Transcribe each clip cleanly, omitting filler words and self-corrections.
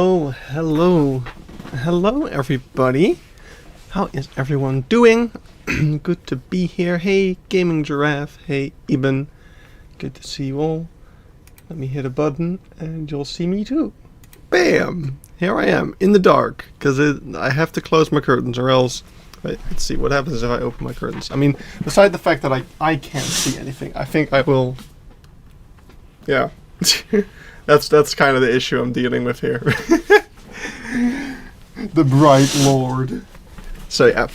Oh, hello everybody. How is everyone doing? Good to be here. Hey, Gaming Giraffe. Hey, Eben. Good to see you all. Let me hit a button and you'll see me too. Bam! Here I am, in the dark, because I have to close my curtains or else... Wait, let's see, what happens if I open my curtains? I mean, beside the fact that I can't see anything, I think I will... Yeah. That's kind of the issue I'm dealing with here. The bright lord. So yeah,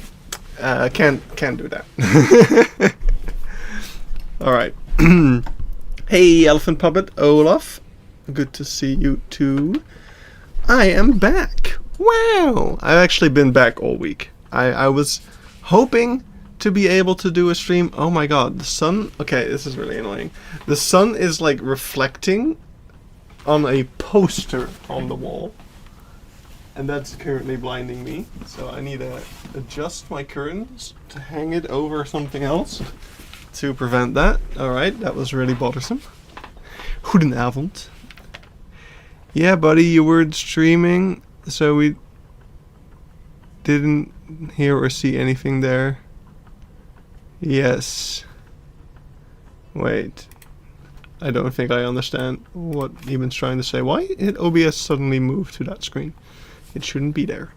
can't do that. All right. Hey, Elephant Puppet Olaf. Good to see you too. I am back. Wow, I've actually been back all week. I was hoping to be able to do a stream. Oh my god, the sun. Okay, this is really annoying. The sun is like reflecting on a poster on the wall, and that's currently blinding me, so I need to adjust my curtains to hang it over something else to prevent that. Alright, that was really bothersome. Goedenavond. Yeah, buddy, you were streaming, so we didn't hear or see anything there. Yes. Wait. I don't think I understand what Eben's trying to say. Why did OBS suddenly move to that screen? It shouldn't be there.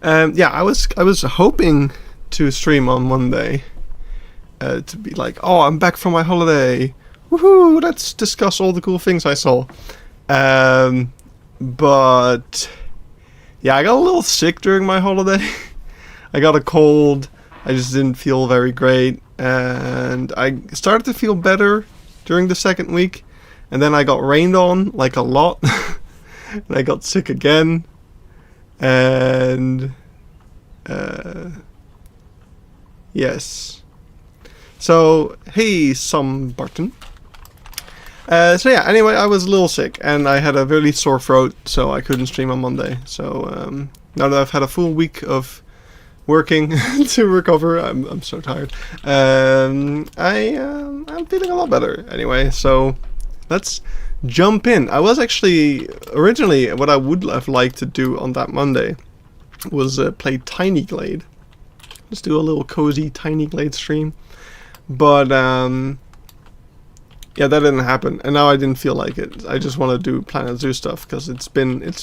Yeah, I was hoping to stream on Monday. To be like, oh, I'm back from my holiday. Woohoo! Let's discuss all the cool things I saw. But yeah, I got a little sick during my holiday. I got a cold. I just didn't feel very great, and I started to feel better during the second week, and then I got rained on like a lot, and I got sick again, and yes. So hey, some Barton. So yeah, anyway, I was a little sick, and I had a really sore throat, so I couldn't stream on Monday. So now that I've had a full week of working to recover, I'm so tired. I'm feeling a lot better anyway, so let's jump in. I was actually originally, what I would have liked to do on that Monday was play Tiny Glade. Let's do a little cozy Tiny Glade stream, but yeah, that didn't happen, and now I didn't feel like it. I just want to do Planet Zoo stuff because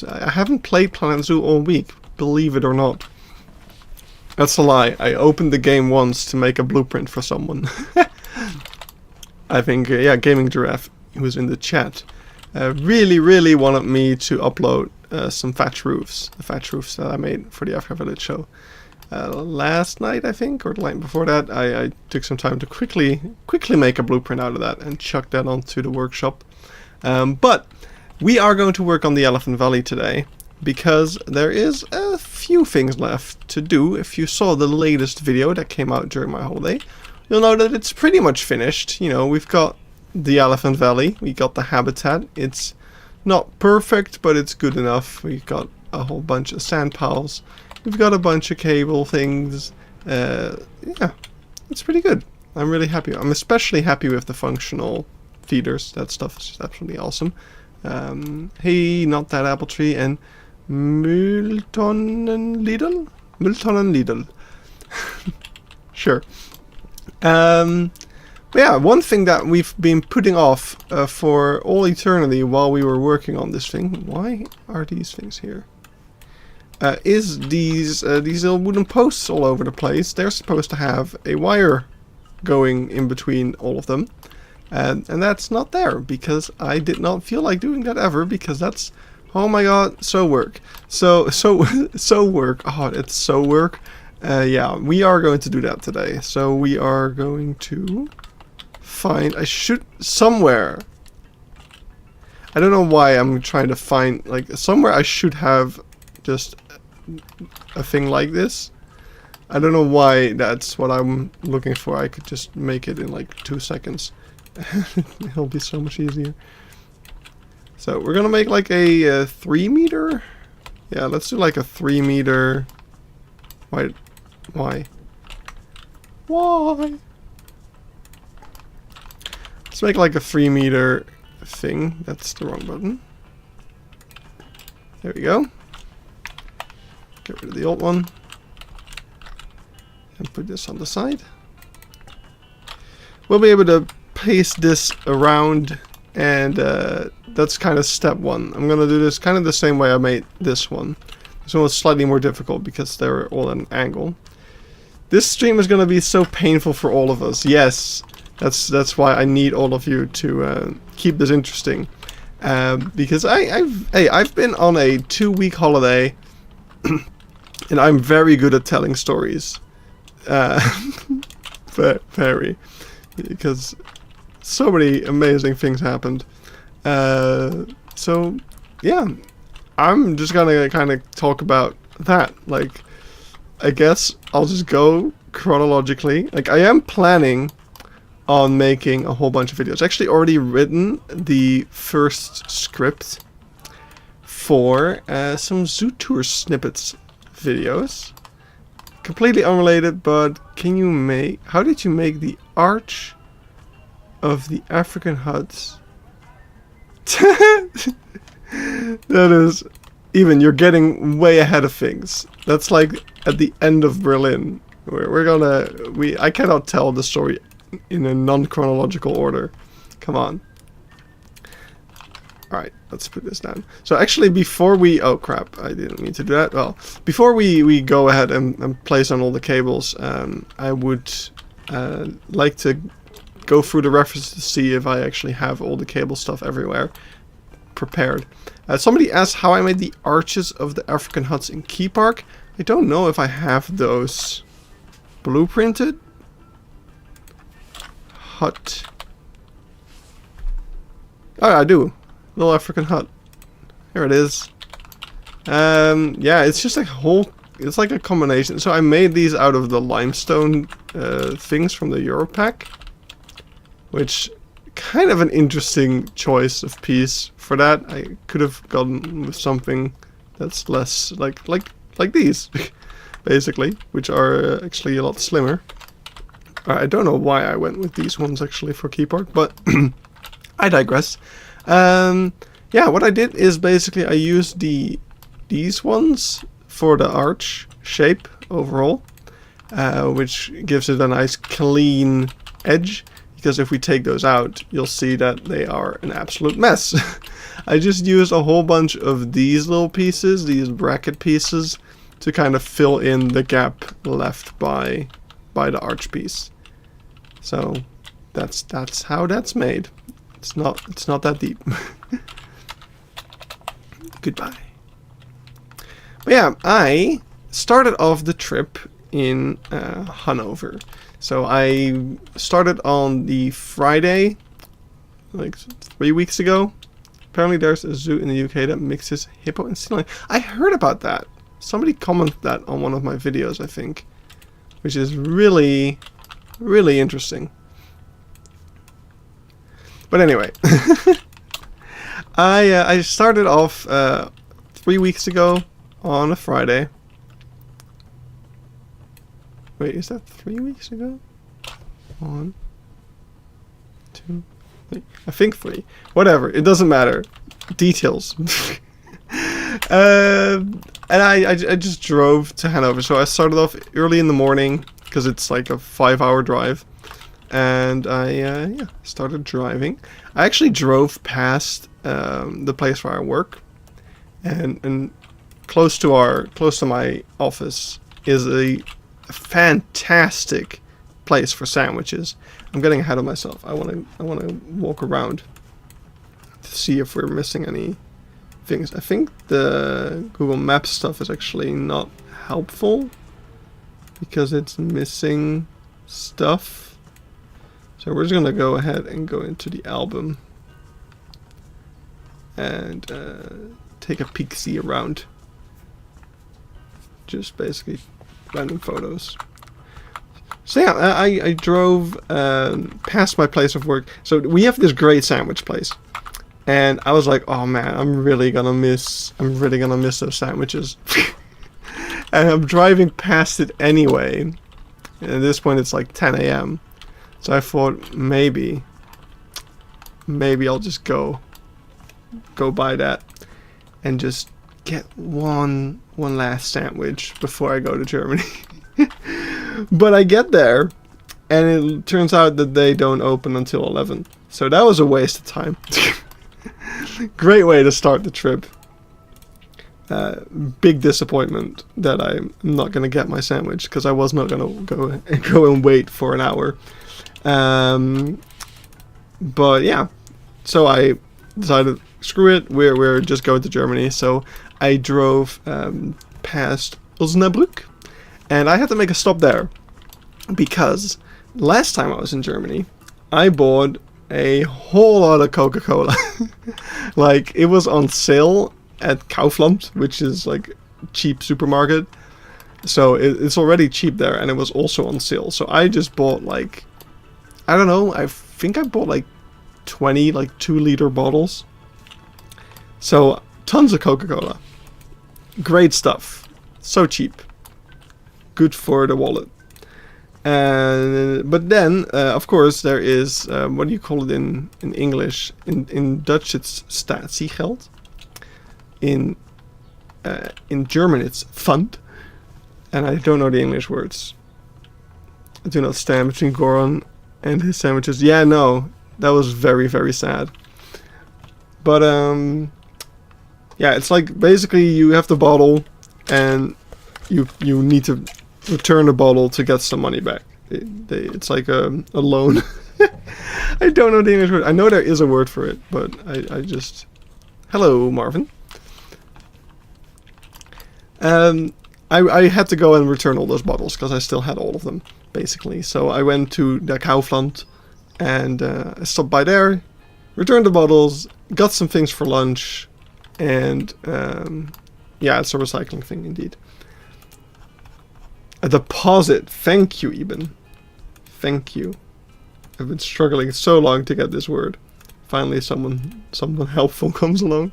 I haven't played Planet Zoo all week, believe it or not. That's a lie. I opened the game once to make a blueprint for someone. I think, yeah, Gaming Giraffe, who was in the chat, really wanted me to upload some thatch roofs. The thatch roofs that I made for the Africa Village show. Last night, I think, or the night before that, I took some time to quickly make a blueprint out of that and chuck that onto the workshop. But we are going to work on the Elephant Valley today, because there is a few things left to do. If you saw the latest video that came out during my holiday, you'll know that it's pretty much finished. You know, we've got the Elephant Valley, we got the habitat. It's not perfect, but it's good enough. We've got a whole bunch of sand piles. We've got a bunch of cable things. Yeah, it's pretty good. I'm really happy. I'm especially happy with the functional feeders. That stuff is just absolutely awesome. Hey, not that apple tree, and Multon and Lidl? Multon and Lidl. Sure. But yeah, one thing that we've been putting off for all eternity while we were working on this thing. Why are these things here? Is these little wooden posts all over the place. They're supposed to have a wire going in between all of them. And that's not there, because I did not feel like doing that ever, because that's, oh my god, so work. So work. Oh, it's so work. Yeah, we are going to do that today. So we are going to find, somewhere. I don't know why I'm trying to find, like, somewhere I should have just a thing like this. I don't know why that's what I'm looking for. I could just make it in like 2 seconds. It'll be so much easier. So we're gonna make like a 3 meter. Yeah, let's do like a 3 meter. Why? Let's make like a 3 meter thing. That's the wrong button. There we go. Get rid of the old one. And put this on the side. We'll be able to paste this around, and that's kind of step one. I'm going to do this kind of the same way I made this one. This one was slightly more difficult because they're all at an angle. This stream is going to be so painful for all of us. Yes, that's why I need all of you to keep this interesting. Because I've been on a 2-week holiday, and I'm very good at telling stories. Very, because so many amazing things happened. So yeah, I'm just gonna kind of talk about that. Like, I guess I'll just go chronologically. Like, I am planning on making a whole bunch of videos. Actually already written the first script for some zoo tour snippets videos. Completely unrelated, but how did you make the arch of the African huts? That is, even, you're getting way ahead of things. That's like at the end of Berlin. I cannot tell the story in a non-chronological order. Come on. Alright, let's put this down. So actually, before we... Oh crap, I didn't mean to do that. Well, before we go ahead and place on all the cables, I would like to go through the references to see if I actually have all the cable stuff everywhere prepared. Somebody asked how I made the arches of the African huts in Key Park. I don't know if I have those blueprinted. Hut. Oh, I do. Little African hut. Here it is. Yeah, it's just a whole... It's like a combination. So I made these out of the limestone things from the Europack, which kind of an interesting choice of piece for that. I could have gone with something that's less like these, basically, which are actually a lot slimmer. I don't know why I went with these ones actually for Key Park, but I digress. Yeah, what I did is basically I used these ones for the arch shape overall, which gives it a nice clean edge, because if we take those out, you'll see that they are an absolute mess. I just used a whole bunch of these little pieces, these bracket pieces, to kind of fill in the gap left by the arch piece. So that's how that's made. It's not that deep. Goodbye. But yeah, I started off the trip in Hanover. So I started on the Friday, like 3 weeks ago. Apparently there's a zoo in the UK that mixes hippo and sea lion. I heard about that. Somebody commented that on one of my videos, I think. Which is really, really interesting. But anyway, I started off 3 weeks ago on a Friday. Wait, is that 3 weeks ago? 1, 2, 3. I think 3. Whatever, it doesn't matter. Details. And I just drove to Hanover. So I started off early in the morning because it's like a 5-hour drive. And I started driving. I actually drove past the place where I work, and close to my office is a fantastic place for sandwiches. I'm getting ahead of myself. I want to walk around to see if we're missing any things. I think the Google Maps stuff is actually not helpful because it's missing stuff. So we're just gonna go ahead and go into the album and take a peek-see around. Just basically random photos. So yeah, I drove past my place of work. So we have this great sandwich place, and I was like, oh man, I'm really gonna miss those sandwiches. And I'm driving past it anyway. And at this point, it's like 10 a.m. So I thought maybe I'll just go by that and just get one last sandwich before I go to Germany. But I get there, and it turns out that they don't open until 11. So that was a waste of time. Great way to start the trip. Big disappointment that I'm not going to get my sandwich, because I was not going to go and wait for an hour. But yeah, so I decided, screw it, we're just going to Germany. So I drove past Osnabrück, and I had to make a stop there, because last time I was in Germany, I bought a whole lot of Coca-Cola. Like, it was on sale at Kaufland, which is like cheap supermarket. So it's already cheap there, and it was also on sale. So I just bought like, I don't know, I think I bought like 20 like 2-liter bottles. So tons of Coca-Cola. Great stuff. So cheap. Good for the wallet. But then, of course, there is, what do you call it in English? In Dutch, it's statiegeld. In German, it's Pfand. And I don't know the English words. I do not stand between Goran and his sandwiches. Yeah, no, that was very, very sad. But, yeah, it's like, basically, you have the bottle, and you need to return the bottle to get some money back. It's like a loan. I don't know the English word. I know there is a word for it, but I just... Hello, Marvin. I had to go and return all those bottles, because I still had all of them, basically. So I went to the Kaufland, and I stopped by there, returned the bottles, got some things for lunch, and yeah, it's a recycling thing indeed. A deposit. Thank you, Eben. Thank you. I've been struggling so long to get this word. Finally, someone helpful comes along.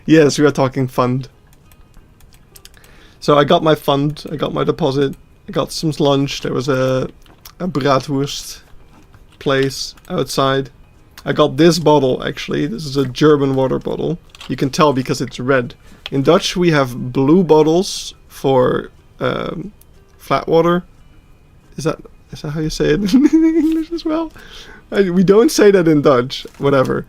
Yes, we are talking fund. So I got my fund. I got my deposit. I got some lunch. There was a bratwurst place outside. I got this bottle, actually. This is a German water bottle. You can tell because it's red. In Dutch, we have blue bottles for flat water. Is that how you say it in English as well? We don't say that in Dutch. Whatever.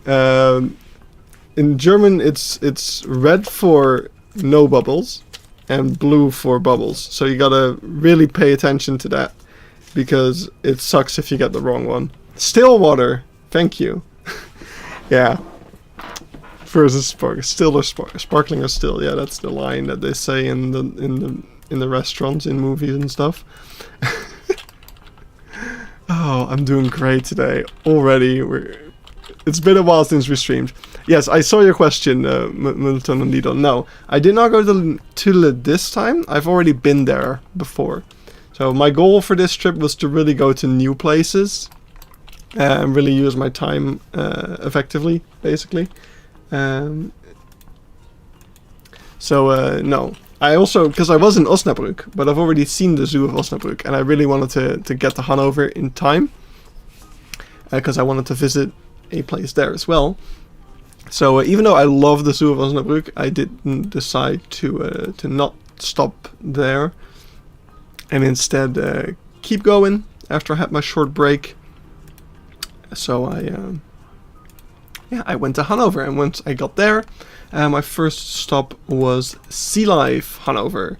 In German, it's red for no bubbles and blue for bubbles. So you gotta really pay attention to that, because it sucks if you get the wrong one. Still water. Thank you. Yeah. Versus sparkling or still. Yeah, that's the line that they say in the restaurants, in movies and stuff. Oh, I'm doing great today already. It's been a while since we streamed. Yes, I saw your question, Milton and Lidl. No, I did not go to Tule this time. I've already been there before. So my goal for this trip was to really go to new places and really use my time effectively, basically. No. I also, because I was in Osnabrück, but I've already seen the zoo of Osnabrück, and I really wanted to get to Hanover in time, because I wanted to visit a place there as well. So even though I love the zoo of Osnabrück, I didn't decide to not stop there, and instead keep going after I had my short break. So I went to Hanover, and once I got there, my first stop was Sea Life Hanover,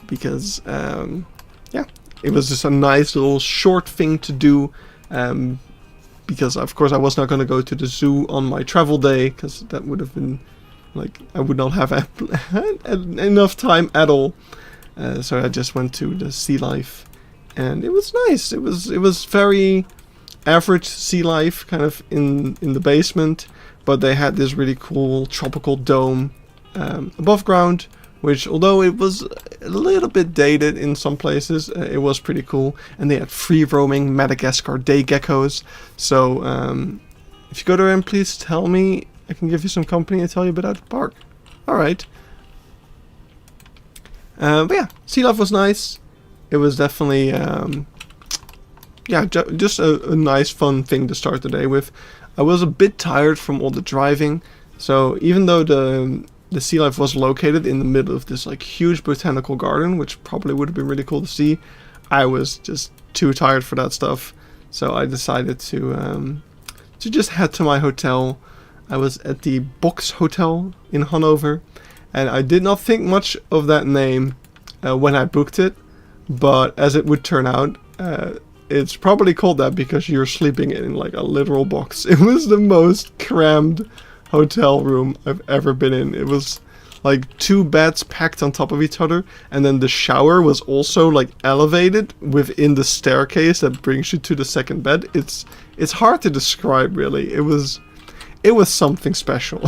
because it was just a nice little short thing to do, because of course I was not going to go to the zoo on my travel day, because that would have been like, I would not have enough time at all. So I just went to the Sea Life, and it was nice. It was very average sea life, kind of in the basement, but they had this really cool tropical dome above ground, which, although it was a little bit dated in some places, it was pretty cool. And they had free roaming Madagascar day geckos. So if you go there, and please tell me, I can give you some company and tell you about the park. All right. But yeah, Sea Life was nice. It was definitely just a nice, fun thing to start the day with. I was a bit tired from all the driving, so even though the sea life was located in the middle of this like huge botanical garden, which probably would have been really cool to see. I was just too tired for that stuff, so I decided to just head to my hotel. I was at the Box Hotel in Hanover, and I did not think much of that name when I booked it, but as it would turn out, it's probably called that because you're sleeping in like a literal box. It was the most crammed hotel room I've ever been in. It was like 2 beds packed on top of each other, and then the shower was also like elevated within the staircase that brings you to the second bed. It's hard to describe, really. It was something special.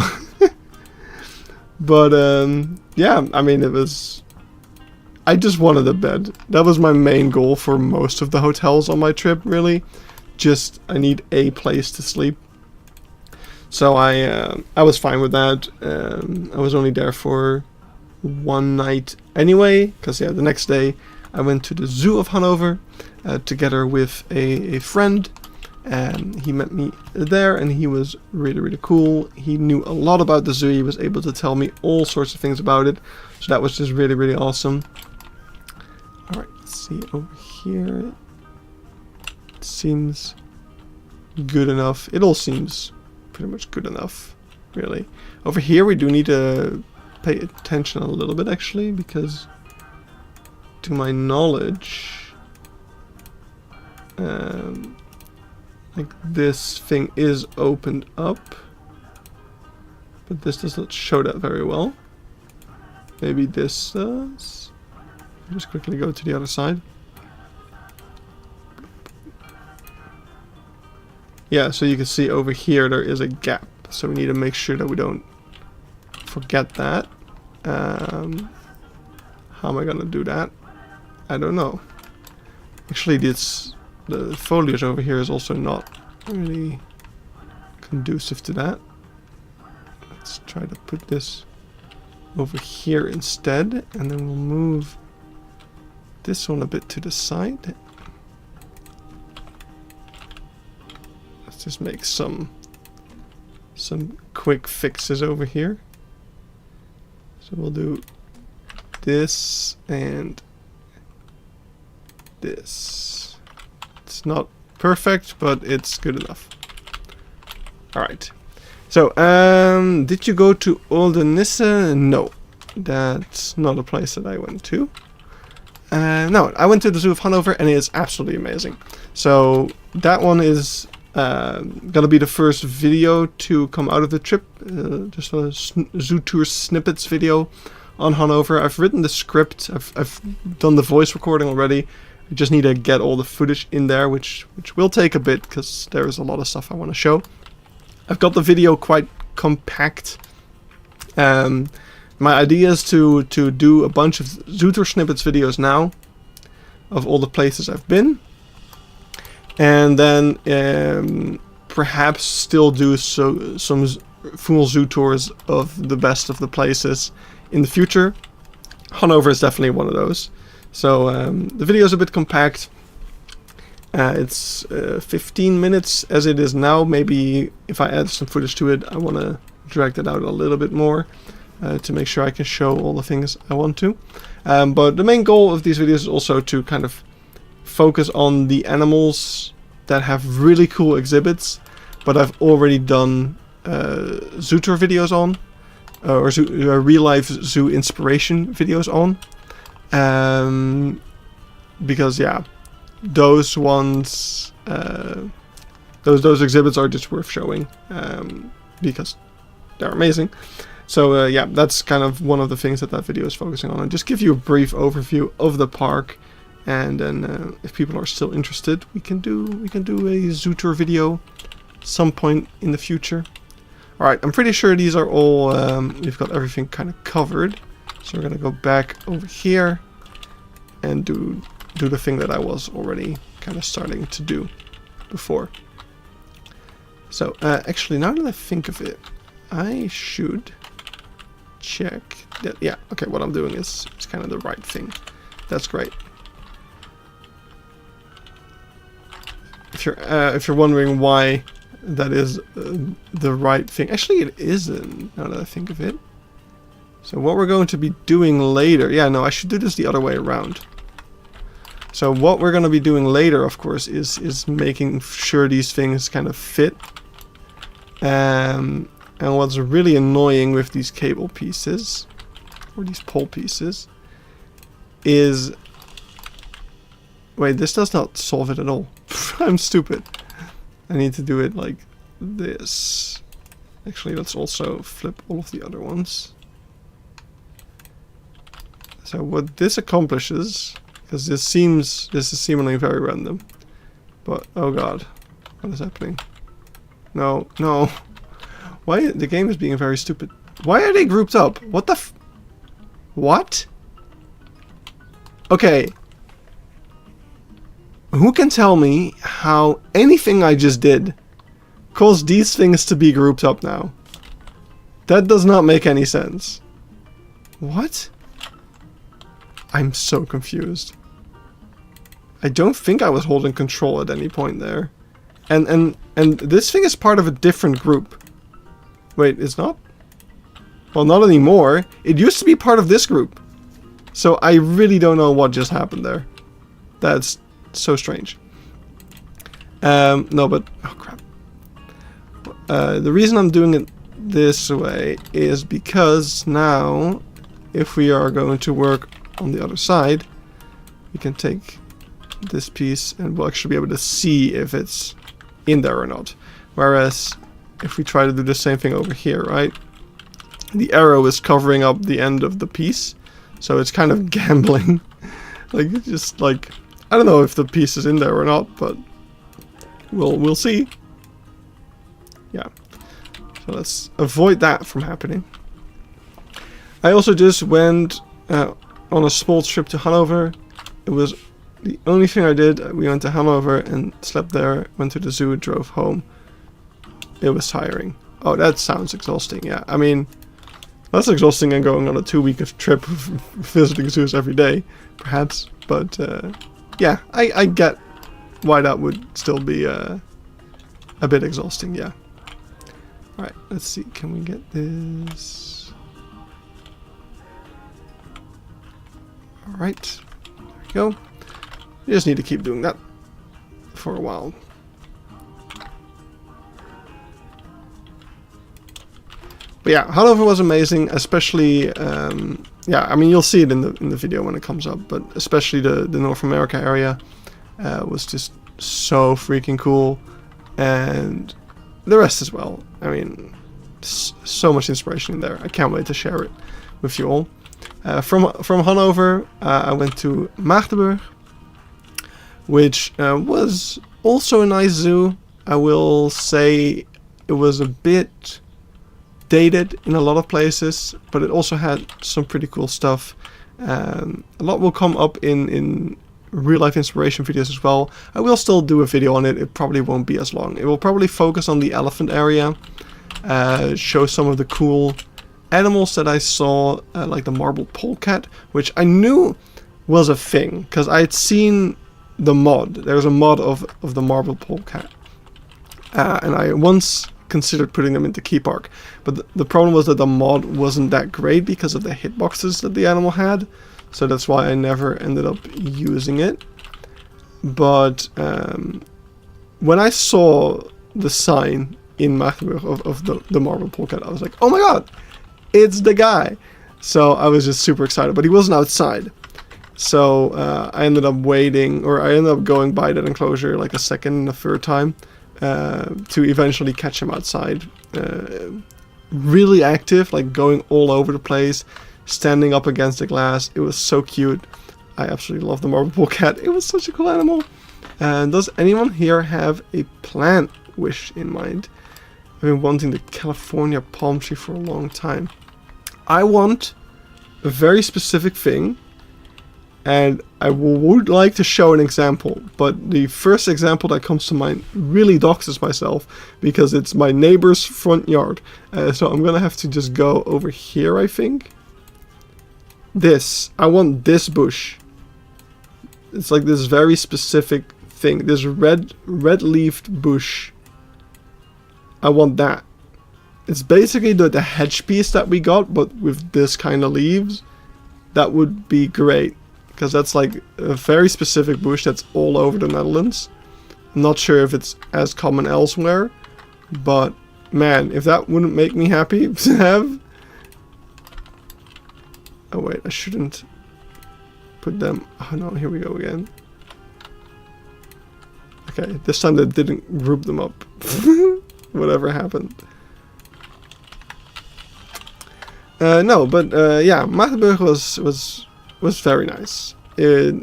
But yeah, I mean, I just wanted a bed. That was my main goal for most of the hotels on my trip, really. Just I need a place to sleep. So I was fine with that. I was only there for 1 night anyway, because yeah, the next day I went to the Zoo of Hanover together with a friend. He met me there, and he was really, really cool. He knew a lot about the zoo. He was able to tell me all sorts of things about it. So that was just really, really awesome. Alright, let's see over here. It seems good enough. It all seems pretty much good enough, really. Over here we do need to pay attention a little bit, actually, because to my knowledge, like this thing is opened up, but this does not show that very well. Maybe this does. I'll just quickly go to the other side. Yeah, so you can see over here there is a gap, so we need to make sure that we don't forget that. How am I gonna do that? I don't know. Actually, the foliage over here is also not really conducive to that. Let's try to put this over here instead, and then we'll move this one a bit to the side. Let's just make some quick fixes over here. So we'll do this and this. It's not perfect, but it's good enough. Alright. So, did you go to Oldenisse? No. That's not a place that I went to. No, I went to the Zoo of Hanover, and it is absolutely amazing. So, that one is gonna be the first video to come out of the trip. Just a zoo tour snippets video on Hanover. I've written the script. I've done the voice recording already. I just need to get all the footage in there, which will take a bit because there is a lot of stuff I want to show. I've got the video quite compact. My idea is to do a bunch of zoo tour snippets videos now of all the places I've been, and then perhaps still do some full zoo tours of the best of the places in the future. Hanover is definitely one of those. So the video is a bit compact. It's 15 minutes as it is now. Maybe if I add some footage to it, I want to drag that out a little bit more to make sure I can show all the things I want to. But the main goal of these videos is also to kind of focus on the animals that have really cool exhibits, but I've already done zoo tour videos on, or real life zoo inspiration videos on. Because yeah, those ones, those exhibits are just worth showing, because they're amazing. So yeah, that's kind of one of the things that video is focusing on, and just give you a brief overview of the park. And then if people are still interested, we can do a zoo tour video some point in the future. Alright, I'm pretty sure these are all, we've got everything kind of covered. So we're gonna go back over here and do the thing that I was already kind of starting to do before. So actually, now that I think of it, I should check that. Yeah, okay, what I'm doing is kind of the right thing. That's great. If you're wondering why that is the right thing, actually it isn't. Now that I think of it, So what we're going to be doing later... Yeah, no, I should do this the other way around. So what we're going to be doing later, of course, is making sure these things kind of fit. And what's really annoying with these cable pieces, or these pole pieces, is... Wait, this does not solve it at all. I'm stupid. I need to do it like this. Actually, let's also flip all of the other ones. So what this accomplishes, because this is seemingly very random, but oh god, what is happening? No, no. Why the game is being very stupid? Why are they grouped up? What the f... What? Okay. Who can tell me how anything I just did caused these things to be grouped up now? That does not make any sense. What? I'm so confused. I don't think I was holding control at any point there. And this thing is part of a different group. Wait, it's not? Well, not anymore. It used to be part of this group. So I really don't know what just happened there. That's so strange. No, but... Oh, crap. The reason I'm doing it this way is because now, if we are going to work on the other side, we can take this piece and we'll actually be able to see if it's in there or not. Whereas, if we try to do the same thing over here, right? The arrow is covering up the end of the piece, so it's kind of gambling. Like, it's just like... I don't know if the piece is in there or not, but we'll see. Yeah. So let's avoid that from happening. I also just went on a small trip to Hanover. It was the only thing I did. We went to Hanover and slept there, went to the zoo, drove home. It was tiring. Oh, that sounds exhausting, yeah. I mean, that's exhausting and going on a 2-week trip visiting zoos every day, perhaps. But, yeah, I get why that would still be a bit exhausting, yeah. Alright, let's see, can we get this? Alright, there we go. You just need to keep doing that for a while. But yeah, Hanover was amazing, especially, yeah, I mean, you'll see it in the video when it comes up, but especially the North America area was just so freaking cool, and the rest as well. I mean, so much inspiration in there. I can't wait to share it with you all. From Hanover, I went to Magdeburg, which was also a nice zoo. I will say it was a bit dated in a lot of places, but it also had some pretty cool stuff. A lot will come up in real life inspiration videos as well. I will still do a video on it. It probably won't be as long. It will probably focus on the elephant area, show some of the cool animals that I saw, like the marble polecat, which I knew was a thing because I had seen the mod. There was a mod of the marble polecat, and I once considered putting them into Key Park, but the problem was that the mod wasn't that great because of the hitboxes that the animal had, so that's why I never ended up using it. But when I saw the sign in Magdeburg of the marble polecat, I was like, oh my god, it's the guy. So I was just super excited, but he wasn't outside, so I ended up waiting, or I ended up going by that enclosure like a second and a third time to eventually catch him outside. Really active, like going all over the place, standing up against the glass. It was so cute. I absolutely love the marble polecat. It was such a cool animal. Does anyone here have a plant wish in mind? I've been wanting the California palm tree for a long time. I want a very specific thing, and I would like to show an example, but the first example that comes to mind really doxes myself because it's my neighbor's front yard. So I'm gonna have to just go over here, I think. I want this bush. It's like this very specific thing, this red-leafed bush. I want that. it's basically the hedge piece that we got, but with this kind of leaves. That would be great, because that's like a very specific bush that's all over the Netherlands. I'm not sure if it's as common elsewhere, but man, if that wouldn't make me happy to have. Oh wait, I shouldn't put them. Oh no, here we go again. Okay, this time they didn't group them up. Whatever happened. No, but yeah, Magdeburg was very nice. A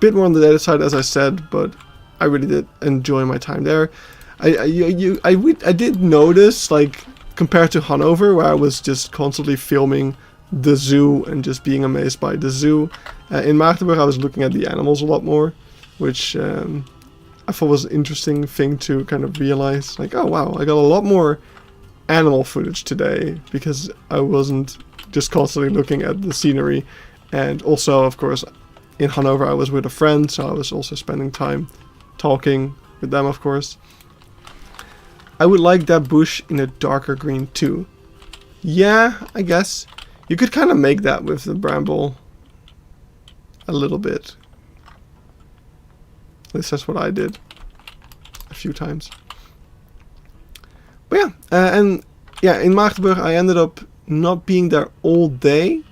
bit more on the data side, as I said, but I really did enjoy my time there. I did notice, like, compared to Hanover, where I was just constantly filming the zoo and just being amazed by the zoo. In Magdeburg, I was looking at the animals a lot more, which I thought was an interesting thing to kind of realize. Like, oh wow, I got a lot more animal footage today because I wasn't just constantly looking at the scenery. And also, of course, in Hanover, I was with a friend, so I was also spending time talking with them, of course. I would like that bush in a darker green too. Yeah, I guess. You could kind of make that with the bramble a little bit. At least that's what I did a few times. But yeah, and yeah, in Magdeburg I ended up not being there all day.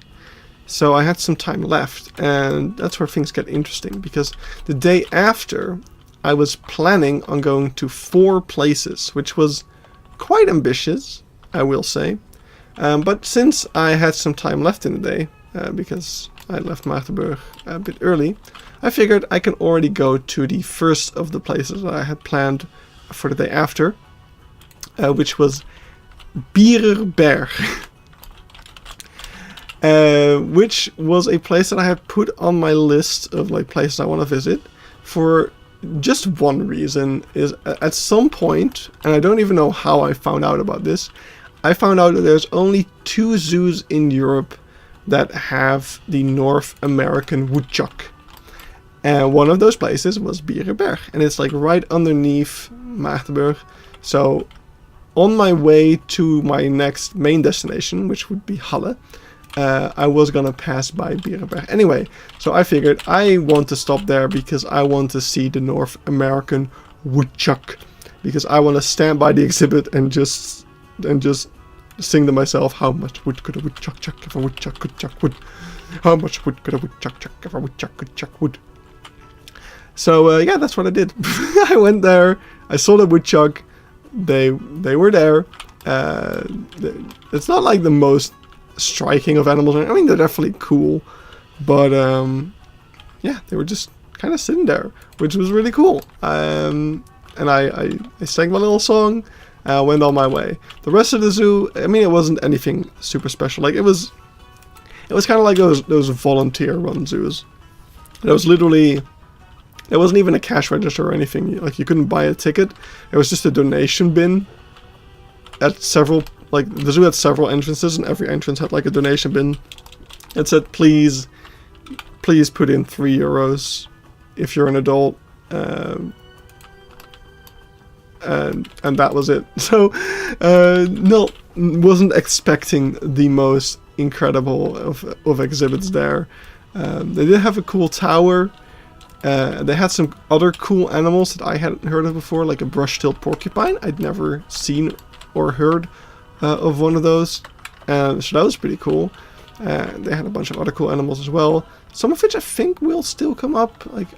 So I had some time left, and that's where things get interesting, because the day after I was planning on going to 4 places, which was quite ambitious, I will say. But since I had some time left in the day, because I left Magdeburg a bit early, I figured I can already go to the first of the places that I had planned for the day after, which was Beekse Bergen. Which was a place that I had put on my list of like places I want to visit for just one reason. Is at some point, and I don't even know how I found out about this, I found out that there's only 2 zoos in Europe that have the North American woodchuck. And one of those places was Beekse Bergen, and it's like right underneath Magdeburg. So on my way to my next main destination, which would be Halle, I was gonna pass by Beekse Bergen anyway, so I figured I want to stop there because I want to see the North American woodchuck, because I want to stand by the exhibit and just sing to myself, how much wood could a woodchuck chuck if a woodchuck could chuck wood? How much wood could a woodchuck chuck if a woodchuck could chuck wood? So yeah, that's what I did. I went there, I saw the woodchuck, they were there. It's not like the most striking of animals. I mean, they're definitely cool, but yeah, they were just kind of sitting there, which was really cool. And I sang my little song, went on my way. The rest of the zoo, I mean, it wasn't anything super special. Like it was kind of like those volunteer run zoos. It was literally, there wasn't even a cash register or anything. Like you couldn't buy a ticket. It was just a donation bin at several. Like, the zoo had several entrances, and every entrance had, like, a donation bin. It said, please put in €3 if you're an adult. And that was it. So, no, wasn't expecting the most incredible of exhibits there. They did have a cool tower. They had some other cool animals that I hadn't heard of before, like a brush-tailed porcupine. I'd never seen or heard of one of those, so that was pretty cool. They had a bunch of other cool animals as well, some of which I think will still come up. Like,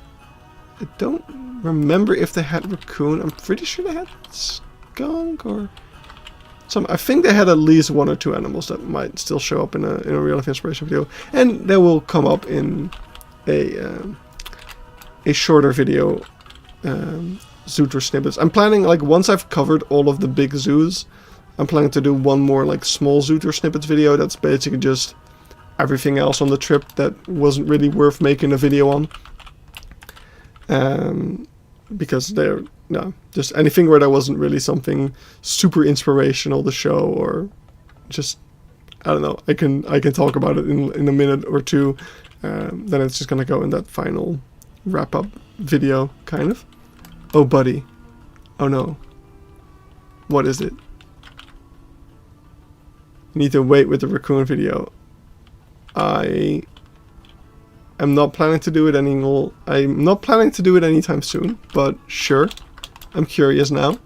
I don't remember if they had raccoon. I'm pretty sure they had skunk or some. I think they had at least 1 or 2 animals that might still show up in a real life inspiration video, and they will come up in a shorter video, zoo tour snippets. I'm planning, like, once I've covered all of the big zoos, I'm planning to do one more like small zoo tour snippets video that's basically just everything else on the trip that wasn't really worth making a video on. Because they're, no, just anything where there wasn't really something super inspirational to show, or just, I don't know, I can talk about it in a minute or two. Then it's just gonna go in that final wrap up video, kind of. Oh buddy. Oh no. What is it? You need to wait with the raccoon video. I am not planning to do it anymore. I'm not planning to do it anytime soon, but sure. I'm curious now.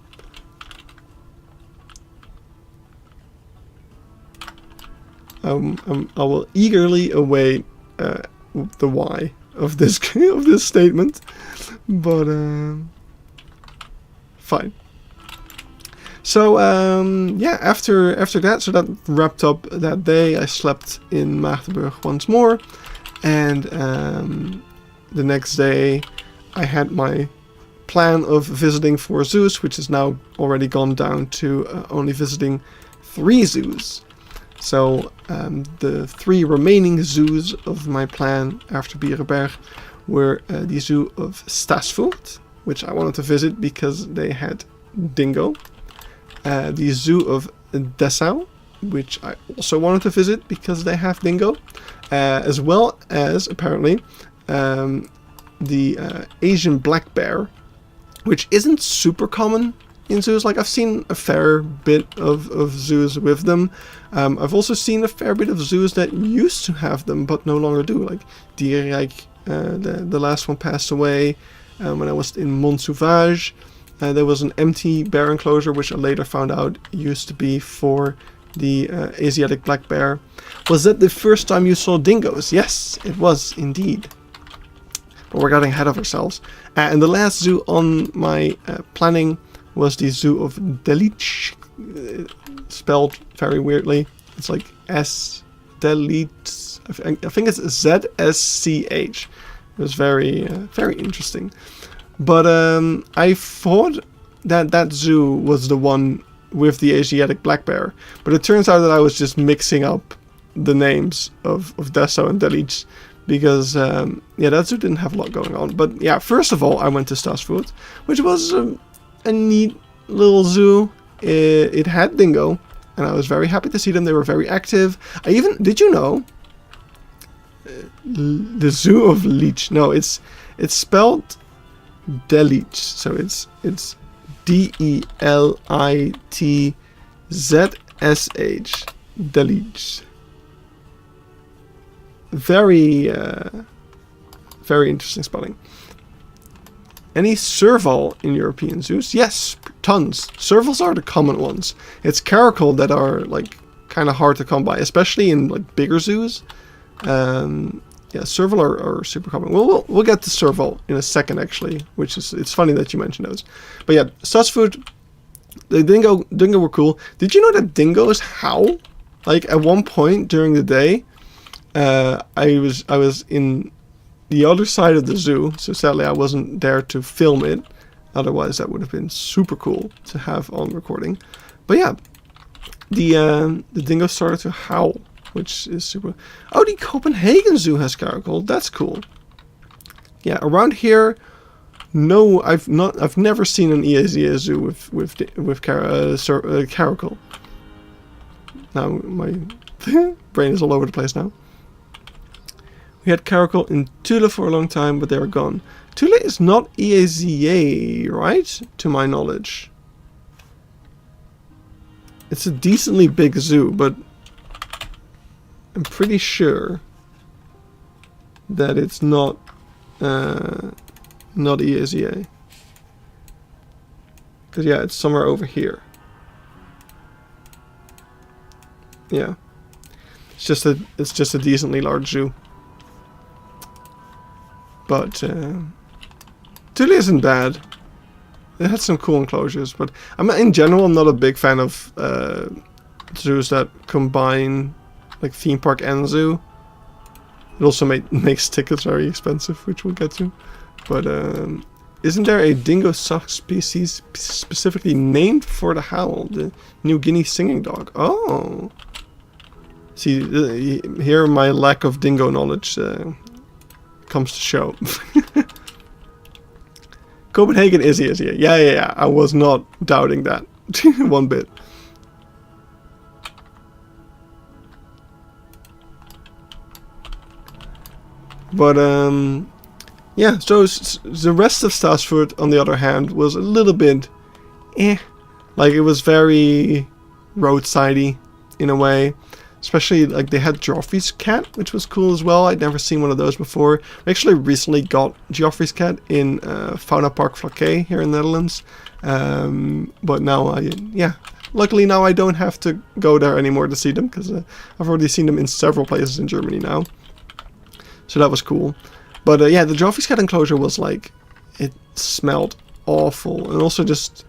I will eagerly await the why of this of this statement, but fine. So yeah, after that, so that wrapped up that day. I slept in Magdeburg once more, and the next day I had my plan of visiting 4 zoos, which has now already gone down to only visiting 3 zoos. So the 3 remaining zoos of my plan after Bierenberg were the zoo of Stashfood, which I wanted to visit because they had dingo. The zoo of Desau, which I also wanted to visit because they have dingo. As well as, apparently, the Asian black bear, which isn't super common in zoos. Like, I've seen a fair bit of zoos with them. I've also seen a fair bit of zoos that used to have them but no longer do. Like Delich, the last one passed away when I was in Mont Sauvage. There was an empty bear enclosure, which I later found out used to be for the Asiatic black bear. Was that the first time you saw dingoes? Yes, it was indeed. But we're getting ahead of ourselves. And the last zoo on my planning was the zoo of Delich, spelled very weirdly. It's like Delich. I think it's ZSCH. It was very interesting. But I thought that zoo was the one with the Asiatic black bear. But it turns out that I was just mixing up the names of Desau and Delich. Because, yeah, that zoo didn't have a lot going on. But, yeah, first of all, I went to Stashfood, which was a neat little zoo. It had dingo, and I was very happy to see them. They were very active. Did you know, the Zoo of Leech? No, it's spelled Delich, so it's DELITZSH, Delich. Very interesting spelling. Any serval in European zoos? Yes, tons. Servals are the common ones. It's caracal that are like kind of hard to come by, especially in like bigger zoos. Yeah, serval are super common. We'll get to serval in a second, actually, which is, it's funny that you mentioned those. But yeah, Stashfood, the dingo were cool. Did you know that dingoes howl? Like at one point during the day, I was in the other side of the zoo, so sadly I wasn't there to film it. Otherwise, that would have been super cool to have on recording. But yeah, the dingo started to howl, which is super. Oh, the Copenhagen Zoo has caracal. That's cool. Yeah, around here, no, I've never seen an EAZA zoo with caracal. Now my brain is all over the place now. We had caracal in Thule for a long time, but they are gone. Thule is not EAZA, right? To my knowledge. It's a decently big zoo, but I'm pretty sure that it's not EAZA. Because yeah, it's somewhere over here. Yeah. It's just a decently large zoo. But Thule isn't bad. It had some cool enclosures, but in general I'm not a big fan of zoos that combine like theme park and zoo. It also makes tickets very expensive, which we'll get to. But isn't there a dingo subspecies specifically named for the howl, the New Guinea singing dog? Oh, see, here my lack of dingo knowledge comes to show. Copenhagen is easier. Yeah. I was not doubting that one bit. But yeah. So the rest of Stashfood, on the other hand, was a little bit, like it was very roadsidey. in a way. Especially, like, they had Joffrey's cat, which was cool as well. I'd never seen one of those before. We actually recently got Joffrey's cat in Fauna Park Vlakke here in the Netherlands. But now luckily now I don't have to go there anymore to see them, because I've already seen them in several places in Germany now. So that was cool. But yeah, the Joffrey's cat enclosure was like, it smelled awful. And also just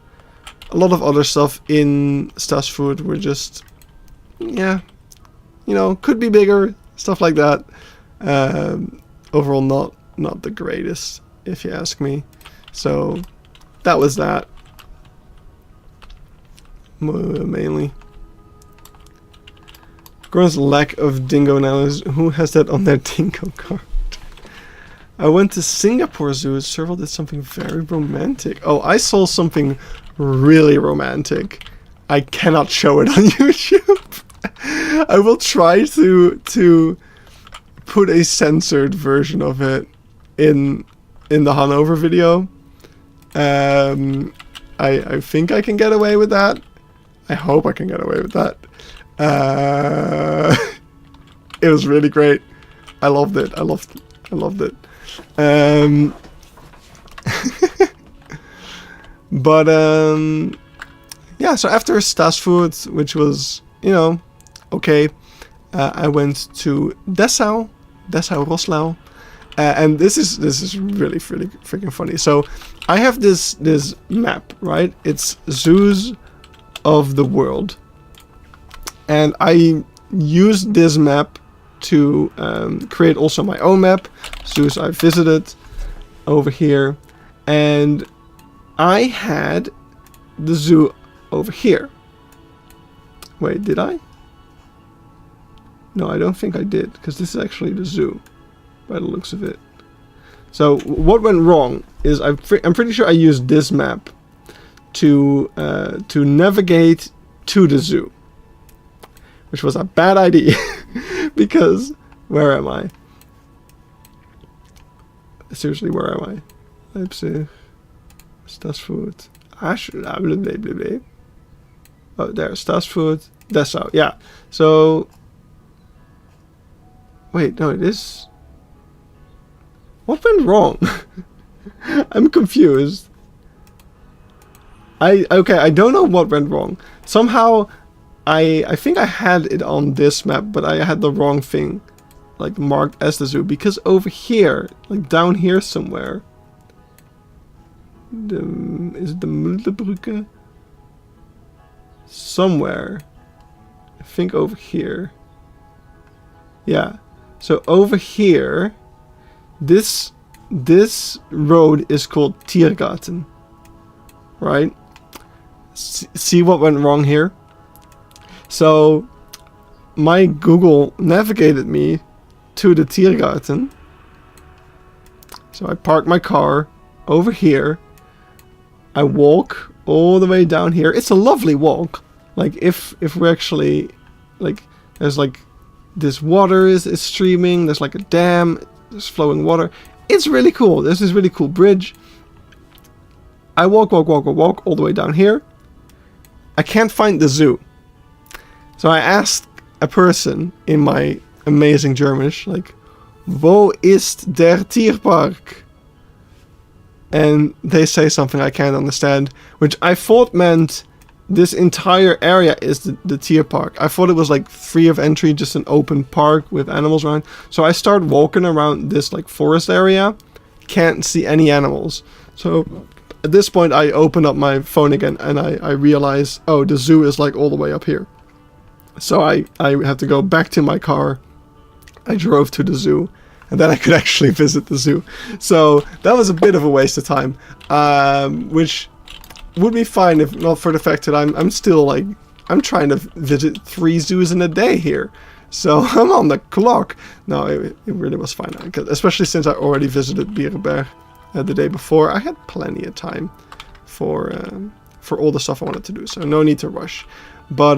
a lot of other stuff in Stashfood were just, yeah, you know, could be bigger, stuff like that. Overall, not the greatest, if you ask me. So that was that. Mainly. Gross lack of dingo analysis. Who has that on their dingo card? I went to Singapore Zoo. Serval did something very romantic. Oh, I saw something really romantic. I cannot show it on YouTube. I will try to put a censored version of it in the Hanover video. I think I can get away with that. I hope I can get away with that. It was really great. I loved it. I loved it. But yeah, so after Stashfood, which was, you know, okay, I went to Desau, Rostock, and this is really freaking funny. So I have this map, right? It's zoos of the world, and I used this map to create also my own map, zoos I visited over here, and I had the zoo over here. Wait, did I? No, I don't think I did, because this is actually the zoo, by the looks of it. So what went wrong is I'm pretty sure I used this map to navigate to the zoo, which was a bad idea. Because where am I? Seriously, where am I? Leipzig, Stashfood, oh, there's Stashfood, Desau. Yeah. So wait, no, it is. What went wrong? I'm confused. I don't know what went wrong. Somehow I think I had it on this map, but I had the wrong thing like marked as the zoo, because over here, like down here somewhere, is it the Muldebrücke? Somewhere, I think over here. Yeah, so over here, this road is called Tiergarten, right? See what went wrong here? So my Google navigated me to the Tiergarten. So I park my car over here. I walk all the way down here. It's a lovely walk. Like if we're actually, like, there's like this water is streaming. There's like a dam. There's flowing water. It's really cool. There's this really cool bridge. I walk all the way down here. I can't find the zoo. So I asked a person in my amazing Germanish, like, wo ist der Tierpark? And they say something I can't understand, which I thought meant this entire area is the Tierpark. I thought it was like free of entry, just an open park with animals around. So I start walking around this like forest area, can't see any animals. So at this point I open up my phone again and I realize, oh, the zoo is like all the way up here. So I had to go back to my car. I drove to the zoo, and then I could actually visit the zoo. So that was a bit of a waste of time, which would be fine if not for the fact that I'm still like, I'm trying to visit 3 zoos in a day here. So I'm on the clock. No, it really was fine, especially since I already visited Beekse Bergen the day before. I had plenty of time for all the stuff I wanted to do, so no need to rush. But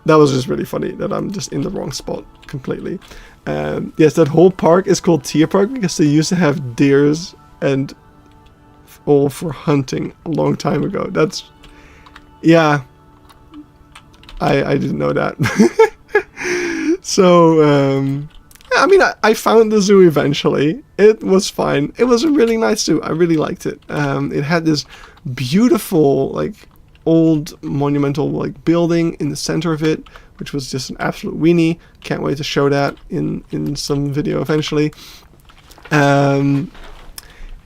that was just really funny that I'm just in the wrong spot completely. Yes, that whole park is called Tierpark because they used to have deers and all for hunting a long time ago. That's, yeah. I didn't know that. So, I mean, I found the zoo eventually. It was fine. It was a really nice zoo. I really liked it. It had this beautiful, like, old monumental, like, building in the center of it, which was just an absolute weenie. Can't wait to show that in some video eventually.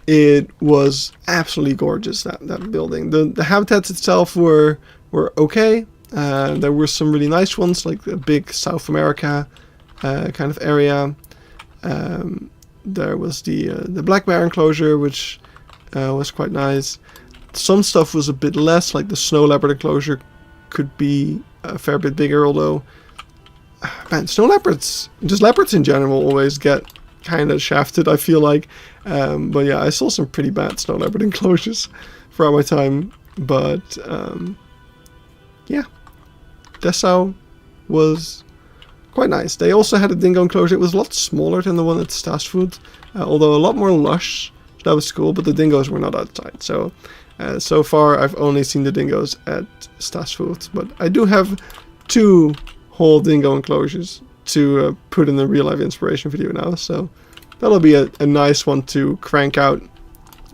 It was absolutely gorgeous, that building. The habitats itself were okay. There were some really nice ones, like the big South America kind of area. There was the black bear enclosure, which was quite nice. Some stuff was a bit less, like the snow leopard enclosure could be a fair bit bigger, although, man, snow leopards, just leopards in general, always get kind of shafted, I feel like. But yeah, I saw some pretty bad snow leopard enclosures throughout my time. But yeah, Desau was quite nice. They also had a dingo enclosure. It was a lot smaller than the one at Stashfood, although a lot more lush. That was cool, but the dingoes were not outside. So so far I've only seen the dingoes at Stashfood, but I do have 2 whole dingo enclosures to put in the real life inspiration video now. So that'll be a nice one to crank out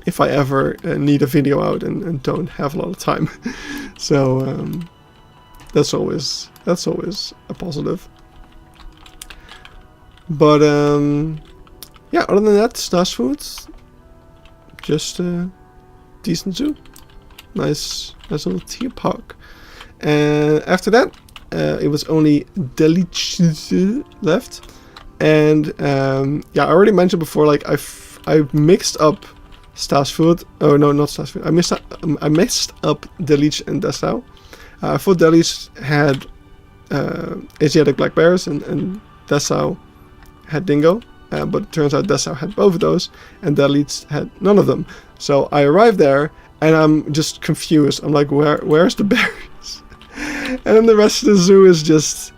if I ever need a video out and don't have a lot of time. So that's always a positive. But yeah, other than that, Stashfood, just a decent zoo. Nice little tea park. And after that, it was only Delich left. And yeah, I already mentioned before, like I mixed up Stashfood. Oh no, not Stashfood. I mixed up Delich and Desau. I thought Delich had Asiatic black bears and Desau had dingo. But it turns out Desau had both of those, and Delich had none of them. So I arrived there, and I'm just confused. I'm like, where's the bears? And then the rest of the zoo is just,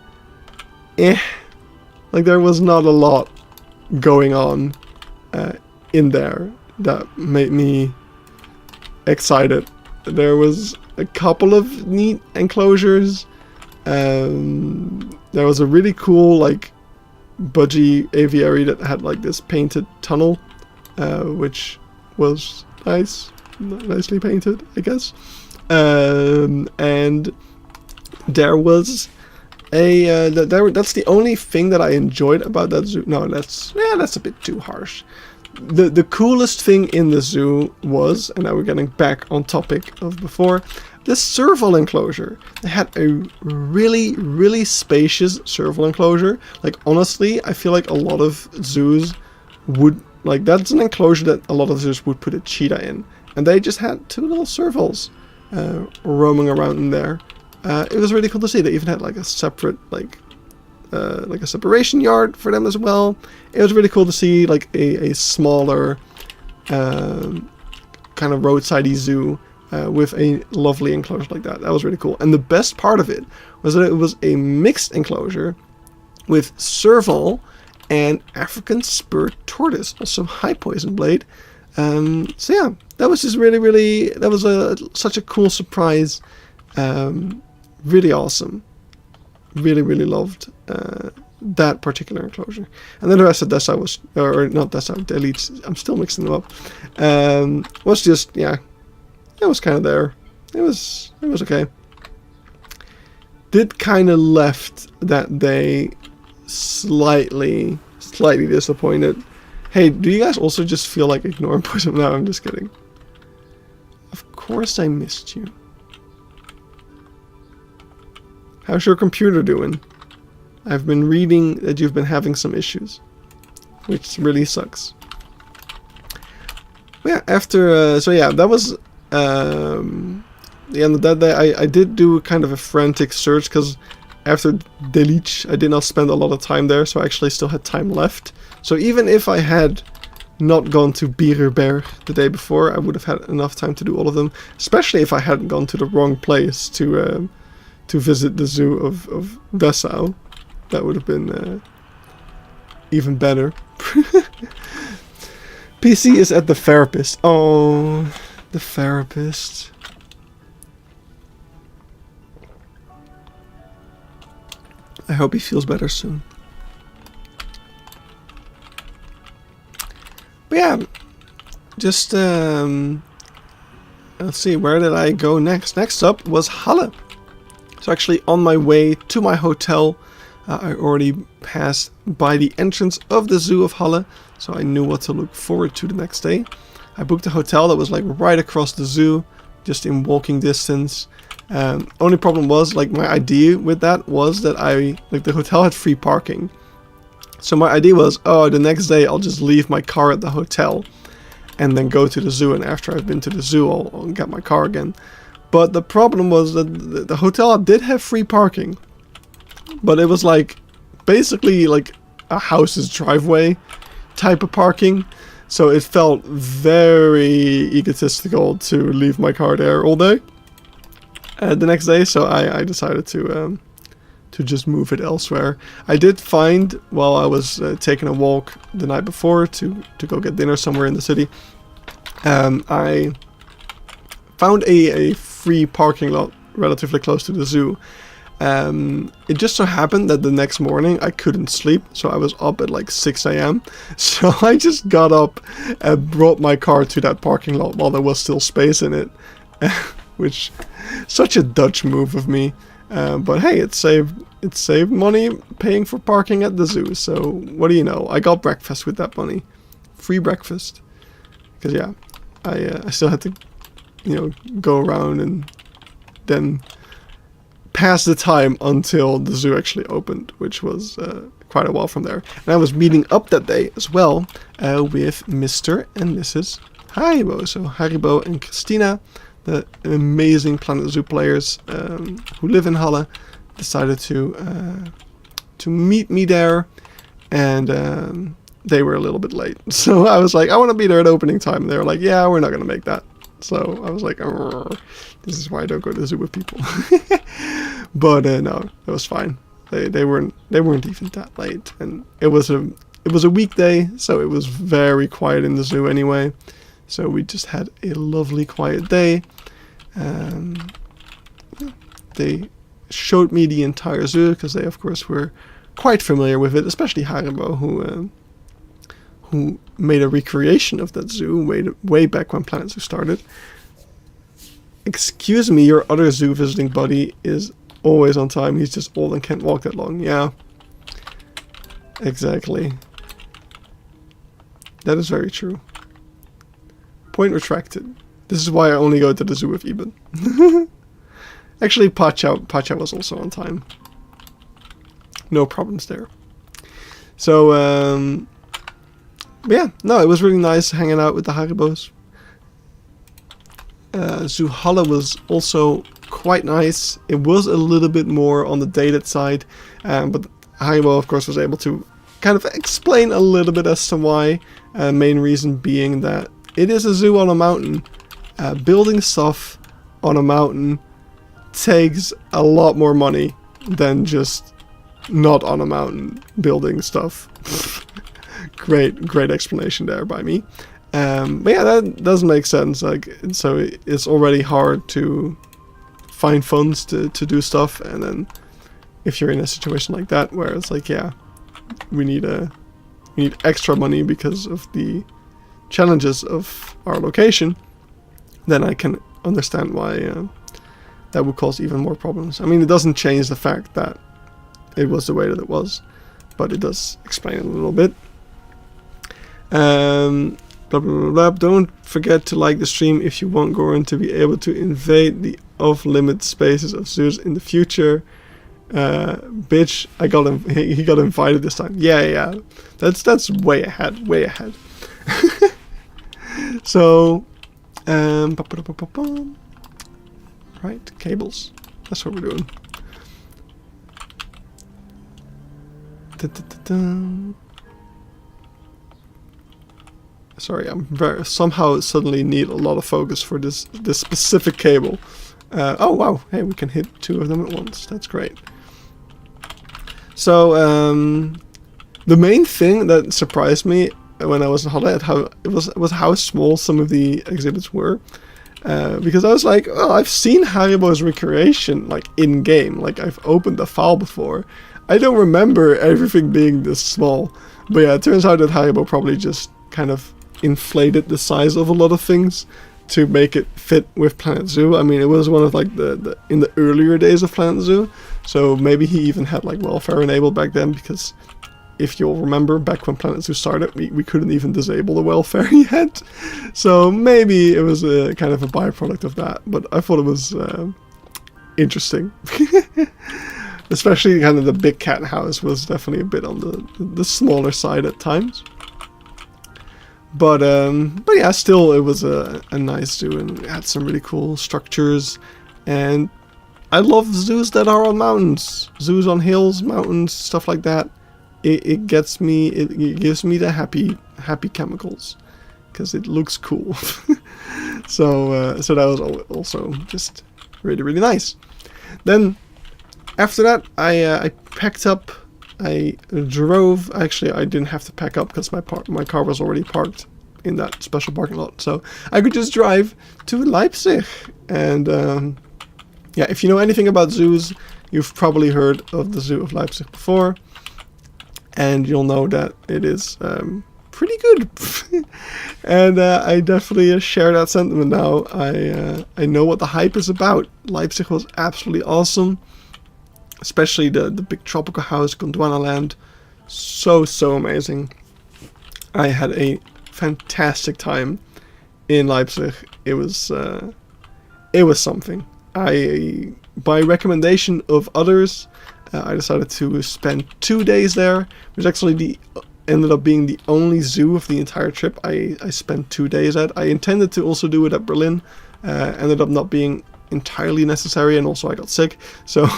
like there was not a lot going on in there that made me excited. There was a couple of neat enclosures. There was a really cool, like, budgie aviary that had like this painted tunnel, which was nicely painted, I guess. And there was that's the only thing that I enjoyed about that zoo. No, that's a bit too harsh. The coolest thing in the zoo was, and now we're getting back on topic of before, the serval enclosure. They had a really spacious serval enclosure. Like, honestly, I feel like a lot of zoos would, like, that's an enclosure that a lot of zoos would put a cheetah in. And they just had 2 little servals roaming around in there. It was really cool to see. They even had like a separate, like a separation yard for them as well. It was really cool to see like a smaller kind of roadside zoo with a lovely enclosure like that. That was really cool. And the best part of it was that it was a mixed enclosure with serval and African spurred tortoise, also high poison blade. So yeah, that was just really, that was such a cool surprise. Really awesome. Really loved that particular enclosure. And then the rest of Desau was, or not Desau, Delich, I'm still mixing them up, was just, yeah, it was kind of there. It was okay. Did kind of left that day slightly disappointed. Hey, do you guys also just feel like ignoring poison? No, I'm just kidding. Of course I missed you. How's your computer doing? I've been reading that you've been having some issues, which really sucks. Yeah, after, so yeah, that was the end of that day. I did do kind of a frantic search, because after Delich, I did not spend a lot of time there, so I actually still had time left. So even if I had not gone to Beekse Bergen the day before, I would have had enough time to do all of them, especially if I hadn't gone to the wrong place to visit the zoo of Desau. That would have been even better. PC is at the therapist. Oh, the therapist. I hope he feels better soon. But yeah, just let's see, where did I go next? Next up was Hala. So actually on my way to my hotel, I already passed by the entrance of the zoo of Hala, so I knew what to look forward to the next day. I booked a hotel that was like right across the zoo, just in walking distance. Only problem was, like, my idea with that was that the hotel had free parking. So my idea was, oh, the next day I'll just leave my car at the hotel and then go to the zoo, and after I've been to the zoo I'll get my car again. But the problem was that the hotel did have free parking, but it was like basically like a house's driveway type of parking, so it felt very egotistical to leave my car there all day the next day. So I decided to just move it elsewhere. I did find, while I was taking a walk the night before to go get dinner somewhere in the city, I found a free parking lot relatively close to the zoo. It just so happened that the next morning I couldn't sleep, so I was up at like 6 AM. So I just got up and brought my car to that parking lot while there was still space in it, which such a Dutch move of me. But hey, it saved money paying for parking at the zoo. So what do you know? I got breakfast with that money, free breakfast. Because yeah, I still had to, go around and then pass the time until the zoo actually opened, which was quite a while from there. And I was meeting up that day as well with Mr. and Mrs. Haribo. So Haribo and Christina, the amazing Planet Zoo players who live in Halle, decided to meet me there, and they were a little bit late. So I was like, I want to be there at opening time. And they were like, yeah, we're not going to make that. So I was like, this is why I don't go to the zoo with people. But no, it was fine. They weren't even that late, and it was a weekday, so it was very quiet in the zoo anyway. So we just had a lovely quiet day. They showed me the entire zoo because they, of course, were quite familiar with it, especially Haribo, who made a recreation of that zoo way back when Planet Zoo started. Excuse me, your other zoo visiting buddy is always on time. He's just old and can't walk that long. Yeah, exactly. That is very true. Point retracted. This is why I only go to the zoo with Eben. Actually, Pacha was also on time. No problems there. So, yeah, no, it was really nice hanging out with the Haribos. Zoo Halle was also quite nice. It was a little bit more on the dated side, but Haribo, of course, was able to kind of explain a little bit as to why. Main reason being that it is a zoo on a mountain. Building stuff on a mountain takes a lot more money than just not on a mountain building stuff. Great explanation there by me. But yeah, that does make sense. Like, so it's already hard to find funds to do stuff, and then if you're in a situation like that where it's like, yeah, we need extra money because of the challenges of our location, then I can understand why that would cause even more problems. I mean, it doesn't change the fact that it was the way that it was, but it does explain it a little bit. Blah, blah, blah, blah. Don't forget to like the stream if you want Goran to be able to invade the off-limit spaces of zoos in the future. Bitch, I got him. He got invited this time. Yeah. That's way ahead. So, right, cables. That's what we're doing. Sorry, I'm somehow suddenly need a lot of focus for this specific cable. Oh wow, hey, we can hit two of them at once. That's great. So the main thing that surprised me when I was in Halle was how small some of the exhibits were. Because I was like, oh, I've seen Haribo's recreation like in game. Like, I've opened the file before. I don't remember everything being this small. But yeah, it turns out that Haribo probably just kind of inflated the size of a lot of things to make it fit with Planet Zoo. I mean, it was one of like in the earlier days of Planet Zoo, so maybe he even had like welfare enabled back then, because if you'll remember, back when Planet Zoo started, we couldn't even disable the welfare yet. So maybe it was a kind of a byproduct of that, but I thought it was interesting. Especially kind of the big cat house was definitely a bit on the smaller side at times. But yeah, still it was a nice zoo, and it had some really cool structures. And I love zoos that are on mountains, zoos on hills, mountains, stuff like that. It gets me, it gives me the happy chemicals, because it looks cool. So that was also just really nice. Then after that, I packed up. I drove. Actually, I didn't have to pack up because my car was already parked in that special parking lot, so I could just drive to Leipzig. And yeah, if you know anything about zoos, you've probably heard of the Zoo of Leipzig before, and you'll know that it is pretty good. And I definitely share that sentiment now. I know what the hype is about. Leipzig was absolutely awesome. Especially the big tropical house, Gondwanaland. So amazing. I had a fantastic time in Leipzig. It was something. By recommendation of others, I decided to spend 2 days there, which actually ended up being the only zoo of the entire trip I spent 2 days at. I intended to also do it at Berlin. Ended up not being entirely necessary, and also I got sick. So...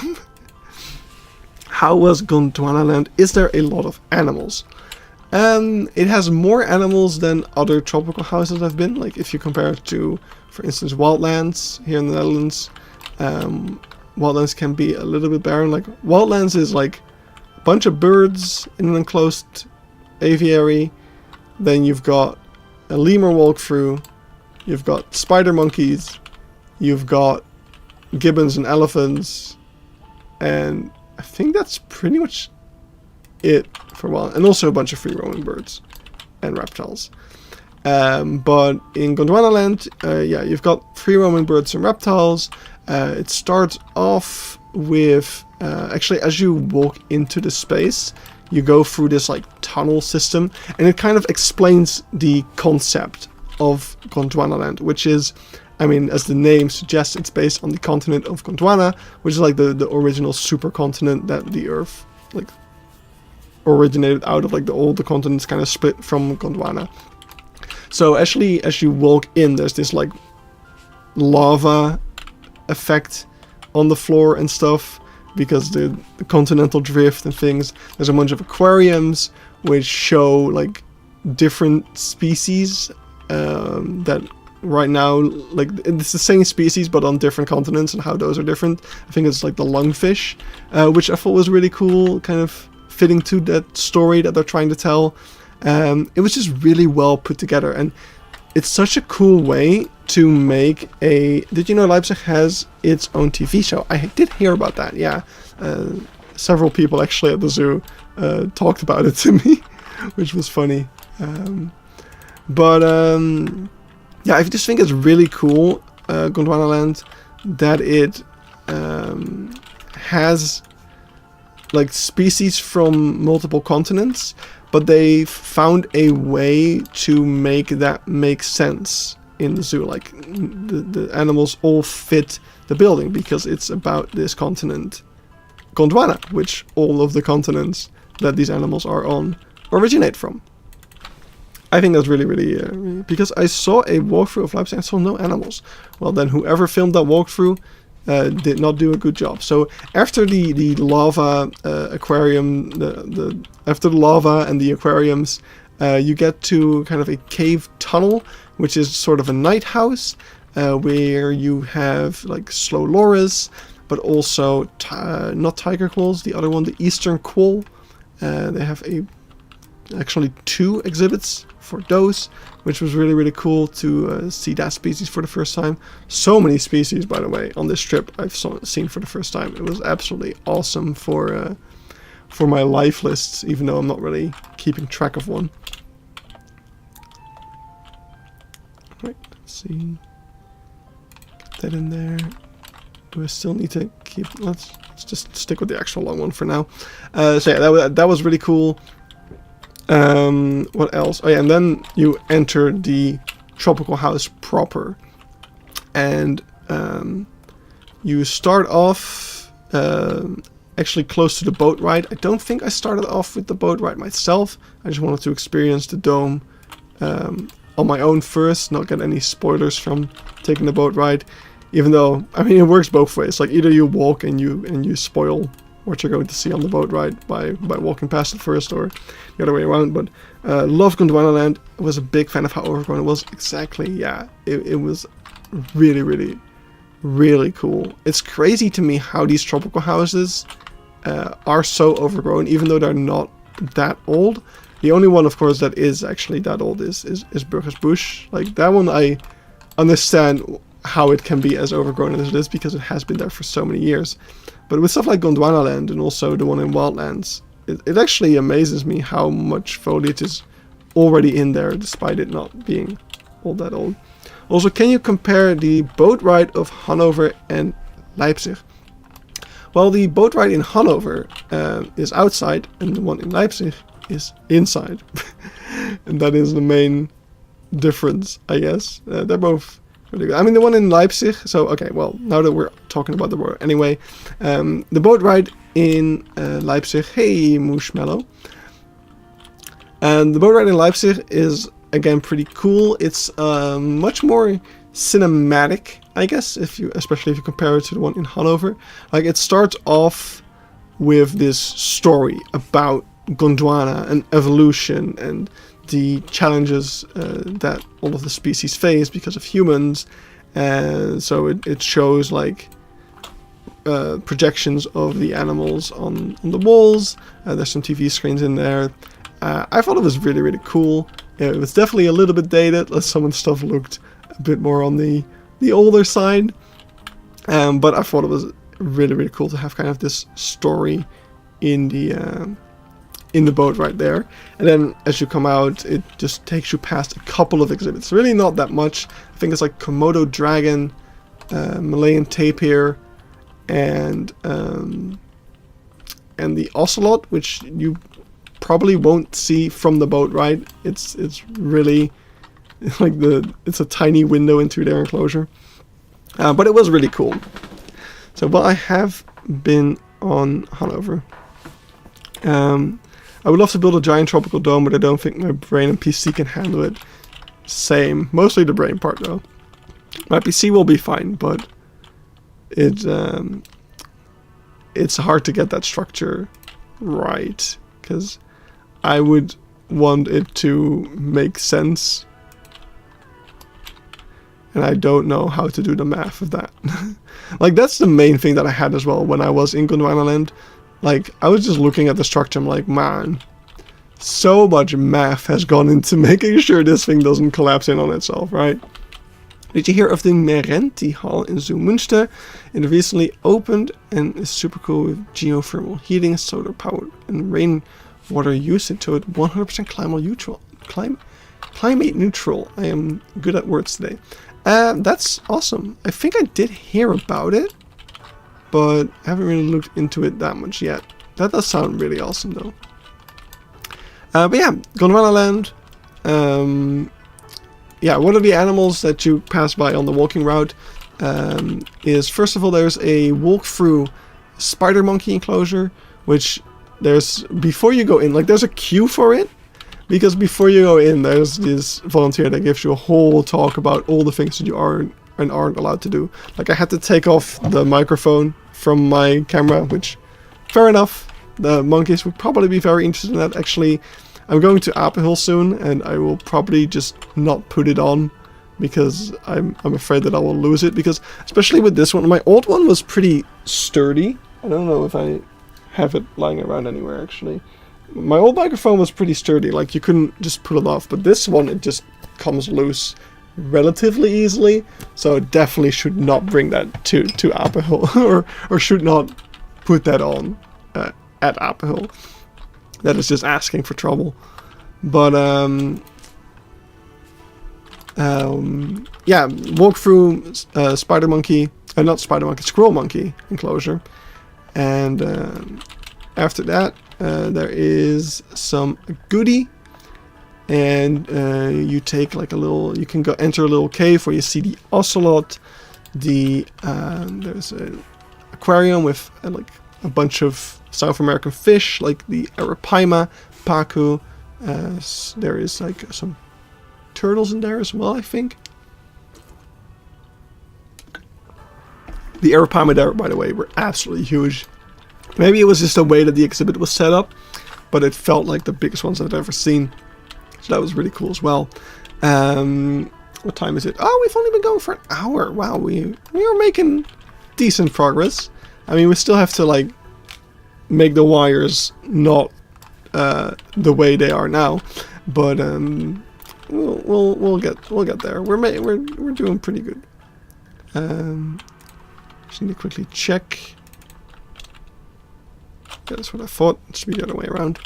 How was Gondwanaland? Is there a lot of animals? It has more animals than other tropical houses I've been. Like if you compare it to, for instance, Wildlands here in the Netherlands. Wildlands can be a little bit barren. Like Wildlands is like a bunch of birds in an enclosed aviary. Then you've got a lemur walkthrough. You've got spider monkeys. You've got gibbons and elephants. And I think that's pretty much it for a while. And also a bunch of free roaming birds and reptiles. But in Gondwanaland, yeah, you've got free roaming birds and reptiles. It starts off with, actually, as you walk into the space, you go through this like tunnel system, and it kind of explains the concept of Gondwanaland, which is, I mean, as the name suggests, it's based on the continent of Gondwana, which is like the original supercontinent that the Earth like originated out of. Like all the continents kind of split from Gondwana. So actually, as you walk in, there's this like lava effect on the floor and stuff, because the continental drift and things. There's a bunch of aquariums which show like different species that right now, like, it's the same species but on different continents, and how those are different. I think it's like the lungfish, which I thought was really cool, kind of fitting to that story that they're trying to tell. It was just really well put together, and it's such a cool way to make a... Did you know Leipzig has its own TV show? I did hear about that, yeah. Several people actually at the zoo talked about it to me, which was funny. Yeah, I just think it's really cool, Gondwanaland, that it has like species from multiple continents, but they found a way to make that make sense in the zoo. Like the animals all fit the building because it's about this continent, Gondwana, which all of the continents that these animals are on originate from. I think that's really, because I saw a walkthrough of Leipzig and I saw no animals. Well, then whoever filmed that walkthrough did not do a good job. So after the lava aquarium, after the lava and the aquariums, you get to kind of a cave tunnel, which is sort of a night house, where you have like slow loris, but also not tiger quolls, the other one, the eastern quoll. They have actually 2 exhibits for those, which was really cool to see that species for the first time. So many species, by the way, on this trip I've seen for the first time. It was absolutely awesome for for my life lists, even though I'm not really keeping track of one. Right, let's see. Get that in there. Do I still need to keep... Let's just stick with the actual long one for now. So yeah, that was really cool. What else? Oh yeah, and then you enter the tropical house proper. And you start off actually close to the boat ride. I don't think I started off with the boat ride myself. I just wanted to experience the dome on my own first, not get any spoilers from taking the boat ride. Even though, I mean, it works both ways. Like either you walk and you spoil what you're going to see on the boat ride by walking past it first, or the other way around. But love Gondwanaland. I was a big fan of how overgrown it was. Exactly, yeah. It was really, really, really cool. It's crazy to me how these tropical houses are so overgrown, even though they're not that old. The only one, of course, that is actually that old is Burgers Bush. Like that one, I understand how it can be as overgrown as it is because it has been there for so many years. But with stuff like Gondwanaland and also the one in Wildlands, it actually amazes me how much foliage is already in there despite it not being all that old. Also, can you compare the boat ride of Hanover and Leipzig? Well, the boat ride in Hanover is outside and the one in Leipzig is inside. And that is the main difference, I guess. They're both really good. I mean, the one in Leipzig, so okay, well, now that we're talking about the boat anyway, the boat ride in Leipzig, hey Mooshmallow, and the boat ride in Leipzig is again pretty cool. It's much more cinematic, I guess, especially if you compare it to the one in Hanover. Like, it starts off with this story about Gondwana and evolution and the challenges that all of the species face because of humans. And so it shows like projections of the animals on the walls. There's some TV screens in there. I thought it was really, really cool. It was definitely a little bit dated, as some of the stuff looked a bit more on the older side. But I thought it was really, really cool to have kind of this story in the boat right there. And then as you come out, it just takes you past a couple of exhibits. Really not that much. I think it's like Komodo dragon, Malayan tapir, and the ocelot, which you probably won't see from the boat ride. It's really like it's a tiny window into their enclosure. But it was really cool. So, well, I have been on Hanover. I would love to build a giant tropical dome, but I don't think my brain and PC can handle it. Same. Mostly the brain part, though. My PC will be fine, but it's hard to get that structure right, because I would want it to make sense, and I don't know how to do the math of that. Like, that's the main thing that I had as well when I was in Gondwanaland. Like, I was just looking at the structure, I'm like, man, so much math has gone into making sure this thing doesn't collapse in on itself, right? Did you hear of the Serengeti Hala and Zoo Münster? It recently opened and is super cool with geothermal heating, solar powered, and rainwater usage, so it's 100% climate neutral. I am good at words today. That's awesome. I think I did hear about it, but I haven't really looked into it that much yet. That does sound really awesome, though. But yeah, Gondwanaland. Yeah, one of the animals that you pass by on the walking route is, first of all, there's a walk-through spider monkey enclosure, which before you go in, like, there's a queue for it, because before you go in, there's this volunteer that gives you a whole talk about all the things that you are and aren't allowed to do. Like, I had to take off the microphone from my camera, which, fair enough, the monkeys would probably be very interested in that. Actually, I'm going to Apelhill soon, and I will probably just not put it on, because I'm afraid that I will lose it, because, especially with this one, my old one was pretty sturdy. I don't know if I have it lying around anywhere, actually. My old microphone was pretty sturdy, like, you couldn't just pull it off, but this one, it just comes loose relatively easily, so definitely should not bring that to Apelhill, or should not put that on at Apenhill. That is just asking for trouble. But yeah, walk through spider monkey, not spider monkey, squirrel monkey enclosure, and after that there is some goodie, and you take like a little, you can go enter a little cave where you see the ocelot, the there's an aquarium with like a bunch of South American fish like the arapaima, pacu. There is like some turtles in there as well, I think. The arapaima there, by the way, were absolutely huge. Maybe it was just the way that the exhibit was set up, but it felt like the biggest ones I've ever seen. So that was really cool as well. What time is it? Oh, we've only been going for an hour. Wow, we are making decent progress. I mean, we still have to like make the wires not the way they are now, but we'll get there. We're doing pretty good. Just need to quickly check. Yeah, that's what I thought. It should be the other way around.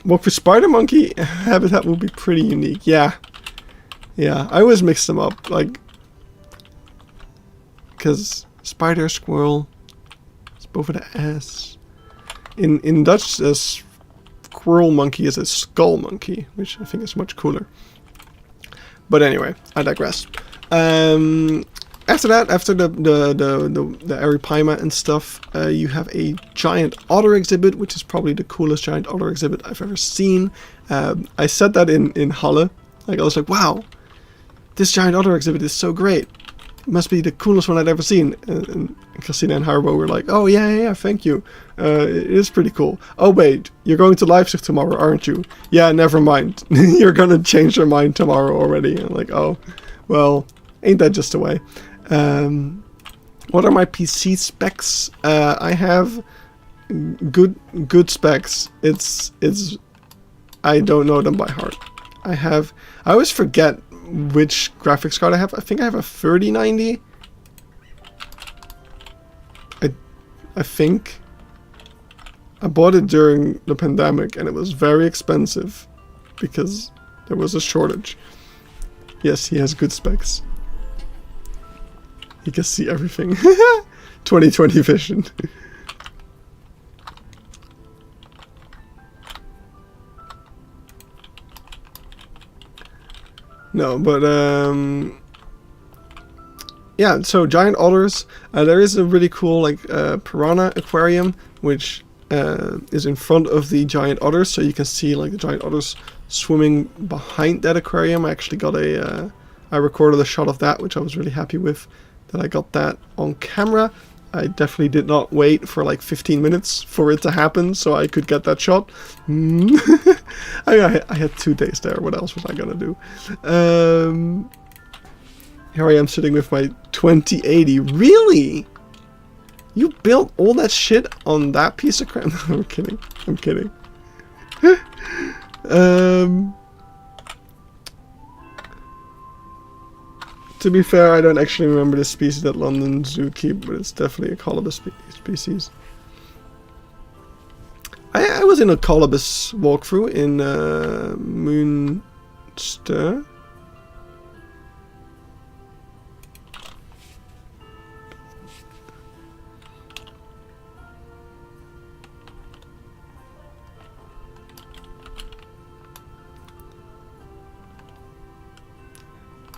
Walk for spider monkey habitat will be pretty unique. Yeah, I always mix them up, like, because spider, squirrel, it's both with the S. In Dutch, a squirrel monkey is a skull monkey, which I think is much cooler. But anyway, I digress. After that, after the arapaima and stuff, you have a giant otter exhibit, which is probably the coolest giant otter exhibit I've ever seen. I said that in Halle. Like, I was like, wow, this giant otter exhibit is so great. It must be the coolest one I'd ever seen. And Christina and Harbo were like, oh yeah, thank you. It is pretty cool. Oh wait, you're going to Leipzig tomorrow, aren't you? Yeah, never mind. You're gonna change your mind tomorrow already. I'm like, oh, well, ain't that just the way? What are my PC specs? I have good specs. It's I don't know them by heart. I always forget which graphics card I have. I think I have a 3090. I think I bought it during the pandemic and it was very expensive because there was a shortage. Yes, he has good specs. He can see everything. 2020 vision. No, but yeah, so giant otters. There is a really cool like piranha aquarium which is in front of the giant otters, so you can see like the giant otters swimming behind that aquarium. I actually got I recorded a shot of that, which I was really happy with. That I got that on camera. I definitely did not wait for like 15 minutes for it to happen so I could get that shot. I had 2 days there. What else was I gonna do? Here I am sitting with my 2080. Really? You built all that shit on that piece of crap? No, I'm kidding. To be fair, I don't actually remember the species that London Zoo keep, but it's definitely a colobus species. I was in a colobus walkthrough in Münster.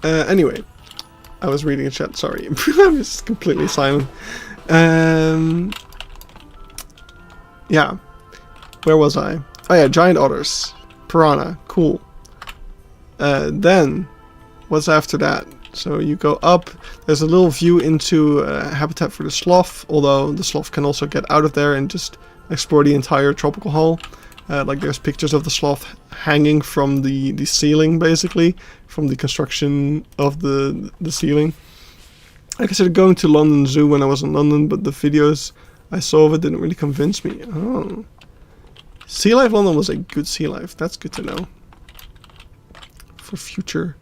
Anyway. I was reading a chat, sorry. I'm just completely silent. Yeah. Where was I? Oh yeah, giant otters. Piranha. Cool. Then, what's after that? So you go up. There's a little view into habitat for the sloth, although the sloth can also get out of there and just explore the entire tropical hole. Like there's pictures of the sloth hanging from the ceiling, basically, from the construction of the ceiling. I considered going to London Zoo when I was in London, but the videos I saw of it didn't really convince me. Oh. Sea Life London was a good sea life. That's good to know. For future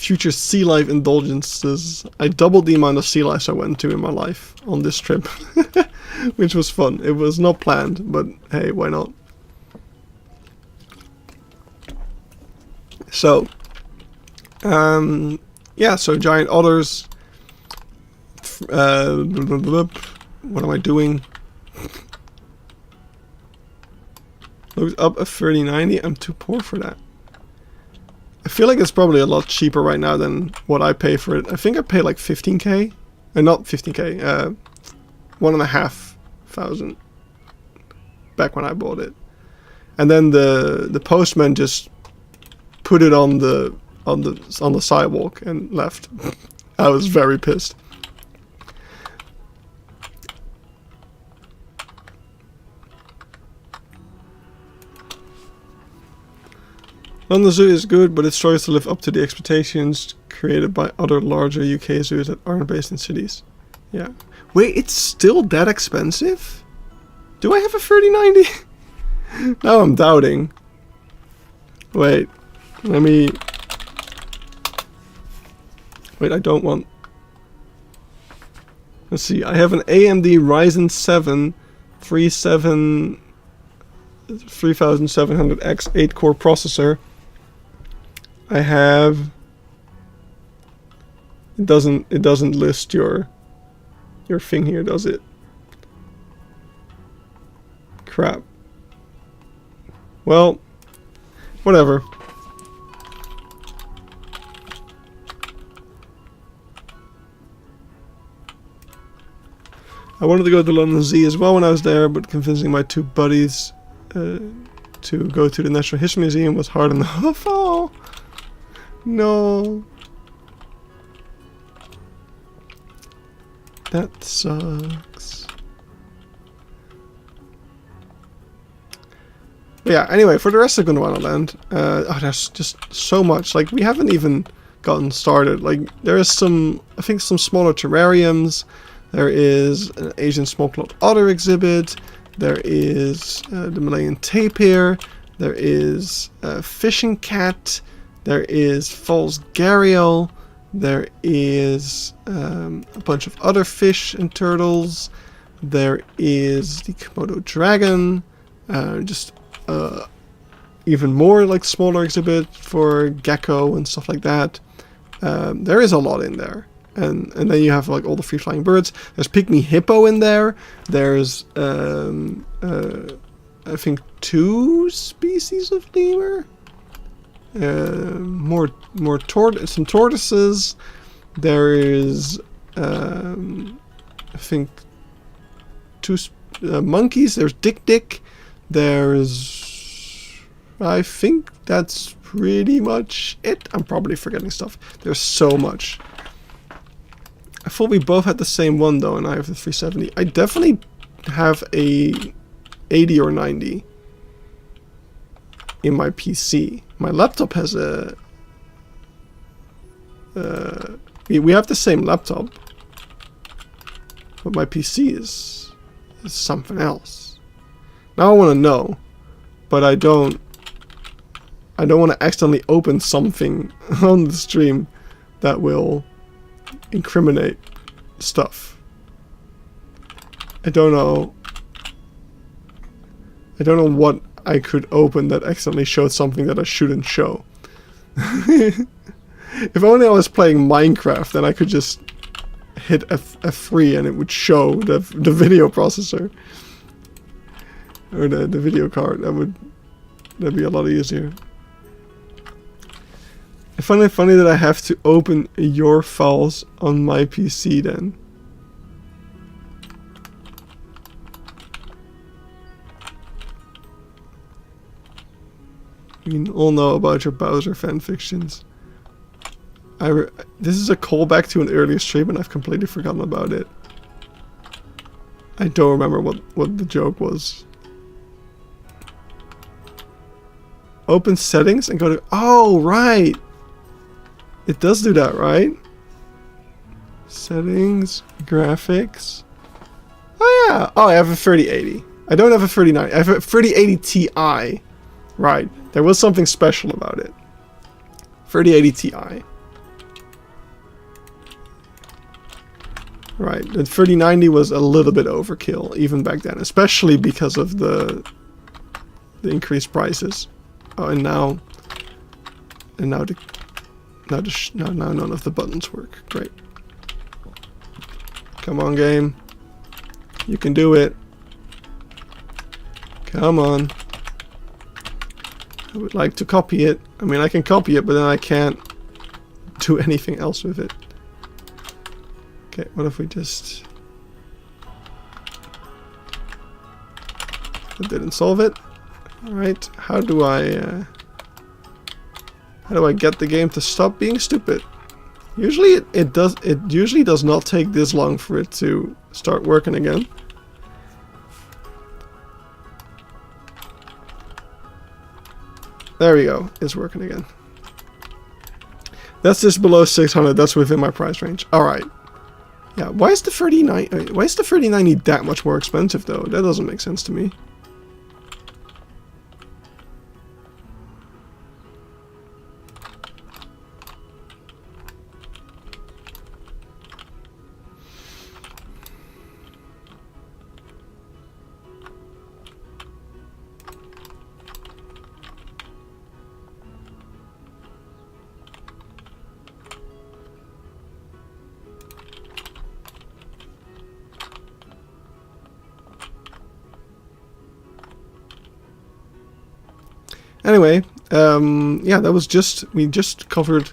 future sea life indulgences. I doubled the amount of sea life I went to in my life on this trip, which was fun. It was not planned, but hey, why not? So, yeah, so giant otters. What am I doing? Looked up a 3090. I'm too poor for that. I feel like it's probably a lot cheaper right now than what I pay for it. I think I pay like 15k. Not 15k. 1,500 back when I bought it. And then the postman just put it on the sidewalk and left. I was very pissed. London Zoo is good, but it struggles to live up to the expectations created by other larger UK zoos that aren't based in cities. Yeah. Wait, it's still that expensive? Do I have a 3090? Now I'm doubting. Wait, let me... Wait, I don't want... Let's see, I have an AMD Ryzen 7 3700X 8-core processor. I have... It doesn't list your thing here, does it? Crap. Well, whatever. I wanted to go to London Zoo as well when I was there, but convincing my two buddies to go to the Natural History Museum was hard enough. Oh, no. That sucks. But yeah, anyway, for the rest of Gondwanaland, there's just so much. Like, we haven't even gotten started. Like, there is some, I think, some smaller terrariums. There is an Asian small-clawed otter exhibit. There is the Malayan tapir. There is a fishing cat. There is false gharial. There is a bunch of other fish and turtles. There is the Komodo dragon. Just even more like smaller exhibit for gecko and stuff like that. There is a lot in there. And then you have like all the free flying birds. There's pygmy hippo in there. There's I think 2 species of lemur. Some tortoises. There is I think 2 monkeys. There's Dick. There's, I think that's pretty much it. I'm probably forgetting stuff. There's so much. I thought we both had the same one though, and I have the 370. I definitely have a 80 or 90 in my PC. My laptop has a... we have the same laptop, but my PC is something else. Now I want to know, but I don't want to accidentally open something on the stream that will incriminate stuff. I don't know what I could open that accidentally showed something that I shouldn't show. If only I was playing Minecraft, then I could just hit F3 and it would show the video processor. Or the video card. That'd be a lot easier. I find it funny that I have to open your files on my PC then. We all know about your Bowser fanfictions. This is a callback to an earlier stream and I've completely forgotten about it. I don't remember what the joke was. Open settings and go to... Oh, right! It does do that, right? Settings, graphics. Oh yeah! Oh, I have a 3080. I don't have a 3090. I have a 3080 Ti. Right. There was something special about it. 3080 Ti. Right, the 3090 was a little bit overkill even back then, especially because of the increased prices. Oh, and now none of the buttons work. Great. Come on, game. You can do it. Come on. I would like to copy it. I mean, I can copy it, but then I can't do anything else with it. Okay, what if we just... That didn't solve it. Alright, how do I get the game to stop being stupid? Usually it usually does not take this long for it to start working again. There we go, it's working again. That's just below 600, that's within my price range. Alright. Yeah, why is the 3090 that much more expensive though? That doesn't make sense to me. Anyway, yeah, that was we just covered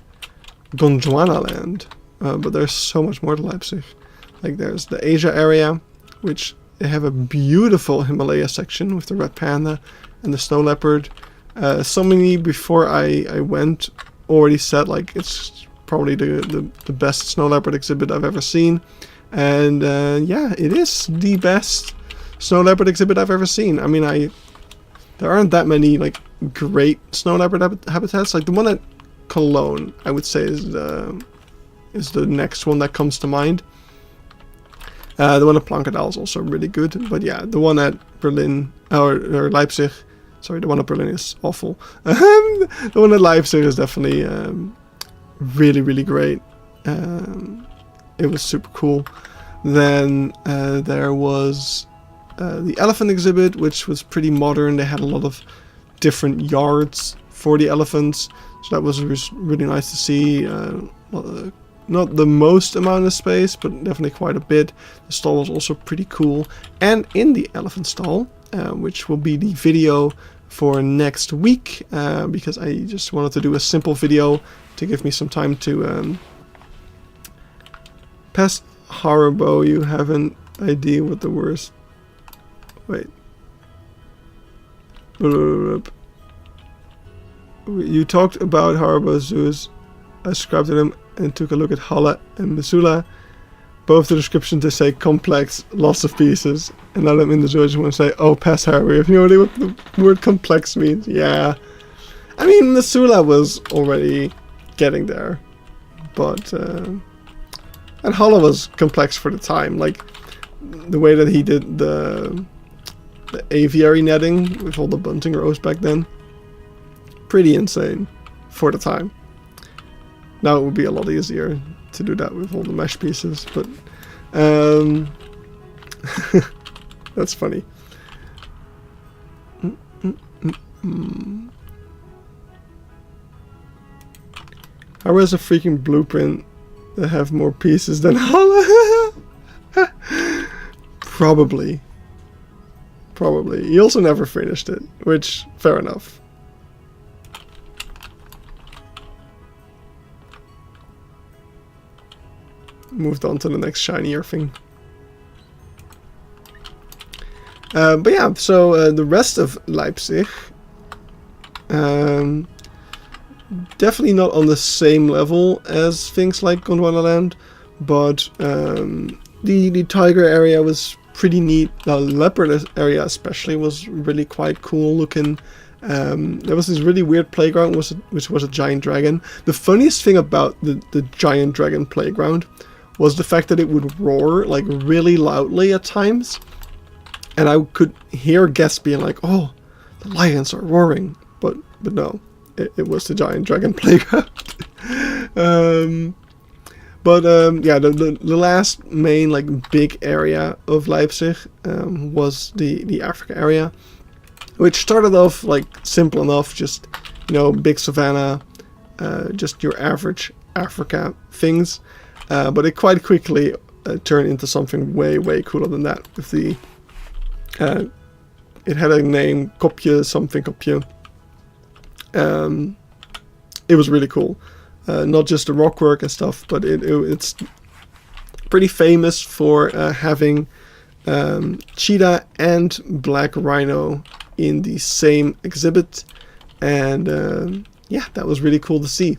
Gondwanaland, but there's so much more to Leipzig. Like there's the Asia area, which they have a beautiful Himalaya section with the red panda and the snow leopard. Somebody before I went already said like it's probably the best snow leopard exhibit I've ever seen, and yeah, it is the best snow leopard exhibit I've ever seen. I mean, there aren't that many like great snow leopard habitats. Like the one at Cologne, I would say is the next one that comes to mind. The one at Plankendahl is also really good, but yeah, the one at Berlin or Leipzig, sorry, the one at Berlin is awful. The one at Leipzig is definitely really, really great. It was super cool. Then there was the elephant exhibit, which was pretty modern. They had a lot of different yards for the elephants, so that was really nice to see. Not the most amount of space, but definitely quite a bit. The stall was also pretty cool. And in the elephant stall, which will be the video for next week, because I just wanted to do a simple video to give me some time to Pest Haribo, you have an idea what the worst... Wait. You talked about Haribo zoos. I subscribed to them and took a look at Hala and Missoula. Both the descriptions they say complex, lots of pieces. And now that I'm in the zoo, I just want to say, oh, pass Haribo. Have you know what the word complex means? Yeah. I mean, Missoula was already getting there. But, and Hala was complex for the time. Like, the way that he did the aviary netting with all the bunting rows back then. Pretty insane for the time. Now it would be a lot easier to do that with all the mesh pieces, but that's funny. How is a freaking blueprint that have more pieces than Hala? Probably. He also never finished it, which, fair enough. Moved on to the next shinier thing. But yeah, so the rest of Leipzig, definitely not on the same level as things like Gondwanaland, but the tiger area was pretty neat. The leopard area especially was really quite cool looking. There was this really weird playground which was a giant dragon. The funniest thing about the giant dragon playground was the fact that it would roar like really loudly at times, and I could hear guests being like, "Oh, the lions are roaring," but but no, it was the giant dragon playground. But yeah, the last main like big area of Leipzig was the Africa area, which started off like simple enough, just big savanna, just your average Africa things, but it quite quickly turned into something way cooler than that. With the it had a name, Kopje something Kopje. It was really cool. Not just the rockwork and stuff, but it's pretty famous for having cheetah and black rhino in the same exhibit, and yeah, that was really cool to see.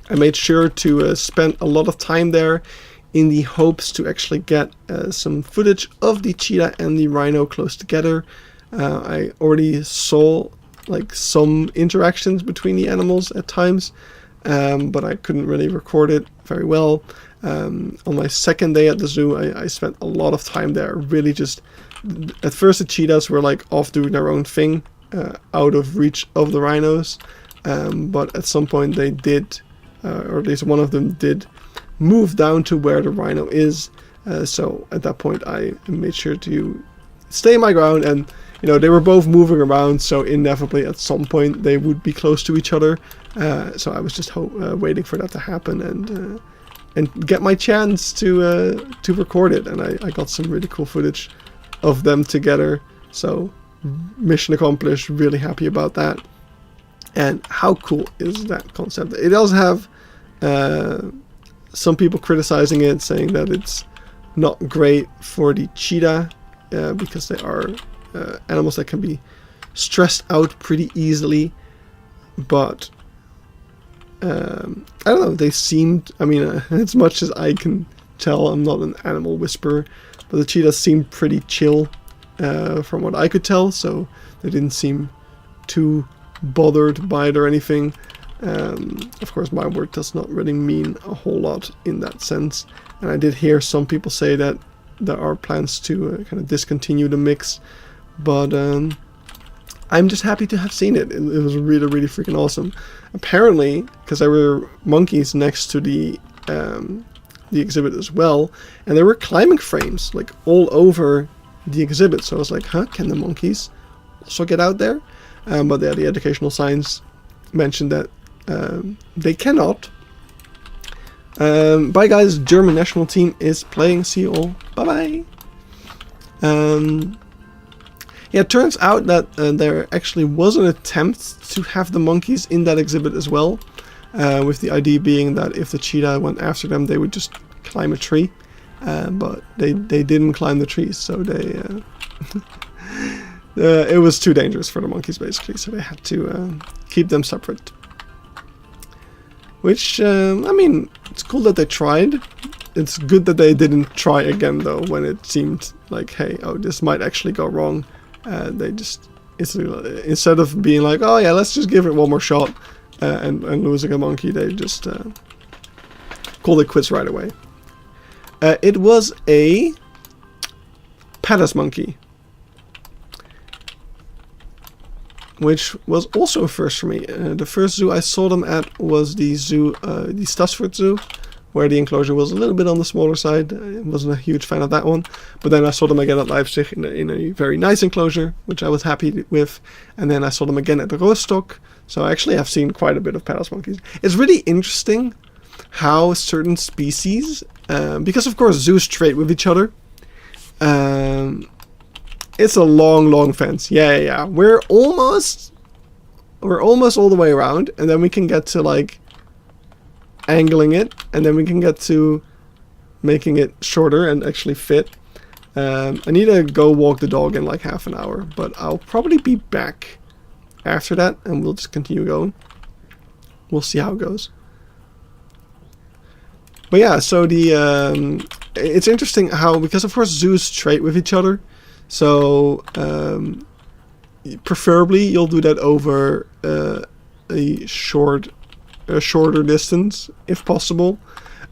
I made sure to spend a lot of time there in the hopes to actually get some footage of the cheetah and the rhino close together. I already saw like some interactions between the animals at times, but I couldn't really record it very well. On my second day at the zoo, I spent a lot of time there, really just... At first the cheetahs were like off doing their own thing, out of reach of the rhinos, but at some point they did, or at least one of them did, move down to where the rhino is. So at that point I made sure to stay my ground, and they were both moving around, so inevitably at some point they would be close to each other. So I was just waiting for that to happen and get my chance to record it, and I got some really cool footage of them together. So mission accomplished, really happy about that. And how cool is that concept? It does have some people criticizing it, saying that it's not great for the cheetah because they are animals that can be stressed out pretty easily. But I don't know, they seemed, as much as I can tell, I'm not an animal whisperer, but the cheetahs seemed pretty chill from what I could tell, so they didn't seem too bothered by it or anything. Of course, my word does not really mean a whole lot in that sense, and I did hear some people say that there are plans to kind of discontinue the mix, but I'm just happy to have seen it. It was really freaking awesome. Apparently, because there were monkeys next to the exhibit as well, and there were climbing frames like all over the exhibit, so I was like, can the monkeys also get out there? But yeah, the educational signs mentioned that they cannot. Bye guys, German national team is playing. See you all, bye bye. Yeah, it turns out that there actually was an attempt to have the monkeys in that exhibit as well, with the idea being that if the cheetah went after them, they would just climb a tree, but they didn't climb the trees, so they it was too dangerous for the monkeys basically, so they had to keep them separate. Which, it's cool that they tried. It's good that they didn't try again though, when it seemed like, hey, this might actually go wrong. They just, instead of being like, oh yeah, let's just give it one more shot, and losing a monkey, they just called it quits right away. It was a Padas monkey, which was also a first for me. The first zoo I saw them at was the Stashfood Zoo, where the enclosure was a little bit on the smaller side. I wasn't a huge fan of that one. But then I saw them again at Leipzig in a very nice enclosure, which I was happy with. And then I saw them again at the Rostock. So I actually have seen quite a bit of Padas monkeys. It's really interesting how certain species, because of course zoos trade with each other. It's a long fence. Yeah. We're almost all the way around, and then we can get to like angling it, and then we can get to making it shorter and actually fit. I need to go walk the dog in like half an hour, but I'll probably be back after that, and we'll just continue going. We'll see how it goes. But yeah, so it's interesting how, because of course zoos trade with each other, so preferably you'll do that over a shorter distance if possible,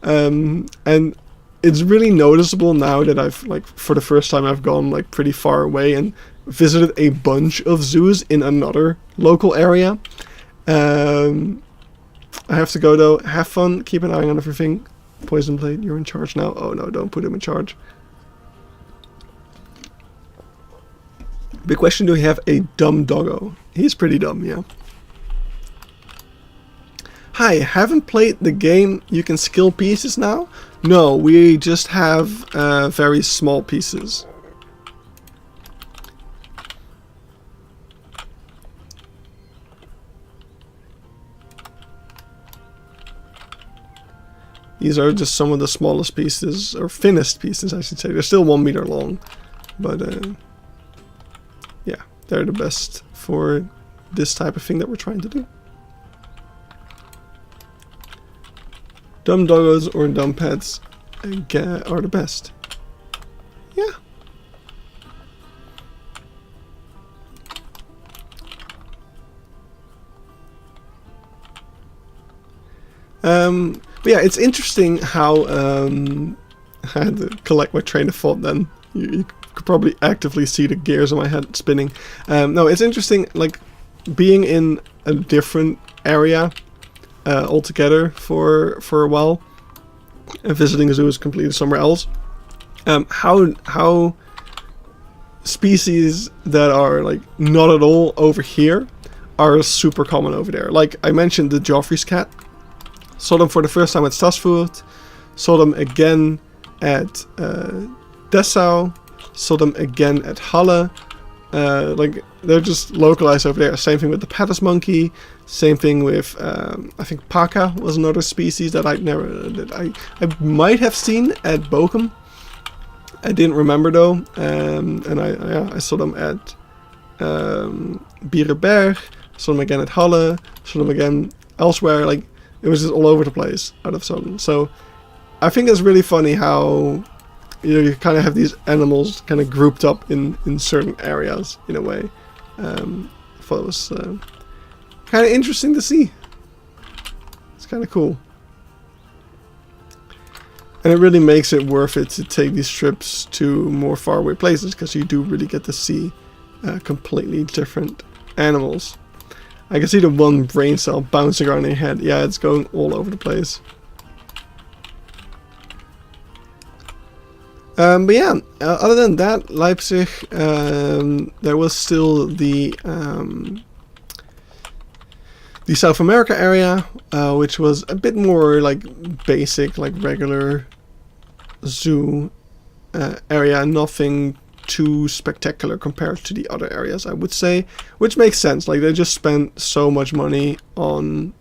and it's really noticeable now that I've, like, for the first time I've gone like pretty far away and visited a bunch of zoos in another local area. I have to go though. Have fun, keep an eye on everything. Poison Blade, you're in charge now. Oh no, don't put him in charge. Big question, do we have a dumb doggo? He's pretty dumb, yeah. Hi, haven't played the game you can skill pieces now? No, we just have very small pieces. These are just some of the smallest pieces, or thinnest pieces I should say. They're still 1 meter long, but yeah, they're the best for this type of thing that we're trying to do. Dumb doggos or dumb pets are the best. Yeah. But yeah, it's interesting how I had to collect my train of thought then. You could probably actively see the gears in my head spinning. No, it's interesting, like, being in a different area altogether for a while, and visiting a zoo is completely somewhere else. How species that are like not at all over here are super common over there. Like I mentioned, the Joffrey's cat. Saw them for the first time at Stashfood. Saw them again at Desau. Saw them again at Hala. Like they're just localized over there. Same thing with the Pattis monkey. Same thing with I think Paka was another species that I might have seen at Bochum. I didn't remember though. And I saw them at Beekse Bergen. Saw them again at Halle. Saw them again elsewhere. Like it was just all over the place out of sudden. So I think it's really funny how you kind of have these animals kind of grouped up in certain areas in a way. I thought it was kind of interesting to see. It's kind of cool. And it really makes it worth it to take these trips to more faraway places, because you do really get to see completely different animals. I can see the one brain cell bouncing around in your head. Yeah, it's going all over the place. But yeah, other than that, Leipzig, there was still the South America area, which was a bit more like basic, like regular zoo area. Nothing too spectacular compared to the other areas, I would say, which makes sense. Like they just spent so much money on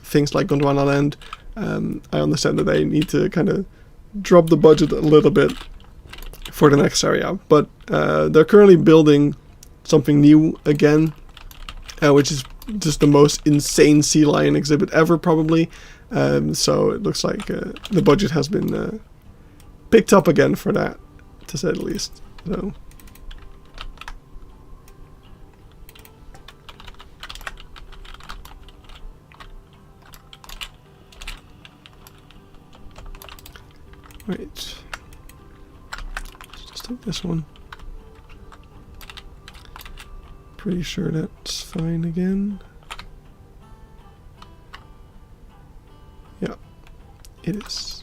things like Gondwanaland. I understand that they need to kind of drop the budget a little bit for the next area, but they're currently building something new again, which is just the most insane sea lion exhibit ever, probably. So it looks like the budget has been picked up again for that, to say the least. So wait, let's just take this one. Pretty sure that's fine again. Yeah, it is.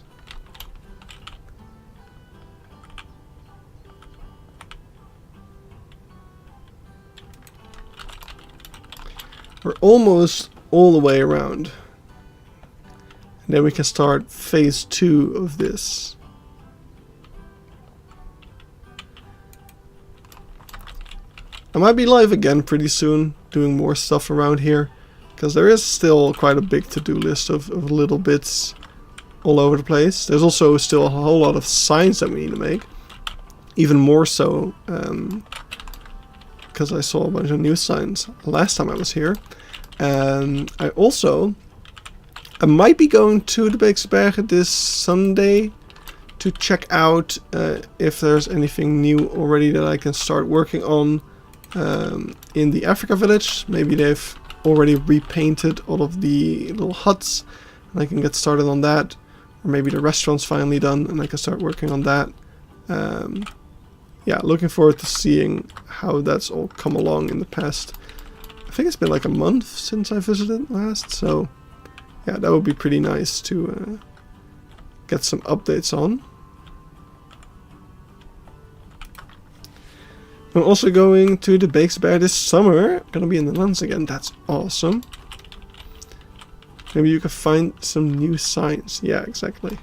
We're almost all the way around. And then we can start phase 2 of this. I might be live again pretty soon, doing more stuff around here, because there is still quite a big to-do list of little bits all over the place. There's also still a whole lot of signs that we need to make, even more so because I saw a bunch of new signs last time I was here. And I might be going to the Beekse Bergen this Sunday to check out if there's anything new already that I can start working on in the Africa village. Maybe they've already repainted all of the little huts and I can get started on that. Or maybe the restaurant's finally done and I can start working on that. Yeah, looking forward to seeing how that's all come along in the past. I think it's been like a month since I visited last, so yeah, that would be pretty nice to get some updates on. I'm also going to the Beekse Bergen this summer. Gonna be in the Netherlands again. That's awesome. Maybe you can find some new signs. Yeah, exactly.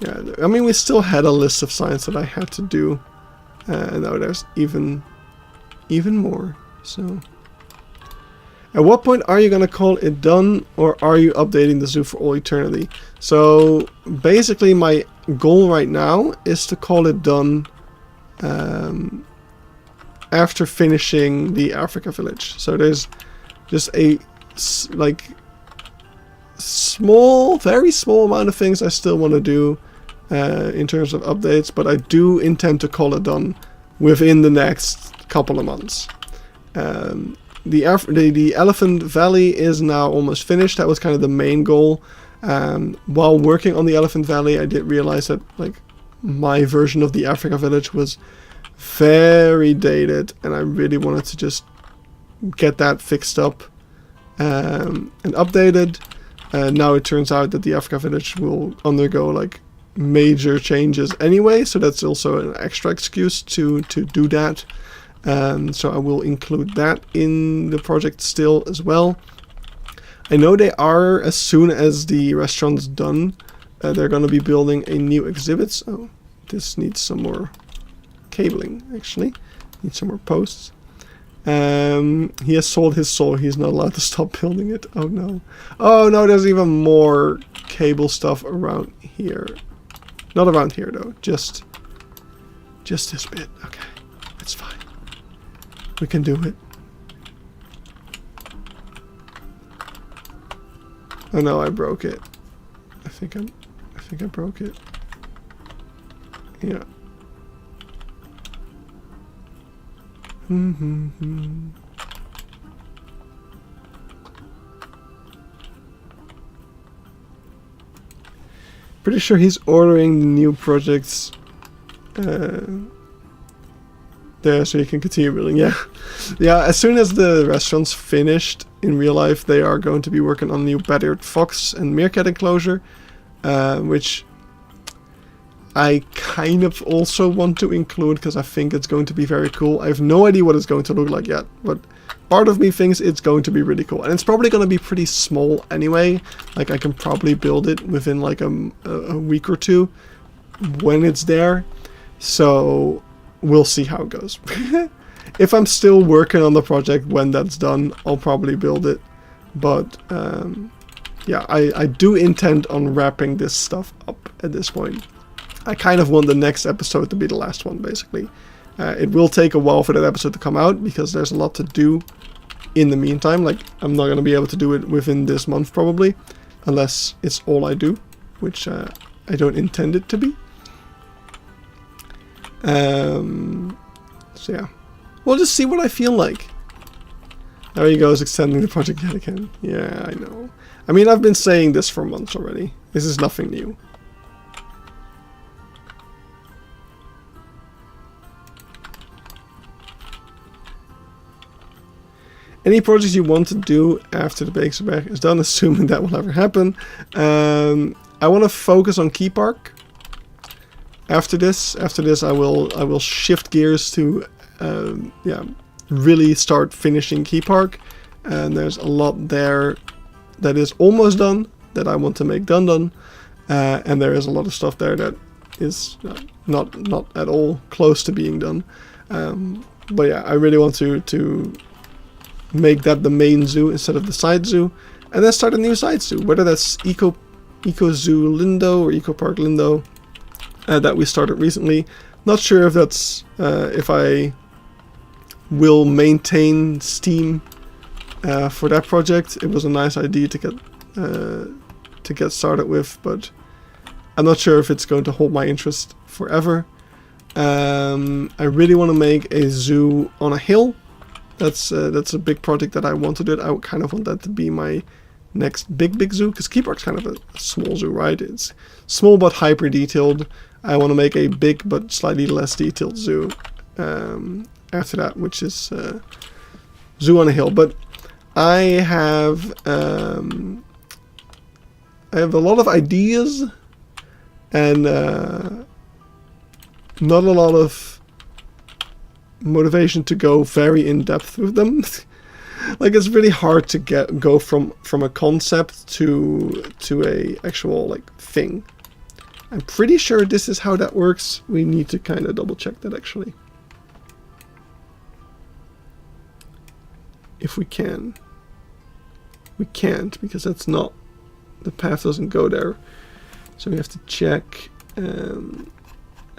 Yeah, I mean, we still had a list of signs that I had to do. Now there's even more. So, at what point are you gonna call it done, or are you updating the zoo for all eternity? So basically, my goal right now is to call it done after finishing the Africa village. So there's just a like small, very small amount of things I still want to do in terms of updates, but I do intend to call it done within the next couple of months. The Elephant Valley is now almost finished. That was kind of the main goal. While working on the Elephant Valley, I did realize that like my version of the Africa village was very dated, and I really wanted to just get that fixed up and updated. Now it turns out that the Africa village will undergo like major changes anyway, so that's also an extra excuse to do that. So I will include that in the project still as well. I know they are, as soon as the restaurant's done, they're going to be building a new exhibit. Oh, this needs some more cabling, actually. Needs some more posts. He has sold his soul. He's not allowed to stop building it. Oh no. Oh no, there's even more cable stuff around here. Not around here though. Just this bit. Okay. It's fine. We can do it. Oh no, I broke it. I think I broke it. Yeah. Pretty sure he's ordering the new projects there so you can continue building. Yeah. Yeah, as soon as the restaurant's finished in real life, they are going to be working on a new battered fox and meerkat enclosure, which I kind of also want to include because I think it's going to be very cool. I have no idea what it's going to look like yet, but part of me thinks it's going to be really cool. And it's probably going to be pretty small anyway. Like I can probably build it within like a week or two when it's there. So we'll see how it goes. If I'm still working on the project when that's done, I'll probably build it. But yeah, I do intend on wrapping this stuff up at this point. I kind of want the next episode to be the last one, basically. It will take a while for that episode to come out, because there's a lot to do in the meantime. Like, I'm not going to be able to do it within this month, probably. Unless it's all I do, which I don't intend it to be. So yeah. We'll just see what I feel like. There he goes, extending the project yet again. Yeah, I know. I mean, I've been saying this for months already. This is nothing new. Any projects you want to do after the Beekse Bergen is done, assuming that will ever happen. I want to focus on Key Park. After this, I will shift gears to yeah, really start finishing Key Park. And there's a lot there that is almost done that I want to make done. And there is a lot of stuff there that is not at all close to being done. But yeah, I really want to make that the main zoo instead of the side zoo, and then start a new side zoo, whether that's Eco Zoo Lindo or Eco Park Lindo that we started recently. Not sure if that's if I will maintain Steam for that project. It was a nice idea to get started with, but I'm not sure if it's going to hold my interest forever. I really want to make a zoo on a hill. That's a big project that I want to do. I kind of want that to be my next big zoo, because Key Park's kind of a small zoo, right? It's small but hyper detailed. I want to make a big but slightly less detailed zoo after that, which is Zoo on a Hill. But I have a lot of ideas and not a lot of motivation to go very in depth with them. Like, it's really hard to go from a concept to a actual like thing. I'm pretty sure this is how that works. We need to kind of double check that actually. If we can. We can't, because that's not, the path doesn't go there. So we have to check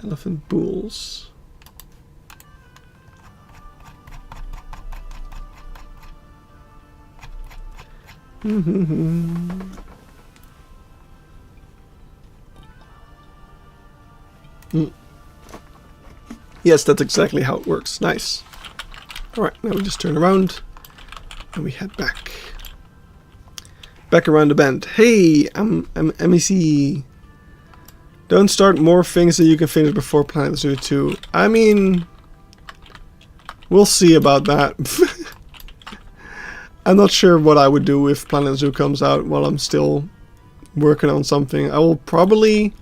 elephant bulls. Yes, that's exactly how it works. Nice. Alright, now we just turn around and we head back. Back around the bend. Hey, I'm MEC. Don't start more things that you can finish before Planet Zoo 2. I mean, we'll see about that. I'm not sure what I would do if Planet Zoo comes out while I'm still working on something. I will probably...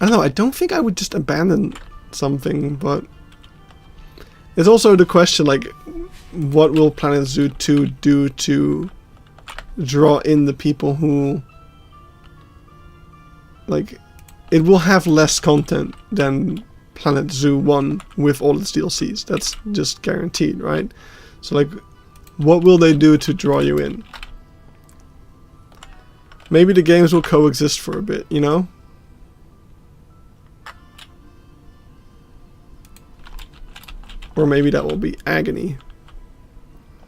I don't know, I don't think I would just abandon something, but... It's also the question, like, what will Planet Zoo 2 do to draw in the people who... Like, it will have less content than Planet Zoo 1 with all its DLCs. That's just guaranteed, right? So, like, what will they do to draw you in? Maybe the games will coexist for a bit, you know? Or maybe that will be agony.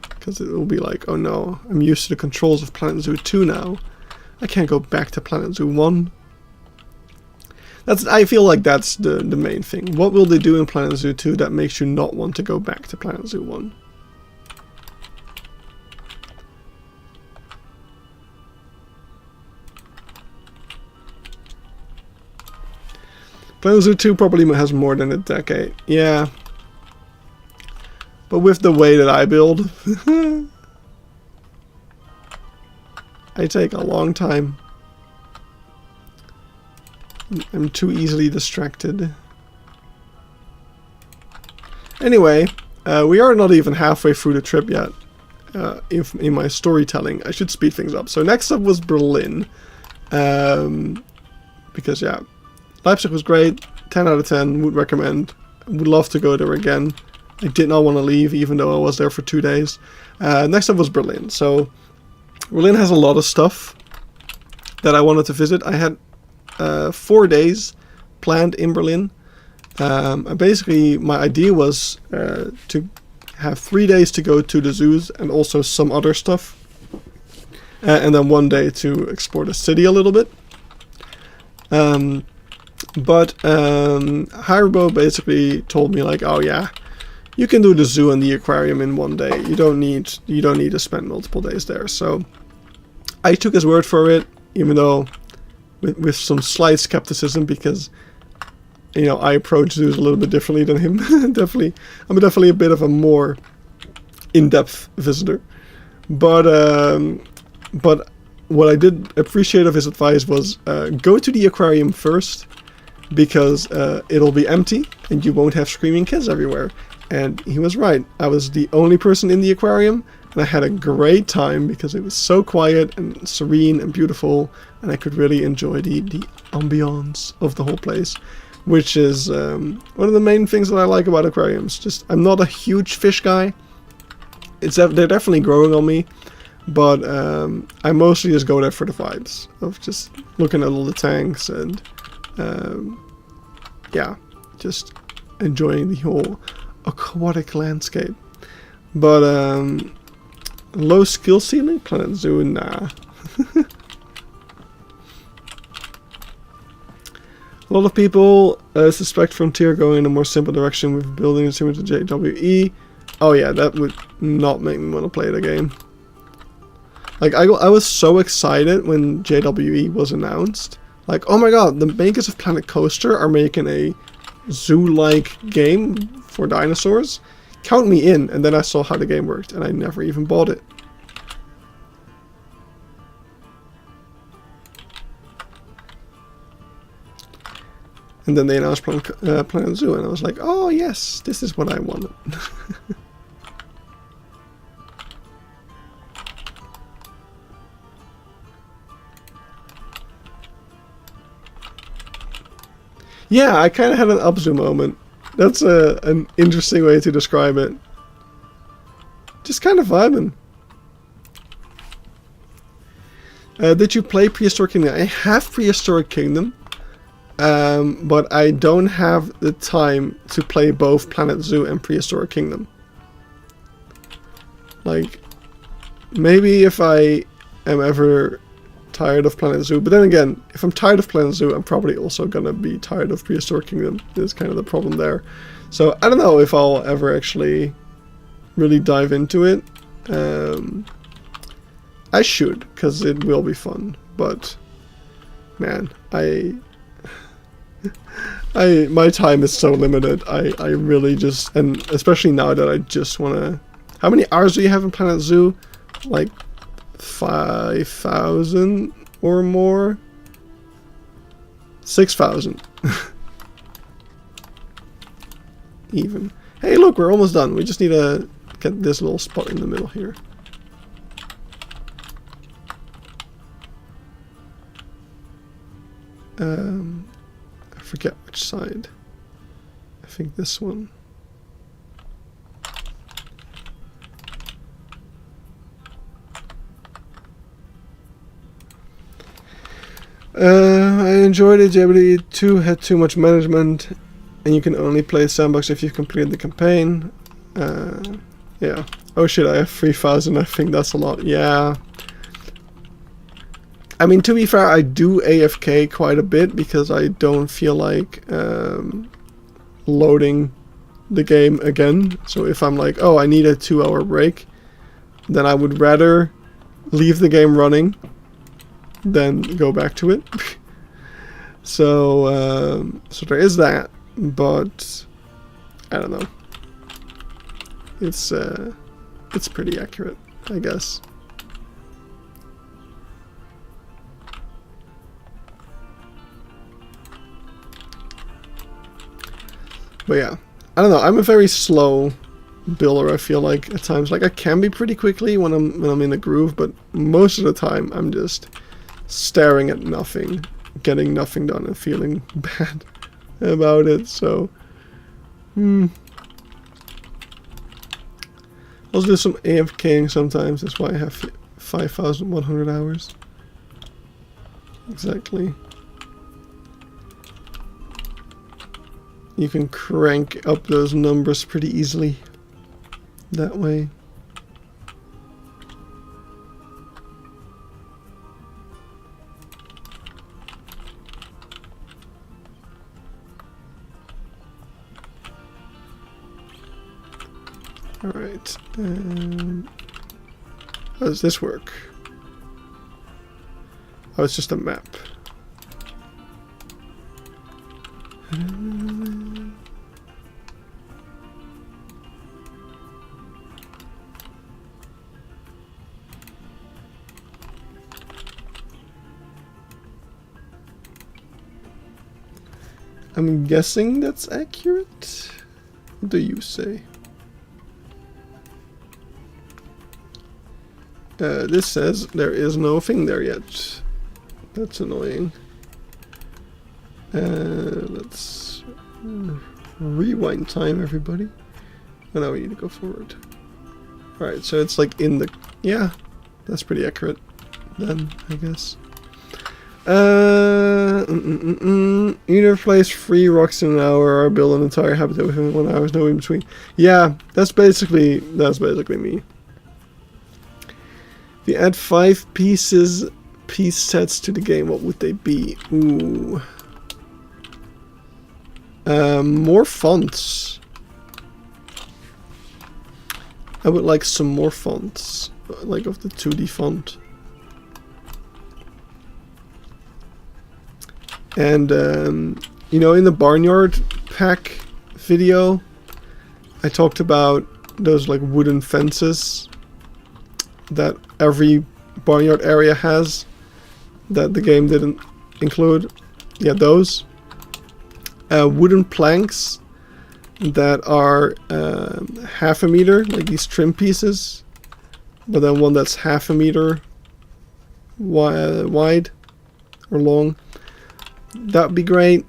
Because it will be like, oh no, I'm used to the controls of Planet Zoo 2 now. I can't go back to Planet Zoo 1. I feel like that's the main thing. What will they do in Planet Zoo 2 that makes you not want to go back to Planet Zoo 1? Planet Zoo 2 probably has more than a decade. Yeah. But with the way that I build, I take a long time. I'm too easily distracted. Anyway, we are not even halfway through the trip yet. In my storytelling, I should speed things up. So next up was Berlin. Because yeah, Leipzig was great. 10 out of 10, would recommend. Would love to go there again. I did not want to leave, even though I was there for 2 days. Next up was Berlin. So Berlin has a lot of stuff that I wanted to visit. I had 4 days planned in Berlin. Basically, my idea was to have 3 days to go to the zoos and also some other stuff. And then 1 day to explore the city a little bit. But Haribo basically told me like, oh yeah, you can do the zoo and the aquarium in 1 day. You don't need to spend multiple days there. So I took his word for it, even though with some slight skepticism, because you know I approach zoos a little bit differently than him. I'm definitely a bit of a more in-depth visitor. But what I did appreciate of his advice was go to the aquarium first, because it'll be empty and you won't have screaming kids everywhere. And he was right. I was the only person in the aquarium, and I had a great time because it was so quiet and serene and beautiful, and I could really enjoy the ambiance of the whole place, which is one of the main things that I like about aquariums. Just, I'm not a huge fish guy. They're definitely growing on me, but I mostly just go there for the vibes of just looking at all the tanks and yeah, just enjoying the whole aquatic landscape. But low skill ceiling, Planet Zoo, nah. A lot of people suspect Frontier going in a more simple direction with building similar to JWE. Oh yeah, that would not make me want to play the game. Like, I was so excited when JWE was announced. Like, oh my god, the makers of Planet Coaster are making a zoo-like game for dinosaurs. count me in, and then I saw how the game worked, and I never even bought it. And then they announced Planet Zoo, and I was like, oh yes, this is what I wanted. Yeah, I kind of had an Abzu moment. That's an interesting way to describe it. Just kind of vibing. Did you play Prehistoric Kingdom? I have Prehistoric Kingdom. But I don't have the time to play both Planet Zoo and Prehistoric Kingdom. Like, maybe if I am ever tired of Planet Zoo, but then again, if I'm tired of Planet Zoo, I'm probably also gonna be tired of Prehistoric Kingdom. Is kind of the problem there. So I don't know if I'll ever actually really dive into it. I should, because it will be fun. But man, my time is so limited. I really just, and especially now that I just want to... How many hours do you have in Planet Zoo? Like 5,000 or more? 6,000. Even. Hey look, we're almost done. We just need to get this little spot in the middle here. I forget which side. I think this one. I enjoyed it. JBD 2 had too much management, and you can only play Sandbox if you've completed the campaign. Yeah. Oh shit, I have 3,000. I think that's a lot. Yeah. I mean, to be fair, I do AFK quite a bit because I don't feel like loading the game again. So if I'm like, oh, I need a 2-hour break, then I would rather leave the game running than go back to it. So there is that, but I don't know. It's pretty accurate, I guess. But yeah, I don't know. I'm a very slow builder. I feel like at times, like I can be pretty quickly when I'm in a groove, but most of the time I'm just staring at nothing, getting nothing done, and feeling bad about it. So, I'll do some AFKing sometimes. That's why I have 5,100 hours. Exactly. You can crank up those numbers pretty easily that way. Alright, how does this work? Oh, it's just a map. I'm guessing that's accurate. What do you say? This says there is no thing there yet. That's annoying. Let's rewind time, everybody. Oh, now we need to go forward. Alright, so it's like in the... Yeah, that's pretty accurate then, I guess. Either place 3 rocks in an hour or build an entire habitat within 1 hour, no in between. Yeah, that's basically me. If you add 5 piece sets to the game, what would they be? Ooh. More fonts. I would like some more fonts, like of the 2D font. And, you know, in the Barnyard Pack video, I talked about those like wooden fences that every barnyard area has that the game didn't include. Yeah, those. Wooden planks that are half a meter, like these trim pieces, but then one that's half a meter wide or long. That'd be great.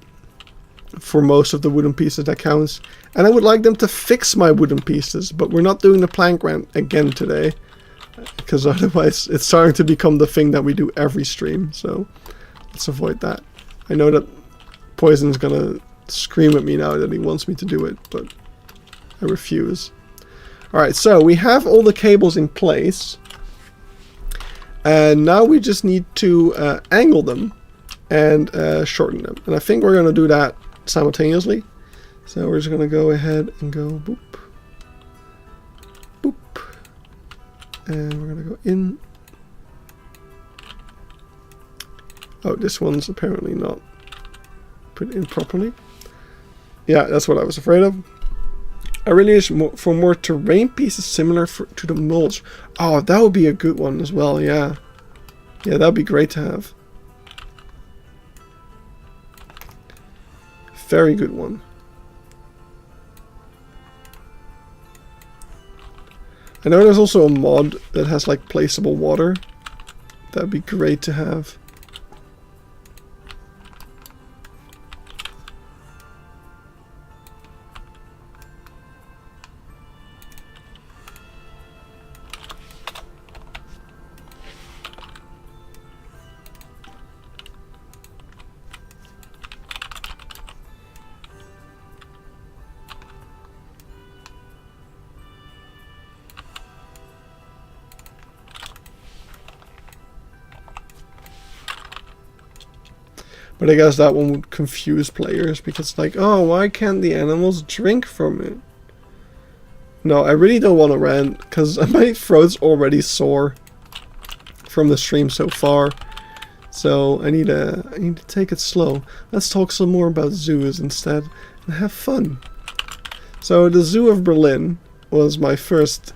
For most of the wooden pieces, that counts. And I would like them to fix my wooden pieces, but we're not doing the plank rant again today, because otherwise it's starting to become the thing that we do every stream, so let's avoid that. I know that Poison's gonna scream at me now that he wants me to do it, but I refuse. Alright, so we have all the cables in place, and now we just need to angle them and shorten them. And I think we're gonna do that simultaneously. So we're just gonna go ahead and go boop, boop, and we're gonna go in. Oh, this one's apparently not put in properly. Yeah, that's what I was afraid of. I really wish for more terrain pieces similar to the mulch. Oh, that would be a good one as well. Yeah, yeah, that would be great to have. Very good one. I know there's also a mod that has like placeable water. That'd be great to have. But I guess that one would confuse players, because like, oh, why can't the animals drink from it? No, I really don't want to rant, because my throat's already sore from the stream so far. So I need to take it slow. Let's talk some more about zoos instead and have fun. So the Zoo of Berlin was my first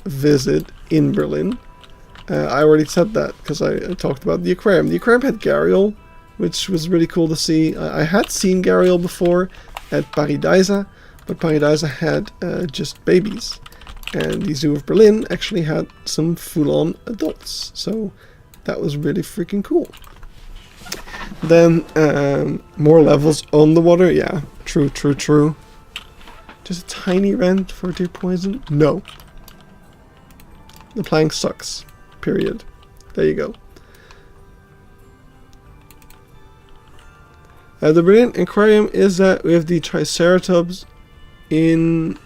visit in Berlin. I already said that because I talked about the aquarium. The aquarium had gharial, which was really cool to see. I had seen gharial before at Paradise, but Paradise had just babies. And the Zoo of Berlin actually had some full-on adults. So that was really freaking cool. Then more levels on the water. Yeah, true, true, true. Just a tiny rant for Dear Poison? No. The plank sucks. Period. There you go. The Berlin Aquarium is that we have the Triceratops in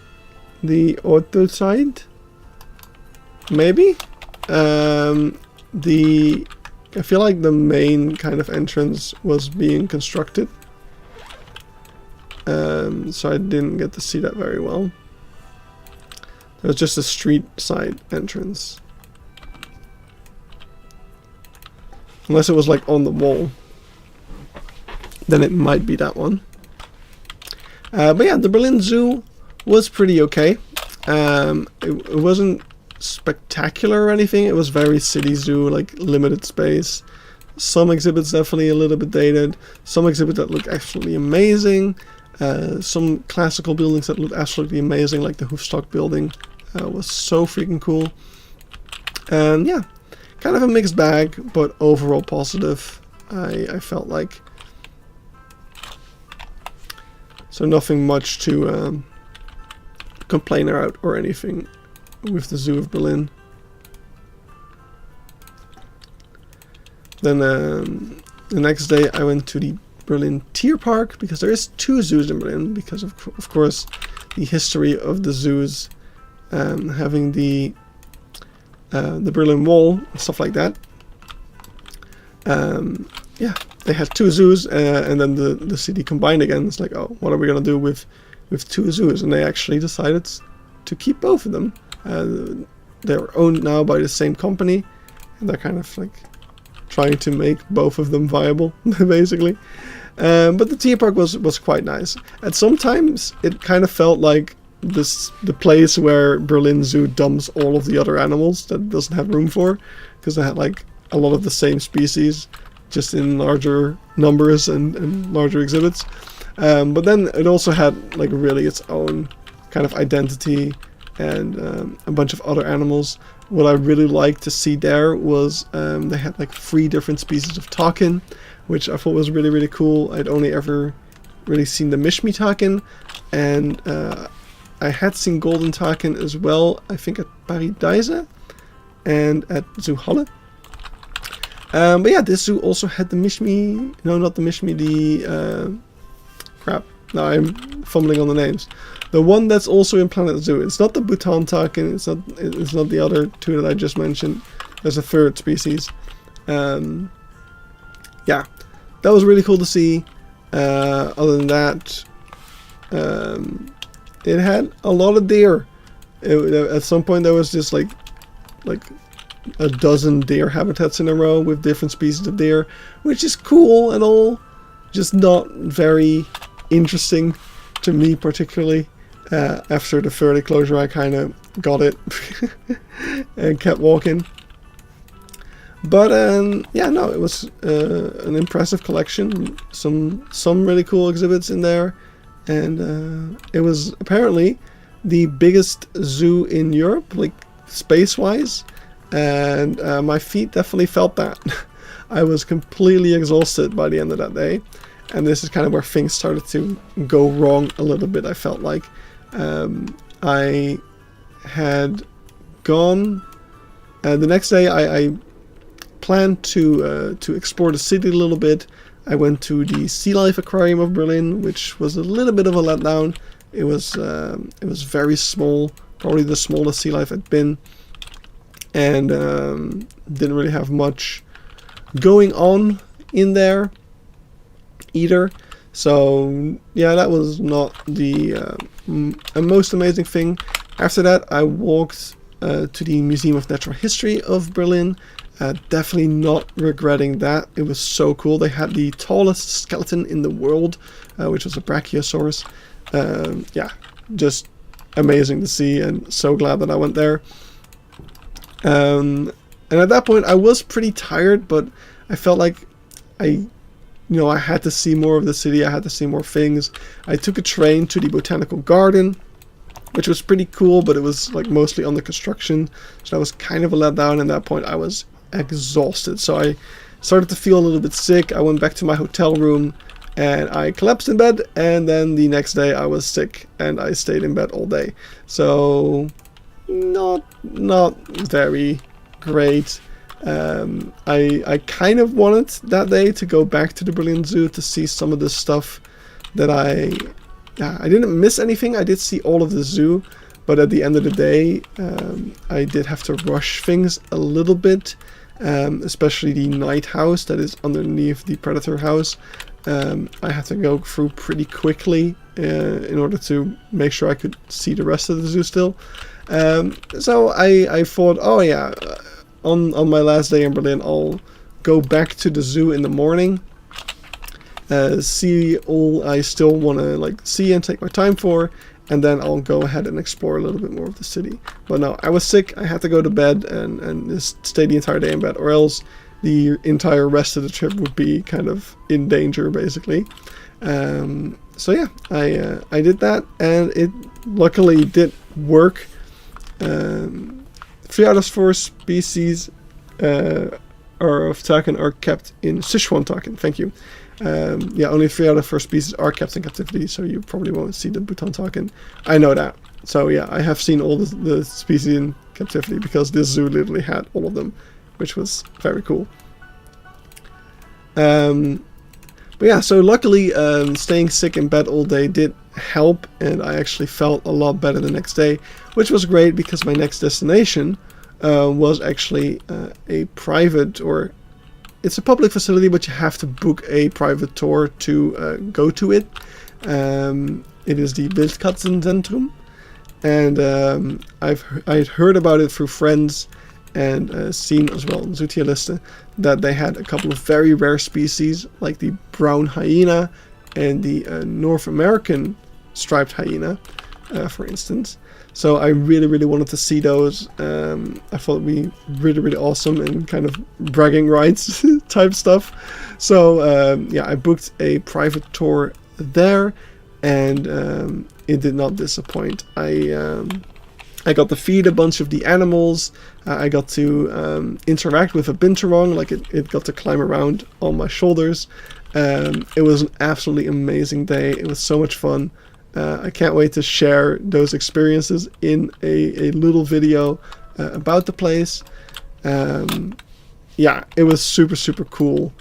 the auto side. Maybe? I feel like the main kind of entrance was being constructed. So I didn't get to see that very well. There was just a street side entrance. Unless it was like on the wall. Then it might be that one. But yeah, the Berlin Zoo was pretty okay. It wasn't spectacular or anything. It was very city zoo, like limited space. Some exhibits definitely a little bit dated. Some exhibits that look absolutely amazing. Some classical buildings that look absolutely amazing, like the Hoofstock building was so freaking cool. And yeah, kind of a mixed bag, but overall positive, I felt like. So nothing much to complain about or anything with the Zoo of Berlin. Then the next day I went to the Berlin Tier Park, because there is 2 zoos in Berlin, because of course the history of the zoos, having the Berlin Wall and stuff like that. Yeah, they had 2 zoos, and then the city combined again. It's like, oh, what are we gonna do with 2 zoos? And they actually decided to keep both of them. They're owned now by the same company, and they're kind of like trying to make both of them viable, basically. But the Tier Park was quite nice. At some times, it kind of felt like the place where Berlin Zoo dumps all of the other animals that it doesn't have room for, because they had like a lot of the same species, just in larger numbers and larger exhibits. But then it also had like really its own kind of identity and a bunch of other animals. What I really liked to see there was they had like 3 different species of takin, which I thought was really, really cool. I'd only ever really seen the Mishmi takin, and I had seen golden takin as well, I think at Paradise and at Zoo Halle. But yeah, this zoo also had the Mishmi, no, not the Mishmi, the, crap, now I'm fumbling on the names. The one that's also in Planet Zoo. It's not the Bhutan takin, it's not the other 2 that I just mentioned. There's a 3rd species. Yeah, that was really cool to see. Other than that, it had a lot of deer. At some point there was just like a dozen deer habitats in a row with different species of deer, which is cool and all, just not very interesting to me particularly. After the 30 closure I kind of got it and kept walking. But yeah, no, it was an impressive collection, some really cool exhibits in there, and it was apparently the biggest zoo in Europe, like space-wise, and my feet definitely felt that. I was completely exhausted by the end of that day, and this is kind of where things started to go wrong a little bit, I felt like. I had gone, the next day I planned to explore the city a little bit. I went to the Sea Life Aquarium of Berlin, which was a little bit of a letdown. It was very small, probably the smallest sea life I'd been, and didn't really have much going on in there either. So yeah, that was not the most amazing thing. After that, I walked to the Museum of Natural History of Berlin. Definitely not regretting that. It was so cool. They had the tallest skeleton in the world, which was a Brachiosaurus. Yeah, just amazing to see, and so glad that I went there. And at that point, I was pretty tired, but I felt like I had to see more of the city. I had to see more things. I took a train to the Botanical Garden, which was pretty cool, but it was like mostly under construction, so that was kind of a letdown. At that point, I was exhausted, so I started to feel a little bit sick. I went back to my hotel room and I collapsed in bed, and then the next day I was sick and I stayed in bed all day. So not very great. I kind of wanted that day to go back to the Berlin Zoo to see some of the stuff that I didn't miss anything. I did see all of the zoo, but at the end of the day, I did have to rush things a little bit, especially the night house that is underneath the predator house. I had to go through pretty quickly in order to make sure I could see the rest of the zoo still. So I thought, oh yeah, on my last day in Berlin, I'll go back to the zoo in the morning, see all I still want to see and take my time for, and then I'll go ahead and explore a little bit more of the city. But no, I was sick. I had to go to bed and just stay the entire day in bed, or else the entire rest of the trip would be kind of in danger, basically. So yeah, I did that, and it luckily did work. 3 out of 4 species of takin are kept in Sichuan takin. Thank you. Yeah, only 3 out of 4 species are kept in captivity, so you probably won't see the Bhutan takin. I know that. So yeah, I have seen all the species in captivity because this zoo literally had all of them, which was very cool. But yeah, so luckily staying sick in bed all day did help, and I actually felt a lot better the next day, which was great because my next destination was actually a private, or it's a public facility, but you have to book a private tour to go to it. It is the Wildkatzenzentrum, and I'd heard about it through friends and seen as well in Zootierliste that they had a couple of very rare species like the brown hyena and the North American striped hyena. for instance. So I really wanted to see those. I thought it'd be really awesome and kind of bragging rights type stuff. So yeah, I booked a private tour there, and it did not disappoint. I got to feed a bunch of the animals. I got to interact with a binturong, like it got to climb around on my shoulders. It was an absolutely amazing day. It was so much fun. I can't wait to share those experiences in a little video about the place. Yeah, it was super cool,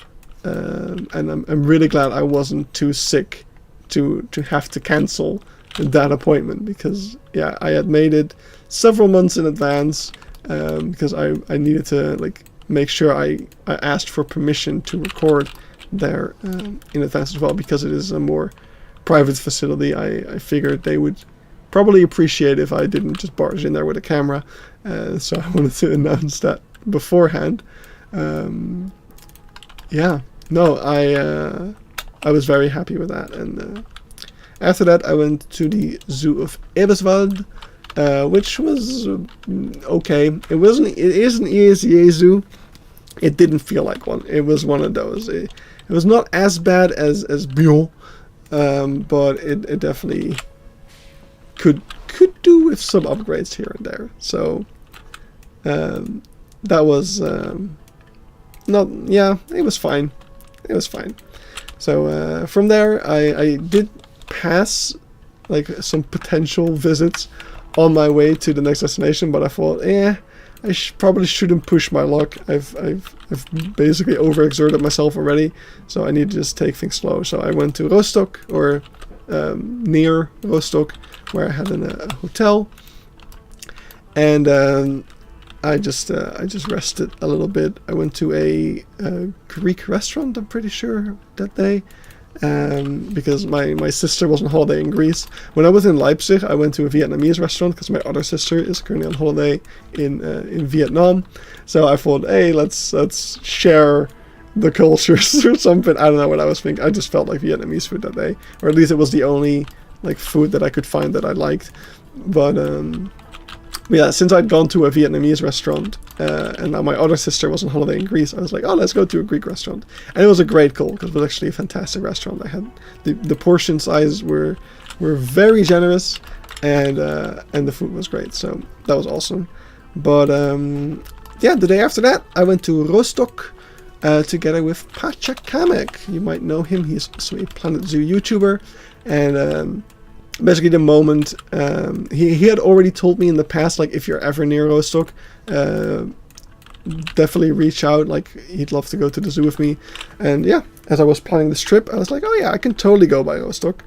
and I'm really glad I wasn't too sick to have to cancel that appointment, because yeah, I had made it several months in advance, because I needed to like make sure I asked for permission to record there in advance as well, because it is a more private facility. I figured they would probably appreciate if I didn't just barge in there with a camera, so I wanted to announce that beforehand. Yeah, no, I was very happy with that, and after that I went to the Zoo of Eberswald, which was okay. It is an ESA zoo. It didn't feel like one. It was one of those. It was not as bad as Bio, but it definitely could do with some upgrades here and there. So that was not, yeah, it was fine. It was fine. So from there I did pass like some potential visits on my way to the next destination, but I thought, I probably shouldn't push my luck. I've basically overexerted myself already, so I need to just take things slow. So I went to Rostock, or near Rostock, where I had a hotel, and I just rested a little bit. I went to a Greek restaurant, I'm pretty sure, that day. Because my sister was on holiday in Greece. When I was in Leipzig, I went to a Vietnamese restaurant because my other sister is currently on holiday in Vietnam. So I thought, hey, let's share the cultures or something. I don't know what I was thinking. I just felt like Vietnamese food that day, or at least it was the only like food that I could find that I liked. But yeah, since I'd gone to a Vietnamese restaurant, and now my other sister was on holiday in Greece, I was like, oh, let's go to a Greek restaurant. And it was a great call, because it was actually a fantastic restaurant. I had the portion size were very generous, and the food was great, so that was awesome. But yeah, the day after that, I went to Rostock together with Pacha Kamek. You might know him. He's also a Planet Zoo YouTuber, and basically the moment he had already told me in the past, like, if you're ever near Rostock, definitely reach out, like he'd love to go to the zoo with me. And yeah, as I was planning this trip, I was like, oh yeah, I can totally go by Rostock,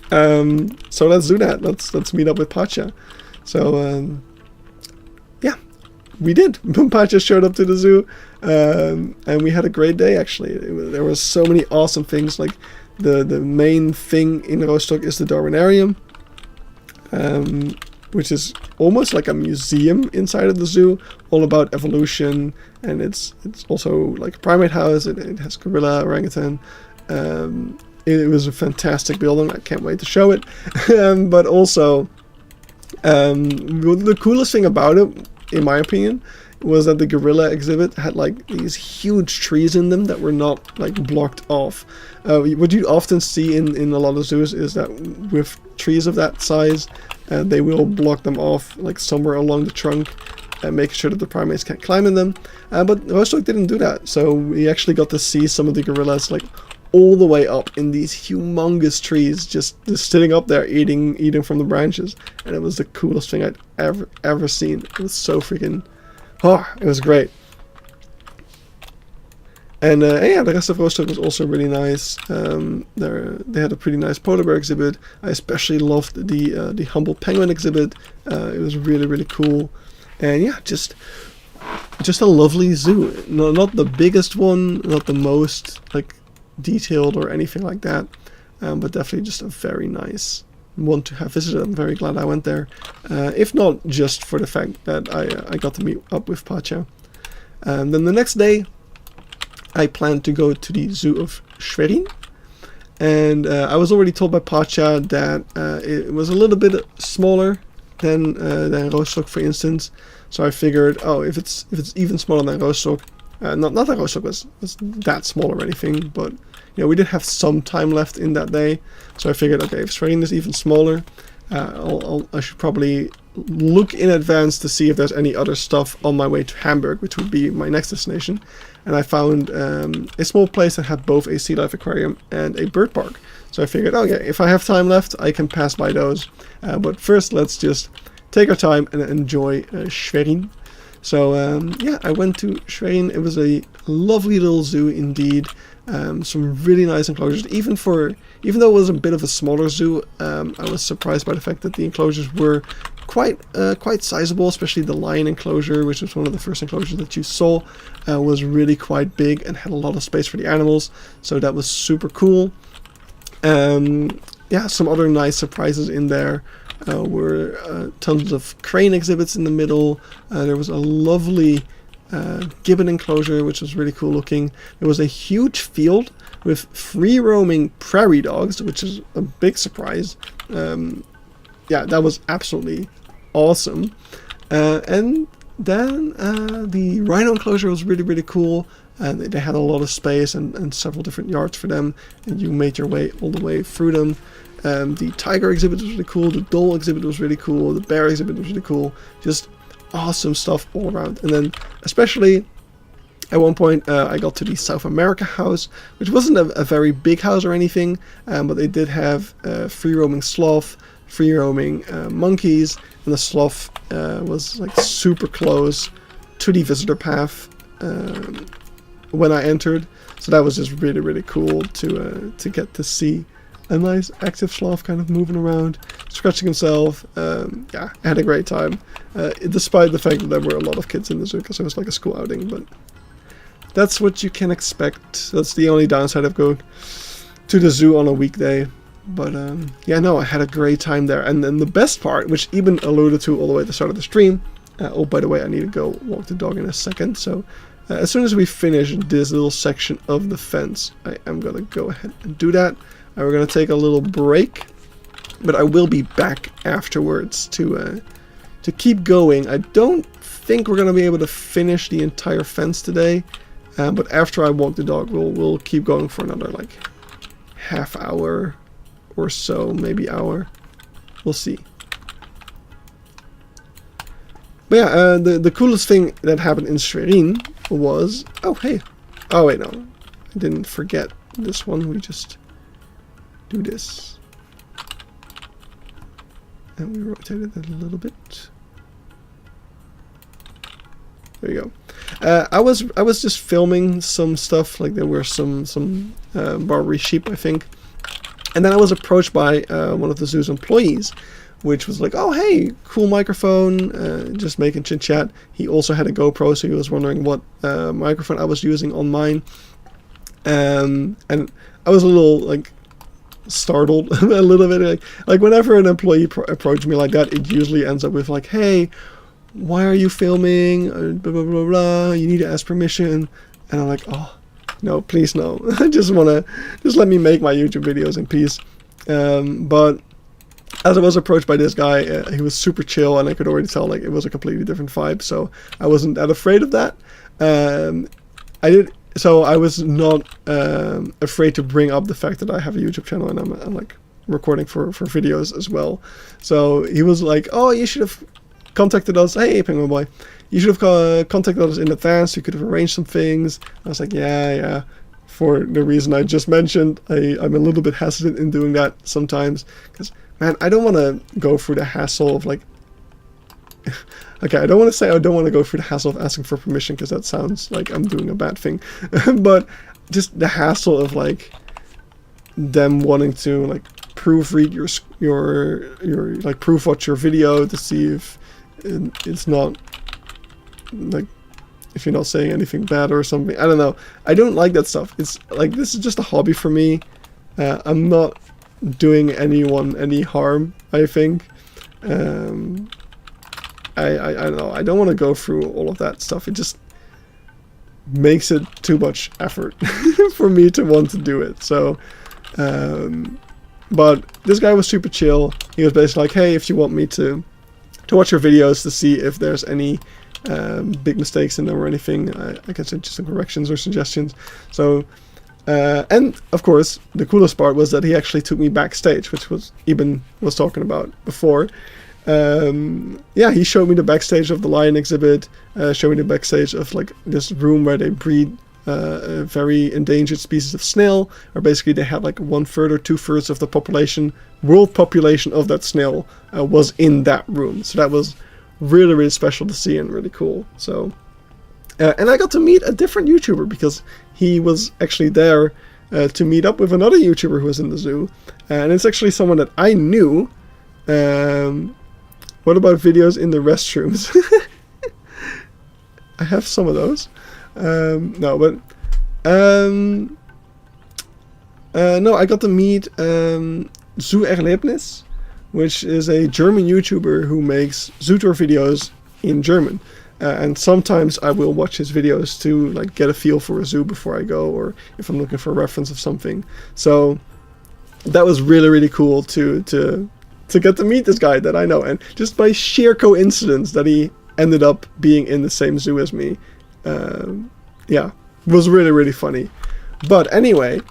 so let's do that. Let's meet up with Pacha. So yeah, we did. Pacha showed up to the zoo, and we had a great day. Actually, there were so many awesome things. Like the main thing in Rostock is the Darwinarium, which is almost like a museum inside of the zoo, all about evolution, and it's also like a primate house. It has gorilla, orangutan. It was a fantastic building. I can't wait to show it. But also, the coolest thing about it, in my opinion, was that the gorilla exhibit had like these huge trees in them that were not like blocked off. What you often see in a lot of zoos is that with trees of that size, they will block them off like somewhere along the trunk, and make sure that the primates can't climb in them. But Rostock didn't do that, so we actually got to see some of the gorillas like all the way up in these humongous trees, just sitting up there eating from the branches, and it was the coolest thing I'd ever seen. It was so freaking, it was great. And yeah, the rest of Rostock was also really nice. They had a pretty nice polar bear exhibit. I especially loved the humble penguin exhibit. It was really cool. And yeah, just a lovely zoo. No, not the biggest one, not the most like detailed or anything like that, but definitely just a very nice one to have visited. I'm very glad I went there, if not just for the fact that I got to meet up with Pacha. Then the next day, I planned to go to the Zoo of Schwerin, And I was already told by Pacha that it was a little bit smaller than Rostock, for instance. So I figured, oh, if it's even smaller than Rostock, not that Rostock was that small or anything, but you know, we did have some time left in that day. So I figured, okay, if Schwerin is even smaller, I should probably look in advance to see if there's any other stuff on my way to Hamburg, which would be my next destination. And I found a small place that had both a sea life aquarium and a bird park. So I figured, okay, if I have time left, I can pass by those. But first, let's just take our time and enjoy Schwerin. So yeah, I went to Schwerin. It was a lovely little zoo indeed. Some really nice enclosures. Even though it was a bit of a smaller zoo, I was surprised by the fact that the enclosures were quite sizable, especially the lion enclosure, which was one of the first enclosures that you saw, was really quite big and had a lot of space for the animals. So that was super cool. Yeah, some other nice surprises in there. Were tons of crane exhibits in the middle. There was a lovely gibbon enclosure, which was really cool looking. There was a huge field with free roaming prairie dogs, which is a big surprise. Yeah, that was absolutely awesome. And then the rhino enclosure was really cool. And they had a lot of space and several different yards for them, and you made your way all the way through them. The tiger exhibit was really cool, the dole exhibit was really cool, the bear exhibit was really cool. Just awesome stuff all around. And then especially at one point I got to the South America house, which wasn't a very big house or anything, but they did have free roaming sloth, free roaming monkeys, and the sloth was like super close to the visitor path when I entered. So that was just really cool to get to see a nice active sloth kind of moving around, scratching himself. Yeah, I had a great time, despite the fact that there were a lot of kids in the zoo, because it was like a school outing, but that's what you can expect. That's the only downside of going to the zoo on a weekday. But yeah, no, I had a great time there. And then the best part, which Eben alluded to all the way at the start of the stream, oh, by the way, I need to go walk the dog in a second, so as soon as we finish this little section of the fence, I am going to go ahead and do that. We're going to take a little break, but I will be back afterwards to keep going. I don't think we're going to be able to finish the entire fence today, but after I walk the dog, we'll keep going for another like half hour or so, maybe hour. We'll see. But yeah, the coolest thing that happened in Schwerin was... Oh, hey. Oh, wait, no. I didn't forget this one. We just do this. And we rotated it a little bit. There you go. I was just filming some stuff. Like there were some Barbary sheep, I think. And then I was approached by one of the zoo's employees, which was like, oh, hey, cool microphone, just making chit chat. He also had a GoPro, so he was wondering what microphone I was using on mine. And I was a little, like, startled a little bit. Like whenever an employee approaches me like that, it usually ends up with, like, hey, why are you filming? Blah, blah, blah, blah. You need to ask permission. And I'm like, oh, no, please no. I just let me make my YouTube videos in peace. But as I was approached by this guy, he was super chill, and I could already tell like it was a completely different vibe. So I wasn't that afraid of that. So I was not afraid to bring up the fact that I have a YouTube channel and I'm like recording for videos as well. So he was like, "Oh, you should have contacted us. Hey, Penguin Boy, you should have contacted us in advance. You could have arranged some things." I was like, "Yeah." For the reason I just mentioned, I'm a little bit hesitant in doing that sometimes because, man, I don't want to go through the hassle of like. Okay, I don't want to say I don't want to go through the hassle of asking for permission because that sounds like I'm doing a bad thing, but just the hassle of like them wanting to like proofread your like proofwatch your video to see if it's not like if you're not saying anything bad or something. I don't know. I don't like that stuff. It's like this is just a hobby for me. I'm not doing anyone any harm, I think. I don't know. I don't want to go through all of that stuff. It just makes it too much effort for me to want to do it. So But this guy was super chill. He was basically like, hey, if you want me to watch your videos to see if there's any big mistakes in them or anything, I can send you some corrections or suggestions. So, and of course, the coolest part was that he actually took me backstage, which was Eben was talking about before. Yeah, he showed me the backstage of the lion exhibit, showed me the backstage of like this room where they breed a very endangered species of snail, or basically they had like 1/3 or 2/3 of the world population of that snail was in that room. So that was really, really special to see and really cool. So, and I got to meet a different YouTuber because he was actually there to meet up with another YouTuber who was in the zoo, and it's actually someone that I knew. What about videos in the restrooms? I have some of those. No, but no, I got to meet Zoo-Erlebnis, which is a German YouTuber who makes zoo tour videos in German. And sometimes I will watch his videos to like get a feel for a zoo before I go, or if I'm looking for a reference of something. So that was really, really cool to get to meet this guy that I know, and just by sheer coincidence that he ended up being in the same zoo as me. Yeah, it was really, really funny. But anyway,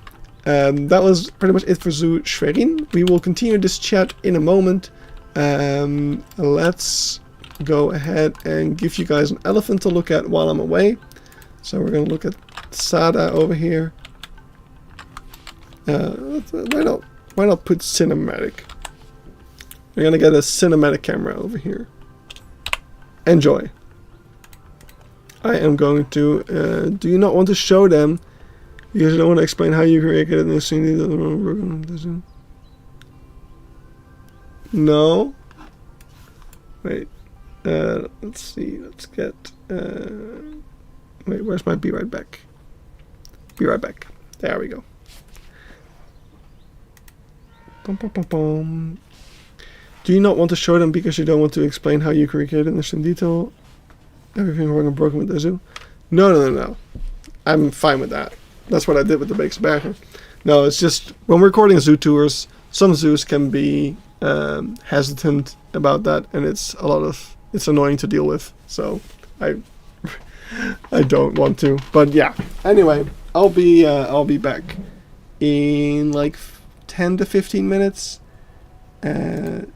that was pretty much it for Zoo Schwerin. We will continue this chat in a moment. Let's go ahead and give you guys an elephant to look at while I'm away. So we're going to look at Sada over here. Why not put cinematic? We're going to get a cinematic camera over here. Enjoy. I am going to, do you not want to show them? Because you don't want to explain how you created it in the scene. No. Wait. Let's see. Let's get, wait, where's my be right back? Be right back. There we go. Bum, bum, bum, bum. Do you not want to show them because you don't want to explain how you created this in detail? Everything wrong and broken with the zoo? No. I'm fine with that. That's what I did with the Beekse Bergen. No, it's just when we're recording zoo tours, some zoos can be hesitant about that, and it's annoying to deal with. So I don't want to. But yeah. Anyway, I'll be back in like 10 to 15 minutes.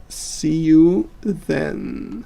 See you then.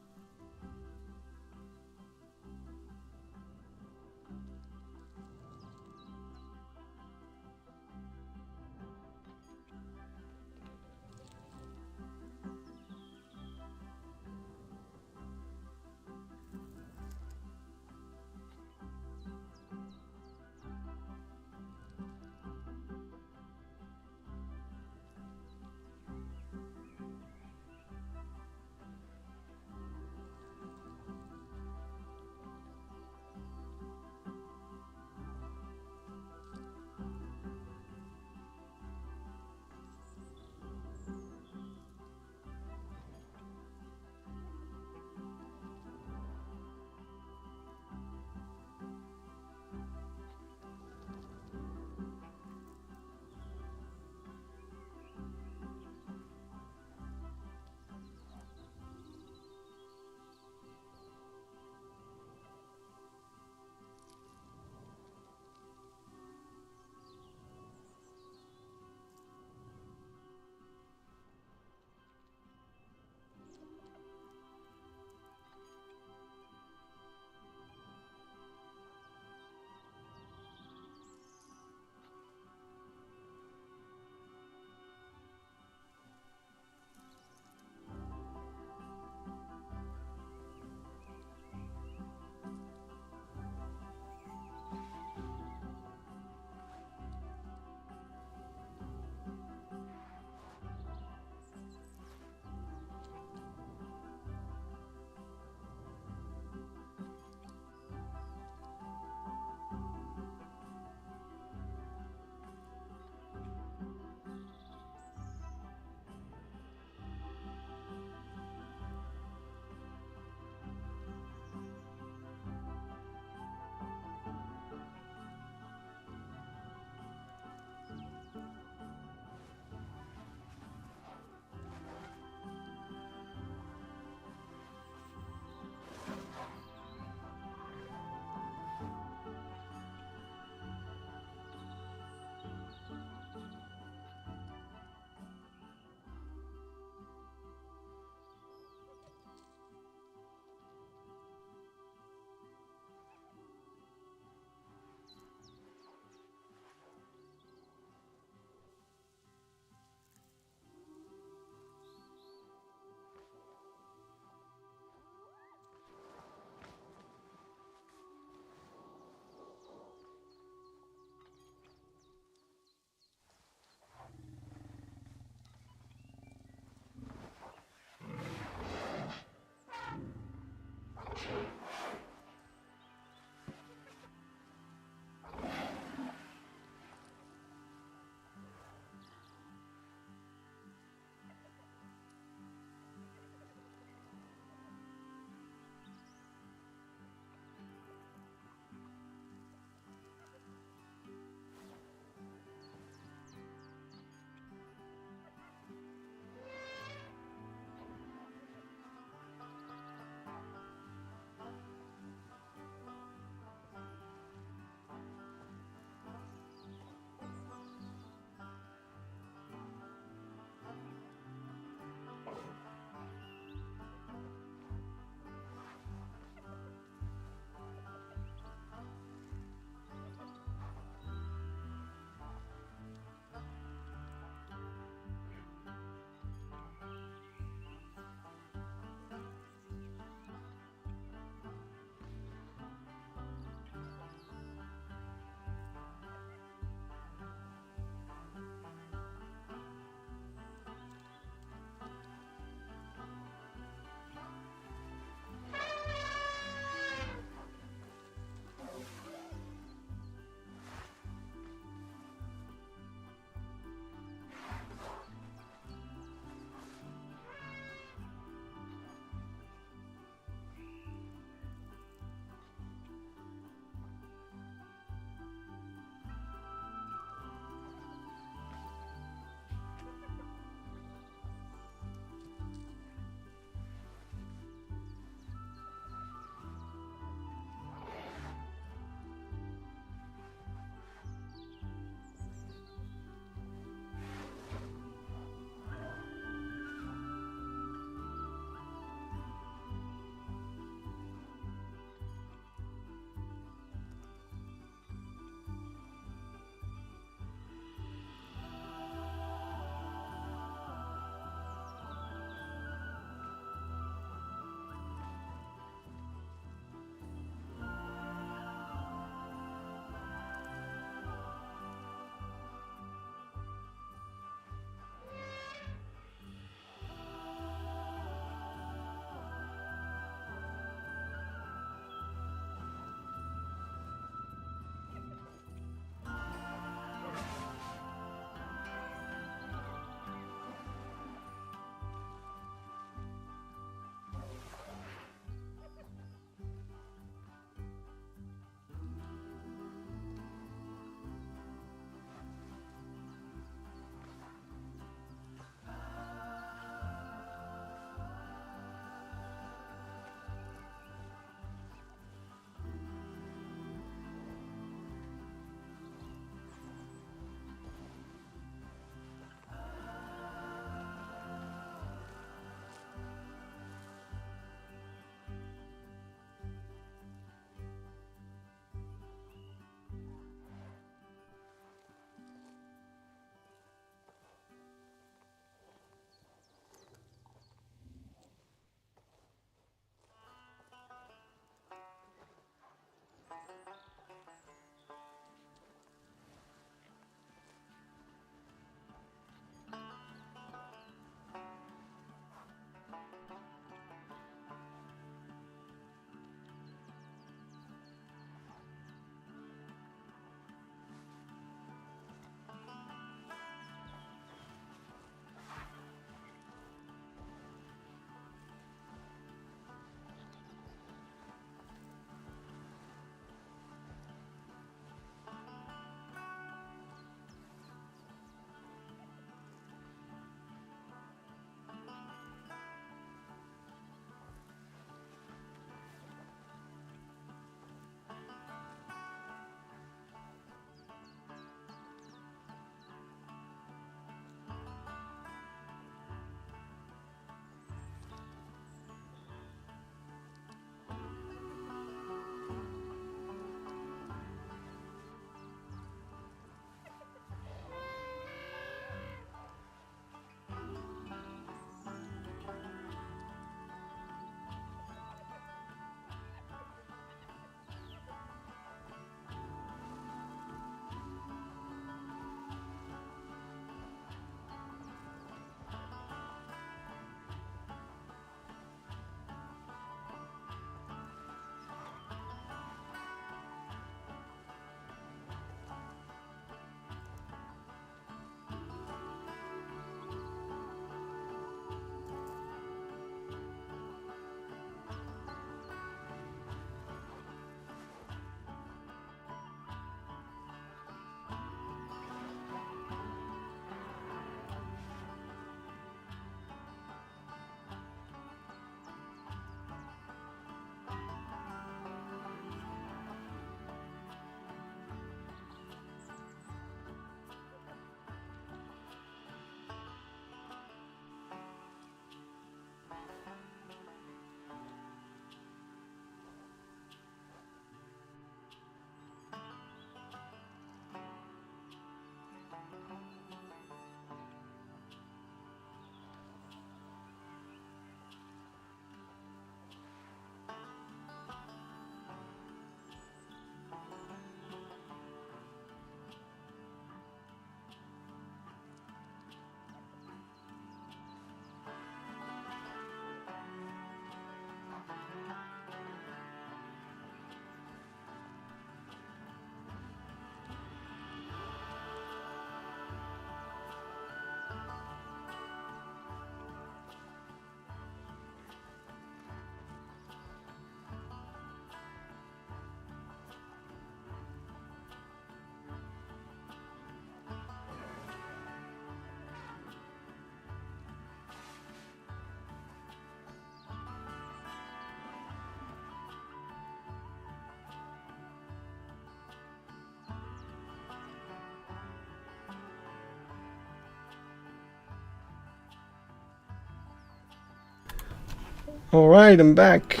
Alright, I'm back.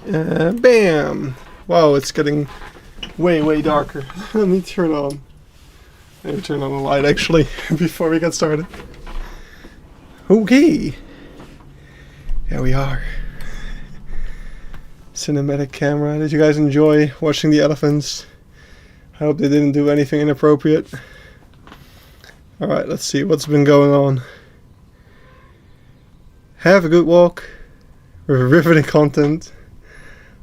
Bam! Wow, it's getting way darker. Let me turn on. Maybe turn on the light actually before we get started. Okay. Here we are. Cinematic camera. Did you guys enjoy watching the elephants? I hope they didn't do anything inappropriate. Alright, let's see what's been going on. Have a good walk. Riveting content.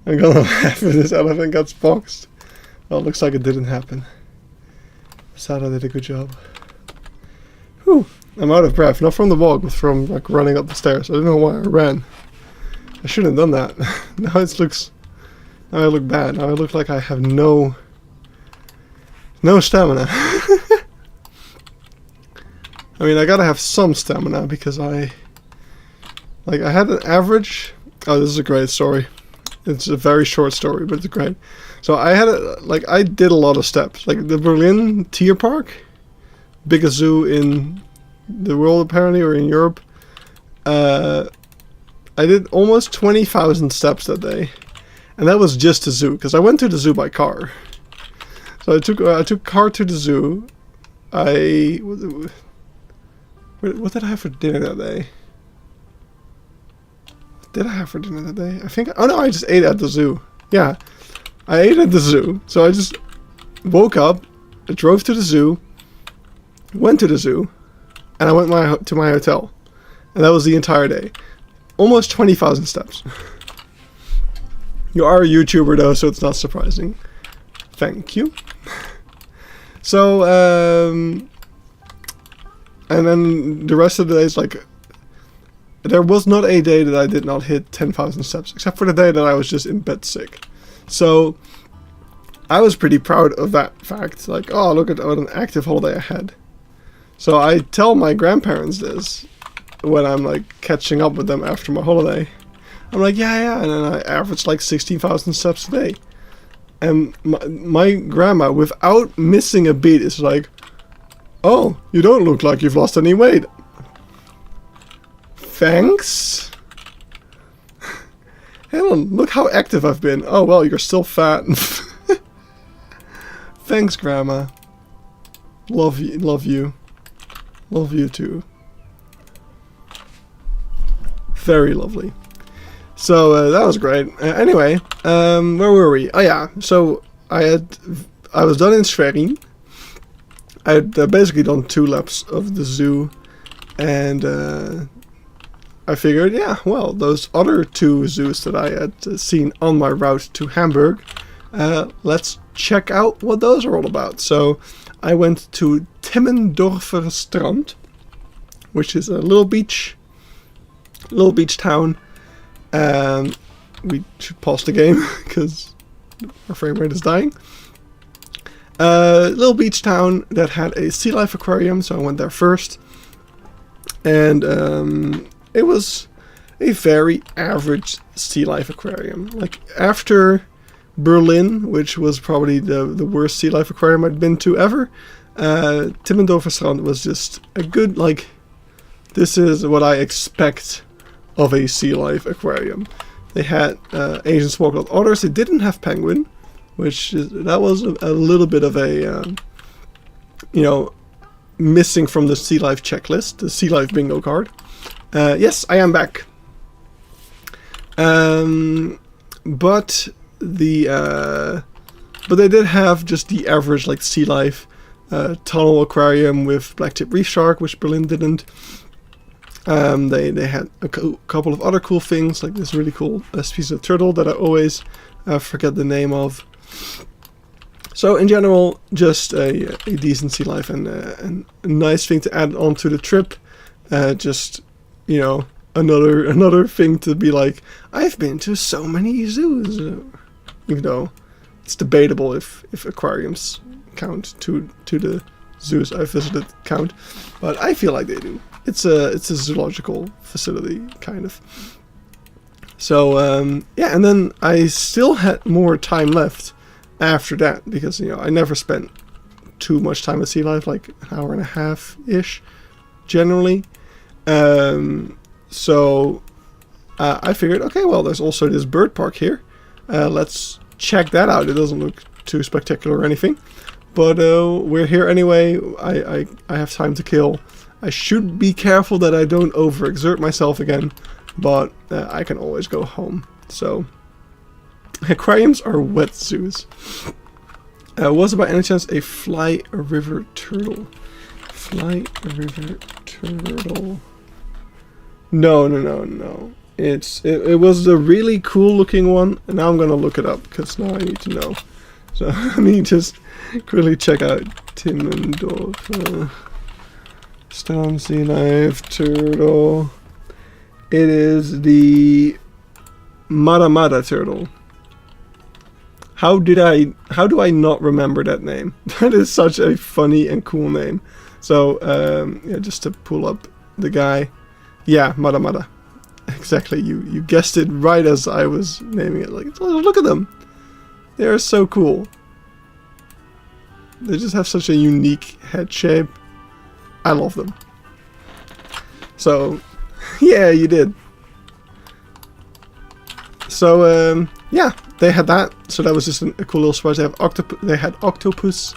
I'm gonna laugh if this elephant gets boxed. Well, it looks like it didn't happen. Sada did a good job. Whew, I'm out of breath. Not from the walk, but from like running up the stairs. I don't know why I ran. I shouldn't have done that. Now I look bad. Now I look like I have no stamina. I mean, I gotta have some stamina because I had an average. Oh, this is a great story. It's a very short story, but it's great. So I did a lot of steps. Like the Berlin Tier Park, biggest zoo in the world apparently, or in Europe. I did almost 20,000 steps that day, and that was just the zoo because I went to the zoo by car. So I took car to the zoo. What did I have for dinner that day? What did I have for dinner that day? I think. Oh no, I just ate at the zoo. Yeah, I ate at the zoo. So I just woke up, I drove to the zoo, went to the zoo, and I went to my hotel, and that was the entire day. Almost 20,000 steps. You are a YouTuber though, so it's not surprising. Thank you. So, and then the rest of the days, like, there was not a day that I did not hit 10,000 steps, except for the day that I was just in bed sick. So, I was pretty proud of that fact. Like, oh, look at what an active holiday I had. So I tell my grandparents this when I'm like catching up with them after my holiday. I'm like, yeah, and then I averaged like 16,000 steps a day. And my grandma, without missing a beat, is like, oh, you don't look like you've lost any weight. Thanks. Helen, look how active I've been. Oh, well, you're still fat. Thanks, Grandma. Love you. Love you. Love you too. Very lovely. So that was great. Anyway, where were we? Oh yeah. So I was done in Schwerin. I had basically done 2 laps of the zoo, and I figured, yeah, well, those other 2 zoos that I had seen on my route to Hamburg, let's check out what those are all about. So I went to Timmendorfer Strand, which is a little beach town. We should pause the game because our frame rate is dying. Little beach town that had a sea life aquarium, so I went there first, and it was a very average sea life aquarium. Like after Berlin, which was probably the worst sea life aquarium I'd been to ever, Timmendorfer Strand was just a good, like, this is what I expect of a sea life aquarium. They had Asian small-clawed otters. They didn't have penguin, that was a little bit of a missing from the sea life checklist, the sea life bingo card. Yes, I am back. But they did have just the average like sea life tunnel aquarium with black-tip reef shark, which Berlin didn't. They had a couple of other cool things, like this really cool species of turtle that I always forget the name of. So in general, just a decent sea life and a nice thing to add on to the trip. Just, another thing to be like, I've been to so many zoos, even though it's debatable if aquariums count to the zoos I've visited count, but I feel like they do. It's a zoological facility, kind of. So, yeah, and then I still had more time left after that, because, I never spent too much time at sea life, like an hour and a half-ish, generally. So, I figured, okay, well, there's also this bird park here. Let's check that out. It doesn't look too spectacular or anything, but we're here anyway. I have time to kill. I should be careful that I don't overexert myself again, but I can always go home. So aquariums are wet zoos. Was by any chance a fly river turtle? Fly river turtle. No. It was the really cool looking one, and now I'm gonna look it up because now I need to know. So let me just quickly check out Timmendorf. Stone sea life turtle. It is the Mara turtle. How do I not remember that name? That is such a funny and cool name. So yeah, just to pull up the guy. Yeah, Mara. Exactly, you guessed it right as I was naming it. Like, look at them. They are so cool. They just have such a unique head shape. I love them. So, yeah, you did. So, yeah, they had that. So that was just a cool little surprise. They had octopus,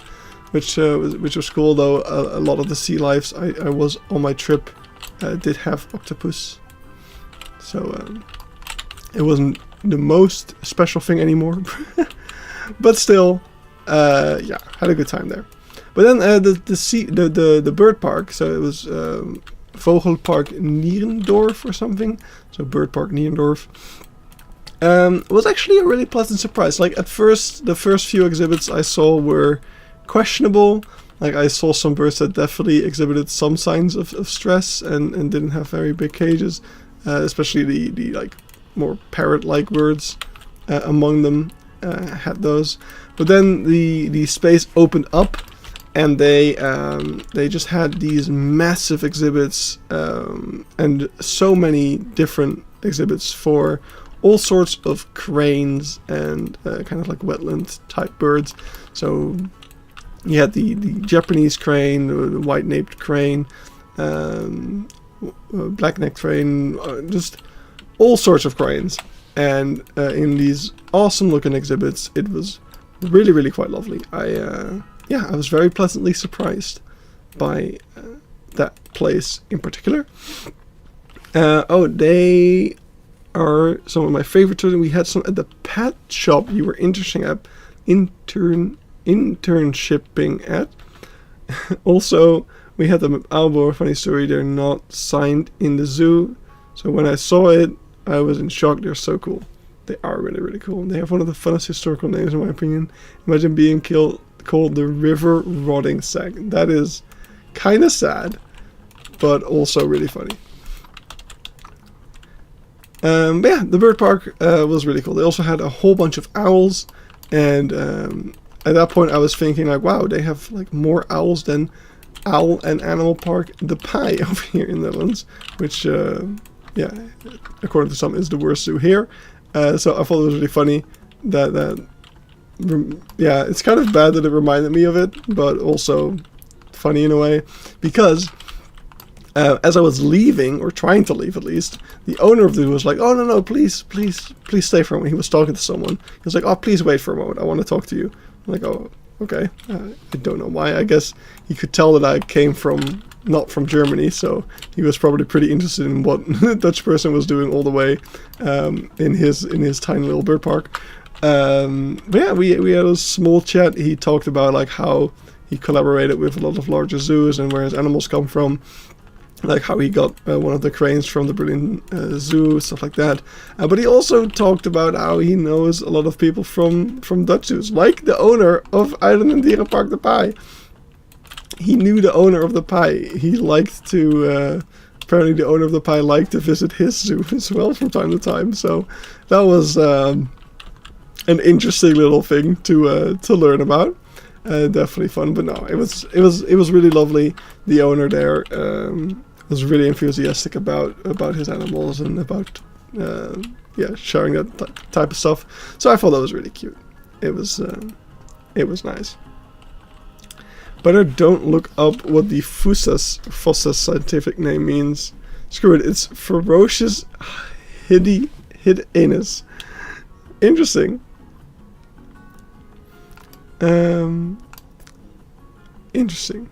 which was cool. Though a lot of the sea lives I was on my trip did have octopus. So it wasn't the most special thing anymore, but still, yeah, had a good time there. But then the bird park, so it was Vogelpark Nierendorf or something. So Bird Park Nierendorf was actually a really pleasant surprise. Like at first, the first few exhibits I saw were questionable. Like I saw some birds that definitely exhibited some signs of stress and didn't have very big cages. Especially the like more parrot-like birds among them had those. But then the space opened up, and they just had these massive exhibits and so many different exhibits for all sorts of cranes and kind of like wetland type birds. So you had the Japanese crane, the white-naped crane. Black-necked crane, just all sorts of cranes, and in these awesome looking exhibits. It was really quite lovely. I was very pleasantly surprised by that place in particular. They are some of my favorites. We had some at the pet shop you were internshipping at. Also, we had them at Aalborg. Funny story, they're not signed in the zoo. So when I saw it, I was in shock. They're so cool. They are really cool. They have one of the funnest historical names in my opinion. Imagine being called the River Rotting Sack. That is kind of sad, but also really funny. But yeah, the bird park was really cool. They also had a whole bunch of owls, and at that point I was thinking like, wow, they have like more owls than Owl and Animal Park the Pie over here in the Netherlands, which yeah, according to some is the worst zoo here. So I thought it was really funny that yeah, it's kind of bad that it reminded me of it, but also funny in a way, because as I was leaving, or trying to leave at least, the owner of the zoo was like, oh no, please stay for a moment. He was talking to someone. He was like, oh, please wait for a moment, I want to talk to you. I'm like, oh, okay. I don't know why. I guess he could tell that I came not from Germany, so he was probably pretty interested in what the Dutch person was doing all the way in his tiny little bird park. But yeah, we had a small chat. He talked about like how he collaborated with a lot of larger zoos and where his animals come from. Like how he got one of the cranes from the Berlin Zoo, stuff like that. But he also talked about how he knows a lot of people from Dutch zoos, like the owner of Eiland en Dierenpark de Pie. He knew the owner of the Pie. He liked to, apparently the owner of the Pie liked to visit his zoo as well from time to time. So that was an interesting little thing to learn about. Definitely fun, but no, it was really lovely. The owner there was really enthusiastic about his animals and about sharing that type of stuff. So I thought that was really cute. It was nice. But I don't look up what the Fossas scientific name means. Screw it. It's ferocious hid anus. Interesting. Interesting.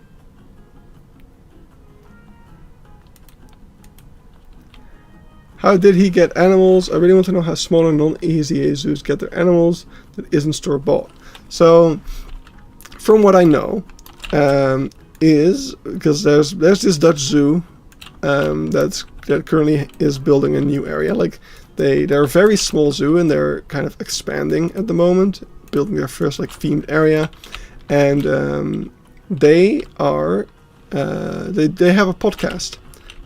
How did he get animals? I really want to know how smaller non-EZA zoos get their animals that isn't store-bought. So, from what I know, is because there's this Dutch zoo that currently is building a new area. Like they're a very small zoo and they're kind of expanding at the moment, building their first like themed area, and they are they have a podcast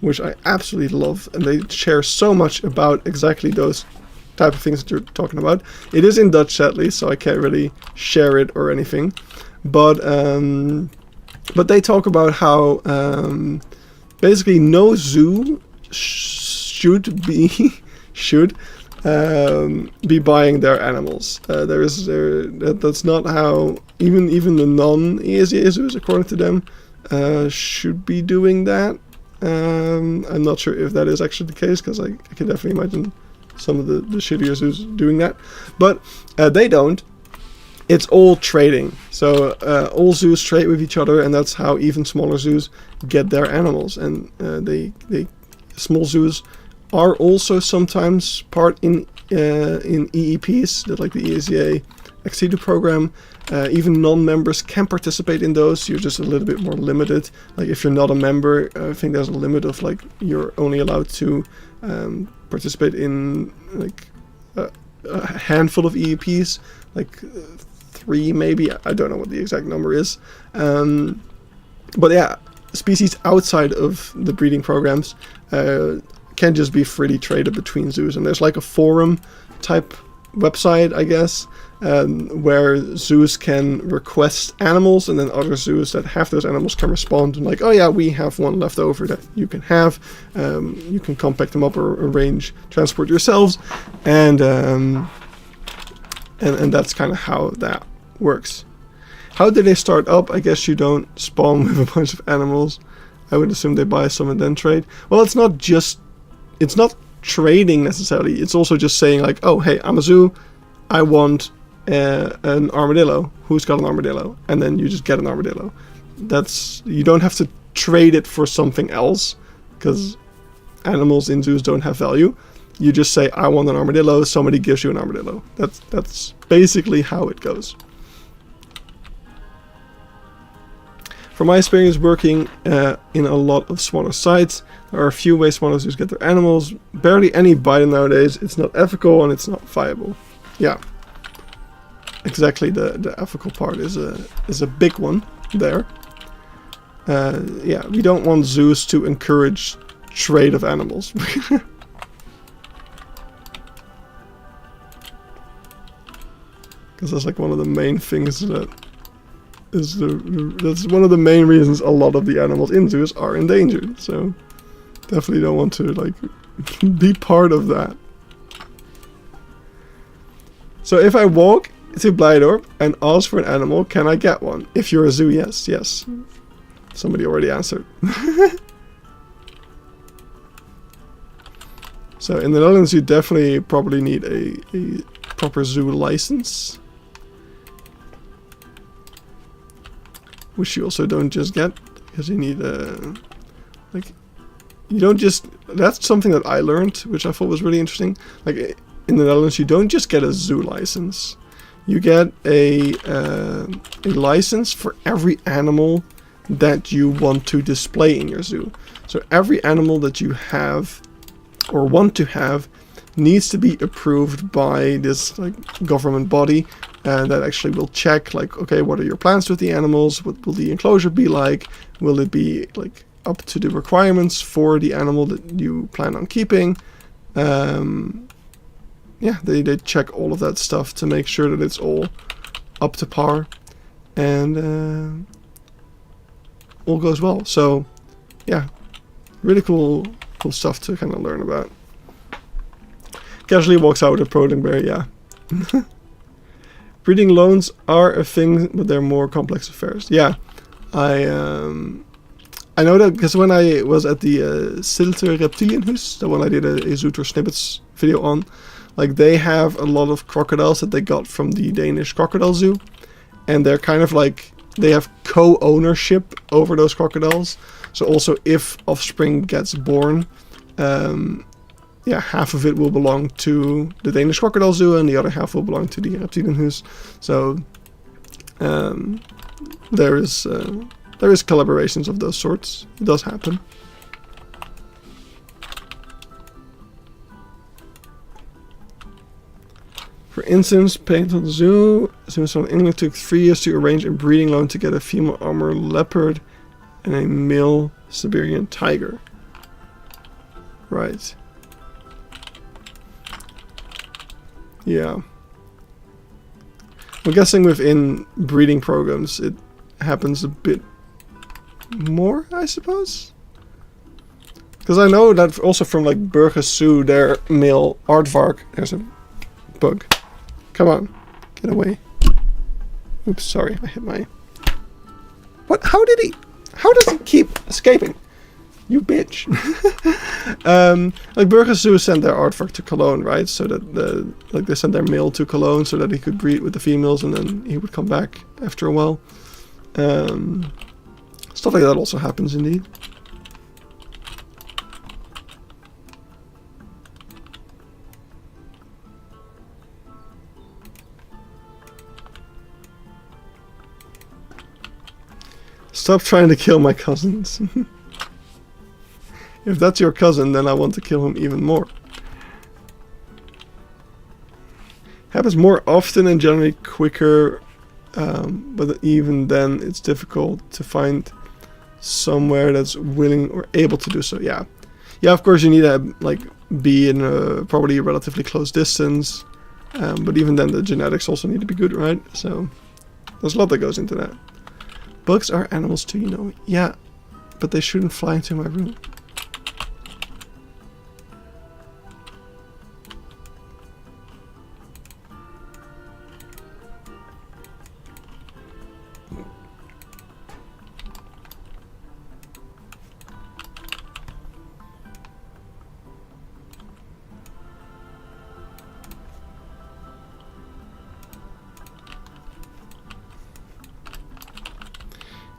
which I absolutely love, and they share so much about exactly those type of things that you're talking about. It is in Dutch, sadly, so I can't really share it or anything, but they talk about how basically no zoo should be buying their animals. That's not how even the non-ESA zoos, according to them, should be doing that. I'm not sure if that is actually the case, because I can definitely imagine some of the shittier zoos doing that, but they don't. It's all trading. So all zoos trade with each other, and that's how even smaller zoos get their animals. And small zoos are also sometimes part in EEPs, like the ESA Exceed program. Even non-members can participate in those. You're just a little bit more limited. Like if you're not a member, I think there's a limit of like you're only allowed to participate in like a handful of EEPs, like 3 maybe. I don't know what the exact number is. But yeah, species outside of the breeding programs can just be freely traded between zoos. And there's like a forum type website, I guess, where zoos can request animals, and then other zoos that have those animals can respond and like, oh yeah, we have one left over that you can have. You can come pick them up or arrange transport yourselves, and that's kind of how that works. How do they start up? I guess you don't spawn with a bunch of animals. I would assume they buy some and then trade. Well, it's not trading necessarily. It's also just saying like, oh hey, I'm a zoo, I want an armadillo. Who's got an armadillo? And then you just get an armadillo. You don't have to trade it for something else, because animals in zoos don't have value. You just say, I want an armadillo, somebody gives you an armadillo. That's basically how it goes. From my experience working in a lot of smaller sites, there are a few ways smaller zoos get their animals. Barely any buy them nowadays. It's not ethical and it's not viable. Yeah, exactly. The ethical part is a big one there. Yeah, we don't want zoos to encourage trade of animals. Because that's like one of the main things that's one of the main reasons a lot of the animals in zoos are endangered. So definitely don't want to like be part of that. So if I walk to Blijdorp and ask for an animal, can I get one? If you're a zoo, yes. Somebody already answered. So in the Netherlands, you definitely probably need a proper zoo license, which you also don't just get, because you need like, you don't just, that's something that I learned, which I thought was really interesting. Like in the Netherlands, you don't just get a zoo license. You get a license for every animal that you want to display in your zoo. So every animal that you have or want to have needs to be approved by this like government body that actually will check like, okay, what are your plans with the animals? What will the enclosure be like? Will it be like up to the requirements for the animal that you plan on keeping? Yeah, they check all of that stuff to make sure that it's all up to par and all goes well. So yeah, really cool stuff to kind of learn about. Casually walks out with a protein bear, yeah. Breeding loans are a thing, but they're more complex affairs. Yeah, I I know that because when I was at the Silter Reptilienhus, the one I did a Zoo Tour Snippets video on, like they have a lot of crocodiles that they got from the Danish Crocodile Zoo, and they're kind of like, they have co-ownership over those crocodiles. So also if offspring gets born, yeah, half of it will belong to the Danish Crocodile Zoo and the other half will belong to the Reptilienhus. So there is collaborations of those sorts. It does happen. For instance, Painted Zoo, in England, took 3 years to arrange a breeding loan to get a female armor leopard and a male Siberian tiger. Right. Yeah. I'm guessing within breeding programs it happens a bit more, I suppose. Because I know that also from like Beekse Zoo, their male aardvark, there's a bug. Come on, get away. Oops, sorry, I hit my... What? How does he keep escaping? You bitch. Like Beekse Zoo sent their aardvark to Cologne, right? So that like they sent their male to Cologne so that he could breed with the females and then he would come back after a while. Stuff like that also happens indeed. Stop trying to kill my cousins. If that's your cousin, then I want to kill him even more. Happens more often and generally quicker, but even then it's difficult to find somewhere that's willing or able to do so. Yeah, of course you need to like be in a probably relatively close distance, but even then the genetics also need to be good, right? So there's a lot that goes into that. Bugs are animals too, you know. Yeah, but they shouldn't fly into my room.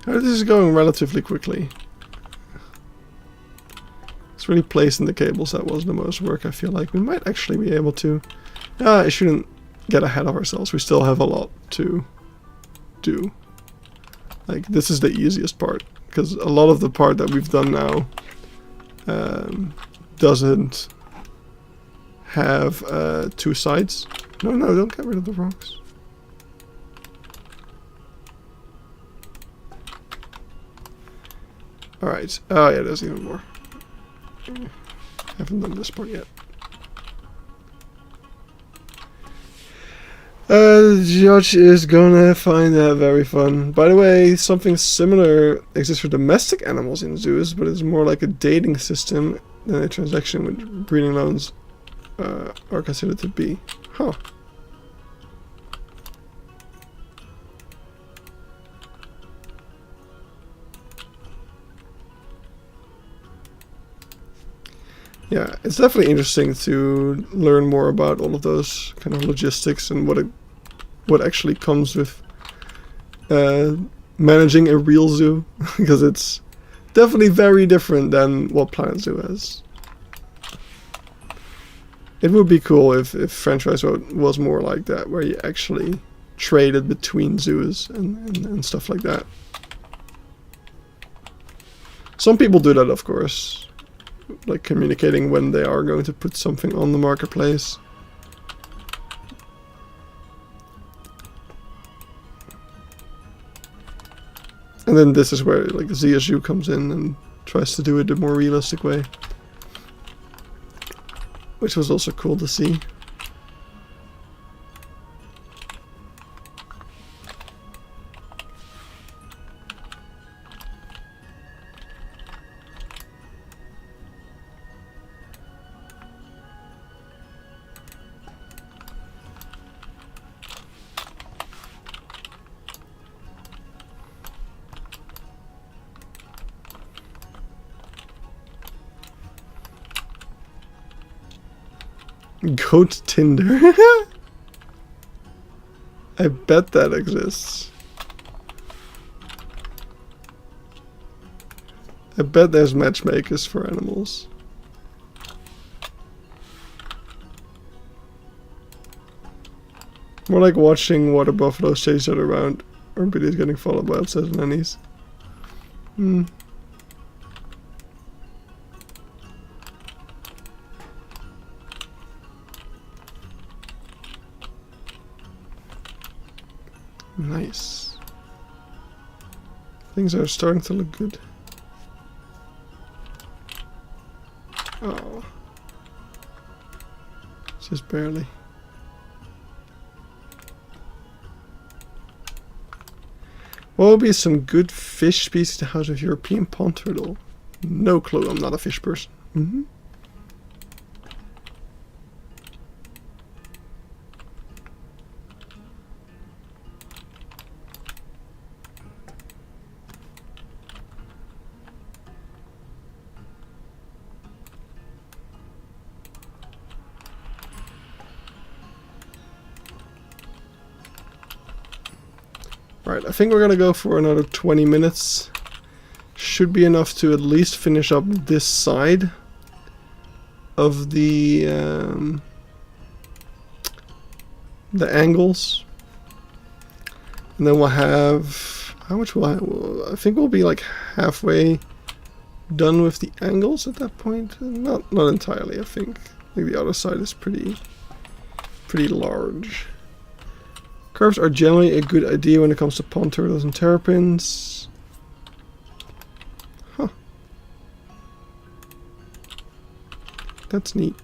This is going relatively quickly. It's really placing the cables that was the most work, I feel like. We might actually be able to... I shouldn't get ahead of ourselves. We still have a lot to do. Like, this is the easiest part. Because a lot of the part that we've done now doesn't have 2 sides. No, don't get rid of the rocks. Alright, oh yeah, there's even more. Haven't done this part yet. Judge is gonna find that very fun. By the way, something similar exists for domestic animals in zoos, but it's more like a dating system than a transaction with breeding loans are considered to be. Huh. Yeah, it's definitely interesting to learn more about all of those kind of logistics and what actually comes with managing a real zoo, because it's definitely very different than what Planet Zoo has. It would be cool if franchise was more like that, where you actually traded between zoos and stuff like that. Some people do that, of course. Like communicating when they are going to put something on the marketplace. And then this is where like ZSU comes in and tries to do it the more realistic way. Which was also cool to see. Goat Tinder. I bet that exists. I bet there's matchmakers for animals. More like watching water buffaloes chase each other around, or videos getting followed by outside nannies. Nice. Things are starting to look good. Oh. Just barely. What would be some good fish species to house with European pond turtle? No clue, I'm not a fish person. Right, I think we're gonna go for another 20 minutes. Should be enough to at least finish up this side of the angles. And then we'll have, how much will I think we'll be like halfway done with the angles at that point. Not entirely, I think. The other side is pretty large. Curves are generally a good idea when it comes to pond turtles and terrapins. Huh. That's neat.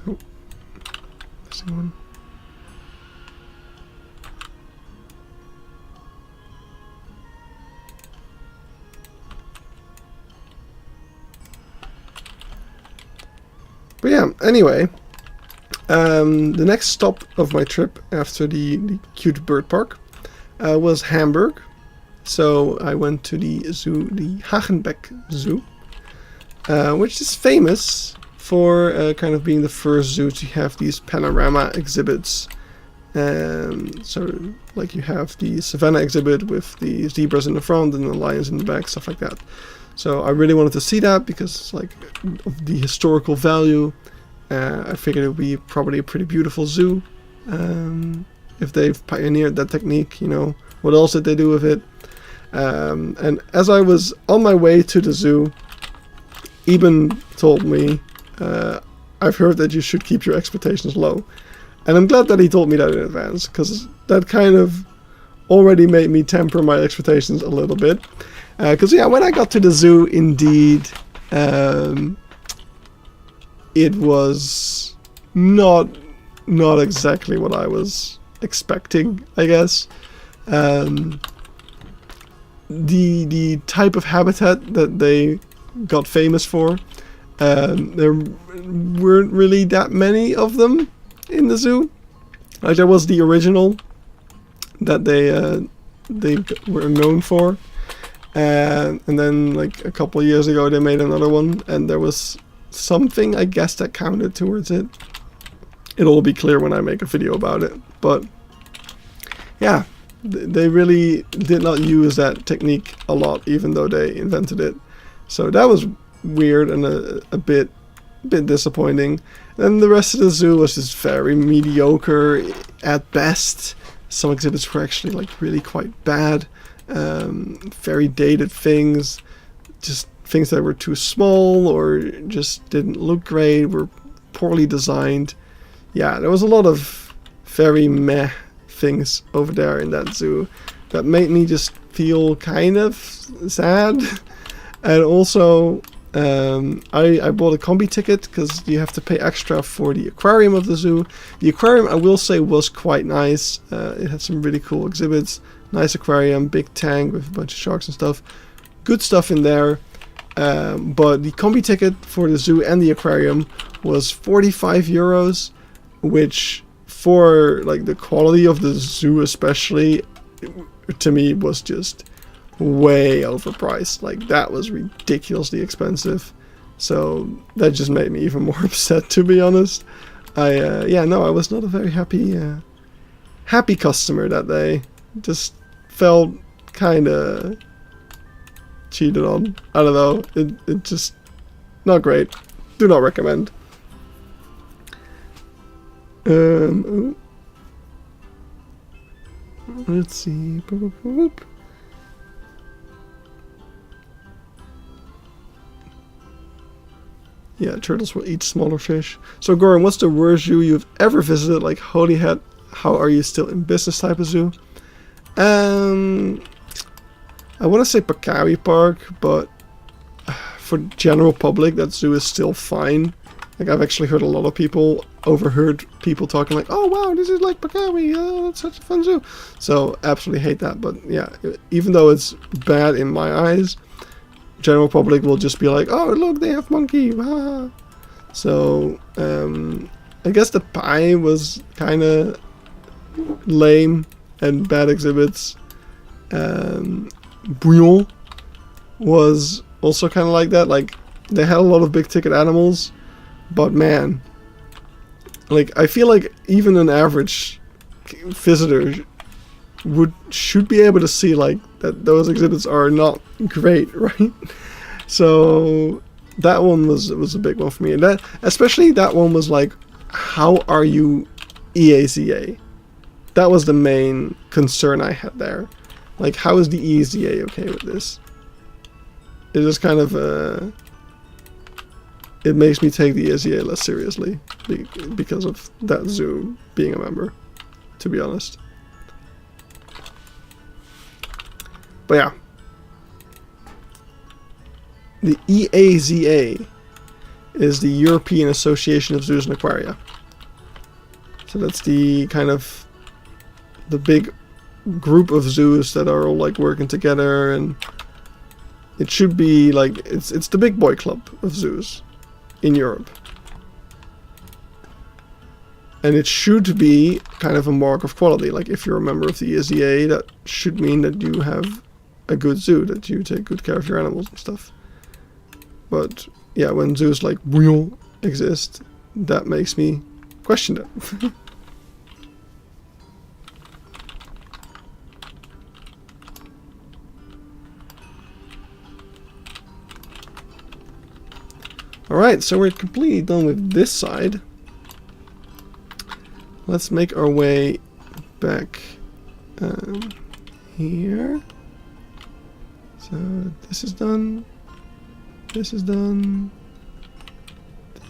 Oh, missing one. But yeah, anyway, the next stop of my trip after the cute bird park was Hamburg. So I went to the zoo, the Hagenbeck Zoo, which is famous for kind of being the first zoo to have these panorama exhibits. So like you have the savannah exhibit with the zebras in the front and the lions in the back, stuff like that. So I really wanted to see that because it's like of the historical value. I figured it would be probably a pretty beautiful zoo. If they've pioneered that technique, you know, what else did they do with it? And as I was on my way to the zoo, Eben told me, I've heard that you should keep your expectations low. And I'm glad that he told me that in advance, because that kind of already made me temper my expectations a little bit. Because yeah, when I got to the zoo, indeed, it was not exactly what I was expecting, I guess. The type of habitat that they got famous for, there weren't really that many of them in the zoo. Like there was the original that they were known for. And then like a couple of years ago they made another one, and there was something I guess that counted towards it. It'll be clear when I make a video about it, but yeah, they really did not use that technique a lot, even though they invented it. So that was weird and a bit disappointing. Then the rest of the zoo was just very mediocre at best. Some exhibits were actually like really quite bad. Very dated things, just things that were too small or just didn't look great, were poorly designed. Yeah, there was a lot of very meh things over there in that zoo that made me just feel kind of sad. And also I bought a combi ticket because you have to pay extra for the aquarium of the zoo. The aquarium, I will say, was quite nice. It had some really cool exhibits. Nice aquarium, big tank with a bunch of sharks and stuff. Good stuff in there. But the combi ticket for the zoo and the aquarium was 45 euros, which for like the quality of the zoo especially, to me was just way overpriced. Like that was ridiculously expensive. So that just made me even more upset, to be honest. I was not a very happy customer that day. Just felt kind of cheated on. I don't know. It just not great. Do not recommend. Let's see. Yeah, turtles will eat smaller fish. So, Goran, what's the worst zoo you've ever visited? Like, holy heck, how are you still in business type of zoo? I want to say Pakawi Park, but for general public, that zoo is still fine. Like, I've actually heard a lot of people, overheard people talking like, oh wow, this is like Pakawi, oh, it's such a fun zoo. So, absolutely hate that. But yeah, even though it's bad in my eyes, general public will just be like, oh look, they have monkey. Ah. So I guess the pie was kind of lame and bad exhibits. Bouillon was also kind of like that. Like they had a lot of big ticket animals, but man, like I feel like even an average visitor should be able to see like that those exhibits are not great, right? So that one was a big one for me, and that especially that one was like, how are you EAZA? That was the main concern I had there. Like, how is the EAZA okay with this? It is kind of it makes me take the EAZA less seriously because of that zoo being a member, to be honest. But yeah, the EAZA is the European Association of Zoos and Aquaria. So that's the kind of the big group of zoos that are all like working together, and it should be like it's the big boy club of zoos in Europe. And it should be kind of a mark of quality. Like if you're a member of the EAZA, that should mean that you have a good zoo, that you take good care of your animals and stuff. But yeah, when zoos like Bouillon exist, that makes me question it. Alright, so we're completely done with this side. Let's make our way back here. So this is done. This is done.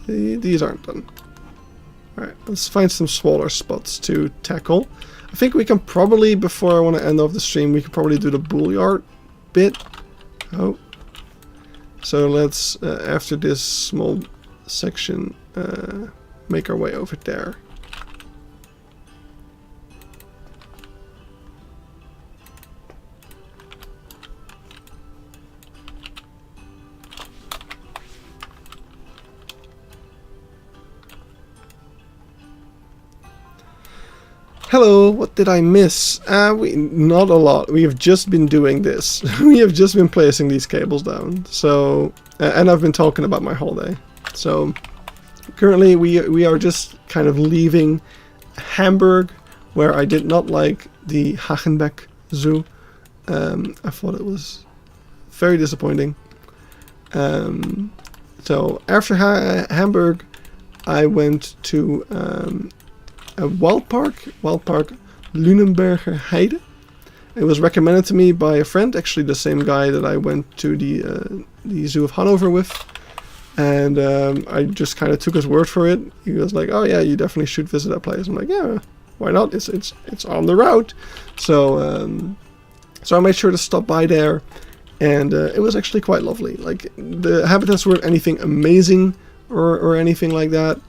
These aren't done. Alright, let's find some smaller spots to tackle. I think we can probably, before I want to end off the stream, we can probably do the bullyard bit. Oh. So let's, after this small section, make our way over there. Hello, what did I miss? Not a lot. We have just been doing this. We have just been placing these cables down. So, and I've been talking about my holiday. So, currently we are just kind of leaving Hamburg, where I did not like the Hagenbeck Zoo. I thought it was very disappointing. So after Hamburg, I went to a Wildpark Lunenberger Heide. It was recommended to me by a friend, actually the same guy that I went to the Zoo of Hanover with, and I just kind of took his word for it. He was like, "Oh yeah, you definitely should visit that place." I'm like, "Yeah, why not? It's on the route." So so I made sure to stop by there, and it was actually quite lovely. Like the habitats weren't anything amazing or anything like that.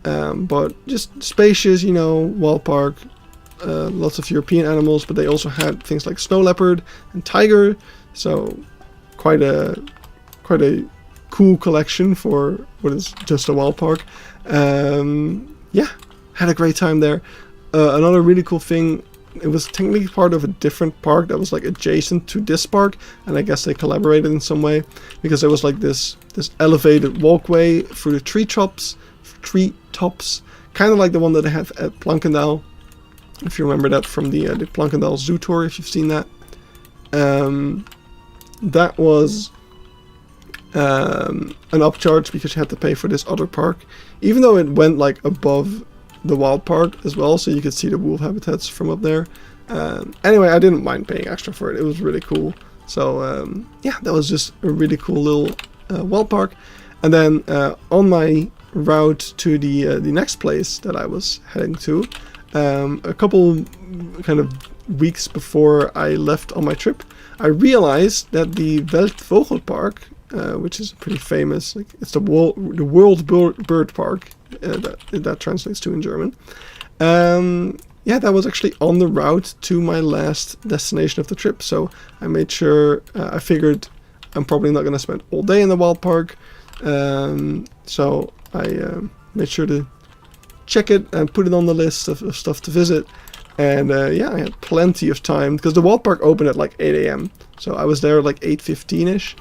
But just spacious, you know, wild park, lots of European animals, but they also had things like snow leopard and tiger, so quite a cool collection for what is just a wild park. Yeah, Had a great time there. Another really cool thing, it was technically part of a different park that was like adjacent to this park, and I guess they collaborated in some way, because there was like this elevated walkway through the treetops, kind of like the one that they have at Plankendael, if you remember that from the Plankendael Zoo tour, if you've seen that. That was an upcharge because you had to pay for this other park, even though it went like above the wild park as well, so you could see the wolf habitats from up there. Anyway, I didn't mind paying extra for it. It was really cool. So yeah, that was just a really cool little wild park. And then on my route to the next place that I was heading to, a couple kind of weeks before I left on my trip, I realized that the Weltvogelpark, which is pretty famous, like it's the world bird park, that translates to in German. Yeah, that was actually on the route to my last destination of the trip. So I made sure, I figured I'm probably not going to spend all day in the wild park. So I made sure to check it and put it on the list of stuff to visit. And yeah, I had plenty of time because the wild park opened at like 8 a.m. So I was there at like 8:15ish.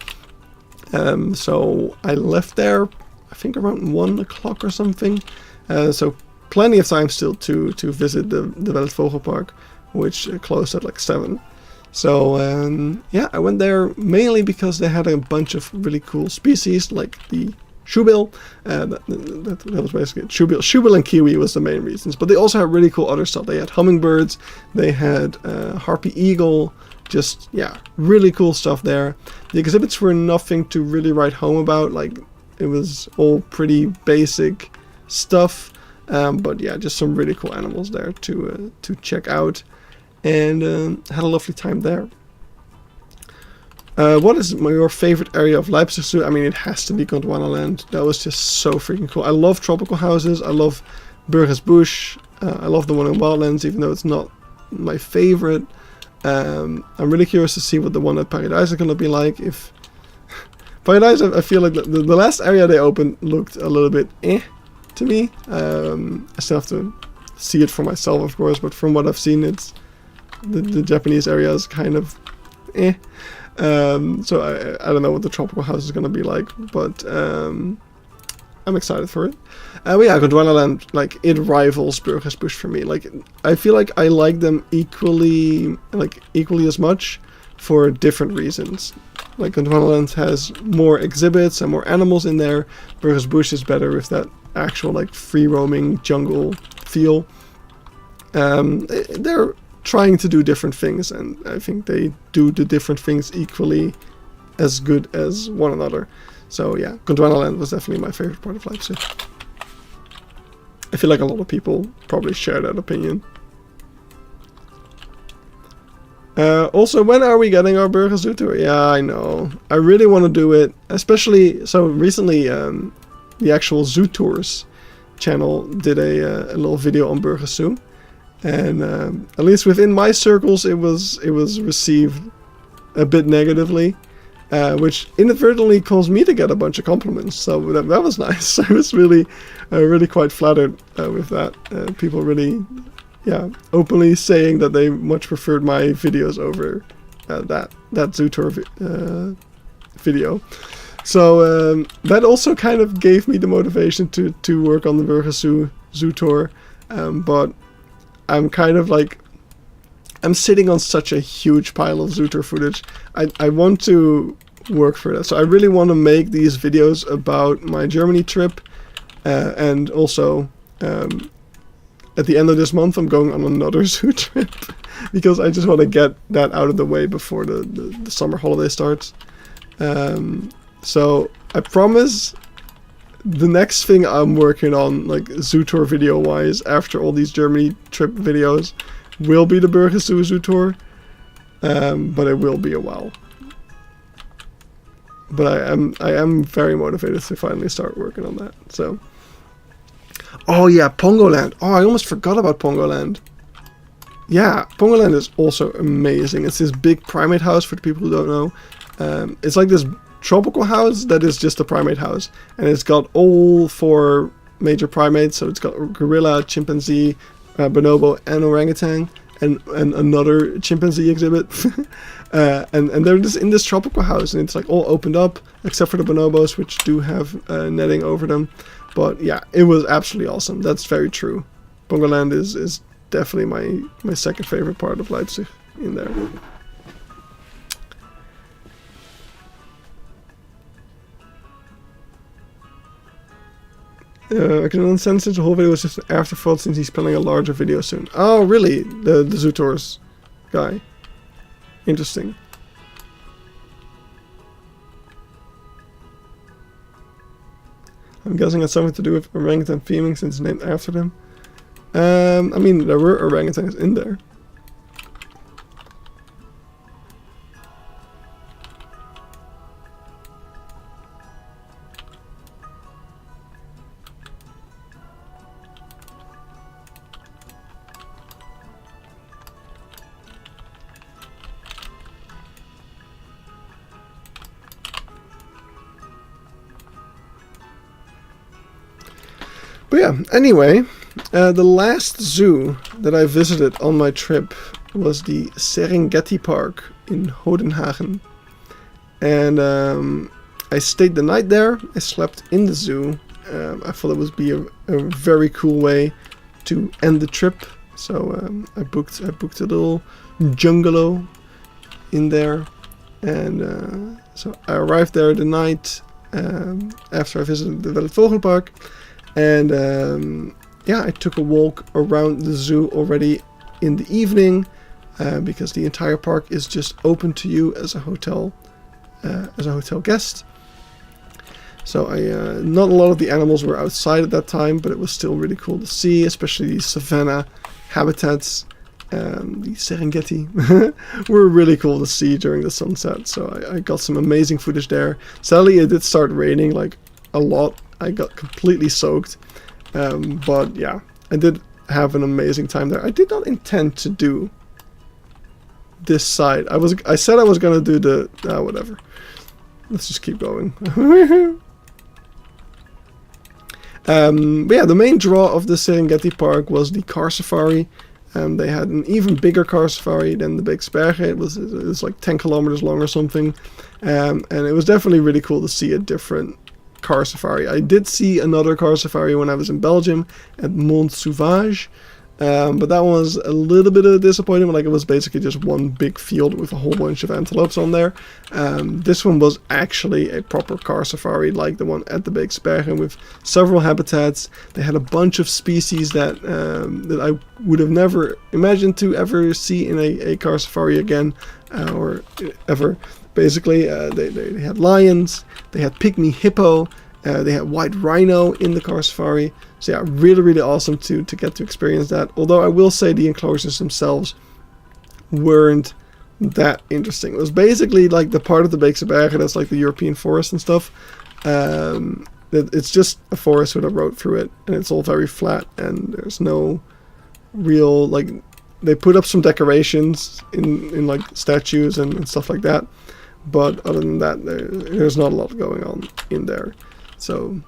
So I left there, I think around 1 o'clock or something. So plenty of time still to visit the Weltvogelpark, which closed at like 7. So yeah, I went there mainly because they had a bunch of really cool species, like the shoebill. That was basically it. Shoebill and kiwi was the main reasons, but they also had really cool other stuff. They had hummingbirds, they had harpy eagle, just yeah, really cool stuff there. The exhibits were nothing to really write home about, like it was all pretty basic stuff, but yeah, just some really cool animals there to check out, and had a lovely time there. What is your favorite area of Leipzig Zoo? I mean, it has to be Gondwanaland. That was just so freaking cool. I love tropical houses. I love Burgers Bush. I love the one in Wildlands, even though it's not my favorite. I'm really curious to see what the one at Paradise is going to be like. If Paradise, I feel like the last area they opened looked a little bit to me. I still have to see it for myself, of course, but from what I've seen, it's the Japanese area is kind of so I don't know what the tropical house is going to be like, but I'm excited for it. But yeah, Gondwanaland, like, it rivals Burgers Bush for me. Like, I feel like I like them equally as much for different reasons. Like, Gondwanaland has more exhibits and more animals in there. Burgers Bush is better with that actual, like, free-roaming jungle feel. They're trying to do different things, and I think they do the different things equally as good as one another. So yeah, Gondwanaland was definitely my favorite part of Leipzig. I feel like a lot of people probably share that opinion. Also, when are we getting our Burgers Zoo tour? Yeah, I know. I really want to do it, especially so recently. The actual Zoo Tours channel did a little video on Burgers Zoo. And at least within my circles, it was received a bit negatively, which inadvertently caused me to get a bunch of compliments. So that was nice. I was really quite flattered with that. People really, yeah, openly saying that they much preferred my videos over that zoo tour video. So that also kind of gave me the motivation to work on the Burgers Zoo tour, but I'm kind of like, I'm sitting on such a huge pile of zoo tour footage. I want to work for that. So I really want to make these videos about my Germany trip. And also, at the end of this month, I'm going on another zoo trip. Because I just want to get that out of the way before the summer holiday starts. So I promise the next thing I'm working on, like zoo tour video wise, after all these Germany trip videos, will be the Burgers Zoo tour, but it will be a while. But I am very motivated to finally start working on that. So, oh yeah, Pongoland. Oh, I almost forgot about Pongoland. Yeah, Pongoland is also amazing. It's this big primate house for the people who don't know. It's like this tropical house that is just a primate house, and it's got all 4 major primates. So it's got gorilla, chimpanzee, bonobo, and orangutan, and another chimpanzee exhibit. And they're just in this tropical house, and it's like all opened up except for the bonobos, which do have netting over them. But yeah, it was absolutely awesome. That's very true. Bongoland is definitely my second favorite part of Leipzig in there. I can understand since the whole video was just an afterthought since he's planning a larger video soon. Oh, really? The Zoo Tours guy. Interesting. I'm guessing it's something to do with orangutan theming since it's named after them. I mean, there were orangutans in there. But yeah, anyway, the last zoo that I visited on my trip was the Serengeti Park in Hodenhagen. And I stayed the night there. I slept in the zoo. I thought it would be a very cool way to end the trip. So I booked a little bungalow in there. And so I arrived there the night after I visited the Vogelpark. And yeah, I took a walk around the zoo already in the evening because the entire park is just open to you as a hotel guest. So not a lot of the animals were outside at that time, but it was still really cool to see, especially the savanna habitats. The Serengeti were really cool to see during the sunset. So I got some amazing footage there. Sadly, it did start raining like a lot. I got completely soaked, but yeah, I did have an amazing time there. I did not intend to do this side. I said I was gonna do the whatever. Let's just keep going. But yeah, the main draw of the Serengeti Park was the car safari. They had an even bigger car safari than the Beekse Bergen. It was like 10 kilometers long or something, and it was definitely really cool to see a different car safari. I did see another car safari when I was in Belgium at Mont Sauvage, but that was a little bit of a disappointment. Like, it was basically just one big field with a whole bunch of antelopes on there. This one was actually a proper car safari, like the one at the Beekse Bergen, with several habitats. They had a bunch of species that I would have never imagined to ever see in a car safari again, or ever. Basically, they had lions, they had pygmy hippo, they had white rhino in the car safari. So yeah, really, really awesome to get to experience that. Although I will say the enclosures themselves weren't that interesting. It was basically like the part of the Beekse Bergen that's like the European forest and stuff. It's just a forest with a road through it, and it's all very flat, and there's no real, like, they put up some decorations in like statues and stuff like that. But other than that, there's not a lot going on in there. So,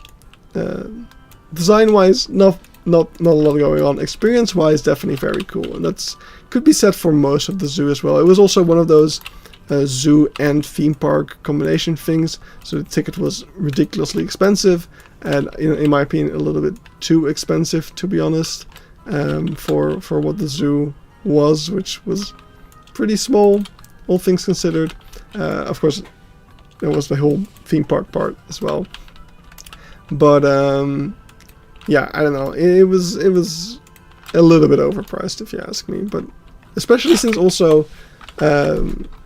design-wise, not a lot going on. Experience-wise, definitely very cool, and that's could be said for most of the zoo as well. It was also one of those zoo and theme park combination things. So the ticket was ridiculously expensive, and in my opinion, a little bit too expensive, to be honest, for what the zoo was, which was pretty small, all things considered. Of course, there was the whole theme park part as well. But yeah, I don't know. It was a little bit overpriced, if you ask me. But especially since also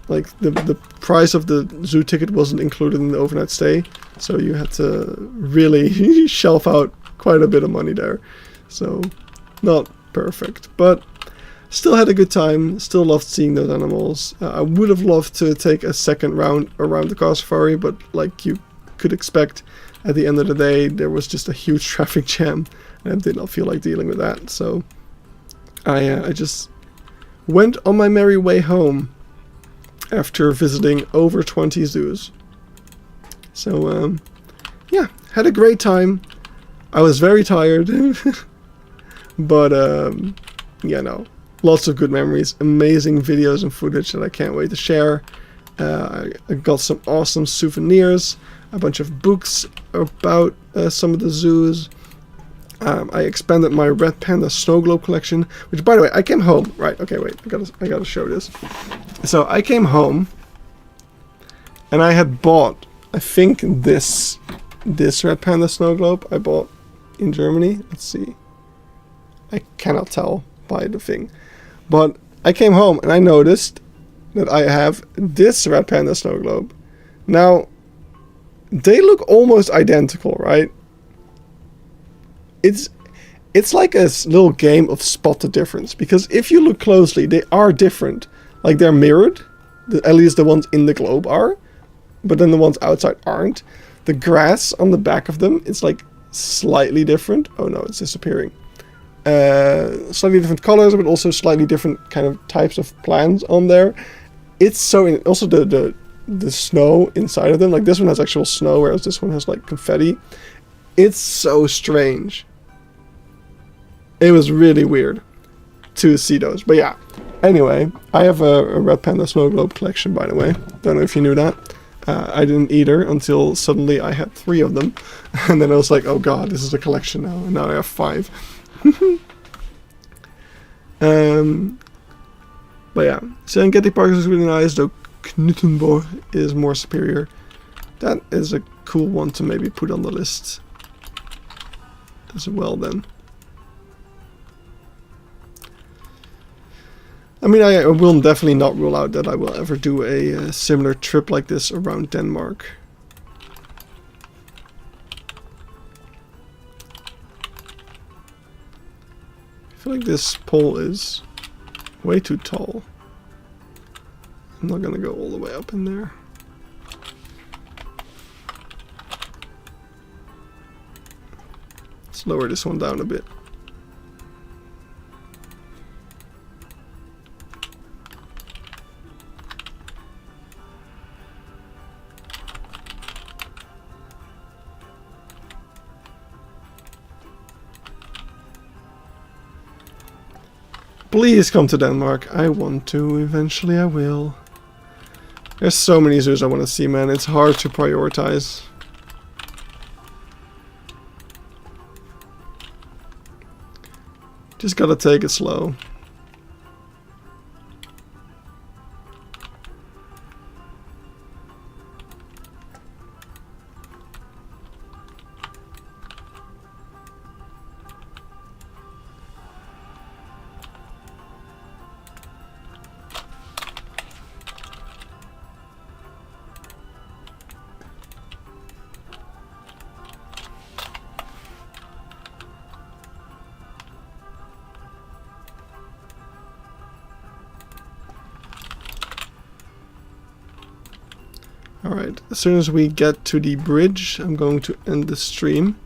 like the price of the zoo ticket wasn't included in the overnight stay, so you had to really shelf out quite a bit of money there. So not perfect, but still had a good time, still loved seeing those animals. I would have loved to take a second round around the car safari, but like you could expect, at the end of the day, there was just a huge traffic jam, and I did not feel like dealing with that. So I just went on my merry way home after visiting over 20 zoos. So yeah, had a great time. I was very tired, but yeah, no, lots of good memories, amazing videos and footage that I can't wait to share. I got some awesome souvenirs, a bunch of books about some of the zoos. I expanded my red panda snow globe collection, which, by the way, I came home. Right? Okay, wait. I gotta show this. So I came home, and I had bought, I think, this red panda snow globe I bought in Germany. Let's see. I cannot tell by the thing, but I came home and I noticed that I have this red panda snow globe. Now, they look almost identical, right? It's like a little game of spot the difference, because if you look closely, they are different. Like, they're mirrored, at least the ones in the globe are, but then the ones outside aren't. The grass on the back of them is like slightly different. Oh no, it's disappearing. Slightly different colors, but also slightly different kind of types of plants on there. It's so also the snow inside of them. Like, this one has actual snow, whereas this one has like confetti. It's so strange. It was really weird to see those. But yeah. Anyway, I have a red panda snow globe collection, by the way. Don't know if you knew that. I didn't either until suddenly I had 3 of them. And then I was like, oh god, this is a collection now. And now I have 5. But yeah, Serengeti Park is really nice, though Knuttenborg is more superior. That is a cool one to maybe put on the list as well then. I mean, I will definitely not rule out that I will ever do a similar trip like this around Denmark. I feel like this pole is way too tall. I'm not gonna go all the way up in there. Let's lower this one down a bit. Please come to Denmark. I want to. Eventually I will. There's so many zoos I want to see, man. It's hard to prioritize. Just gotta take it slow. Alright, as soon as we get to the bridge, I'm going to end the stream,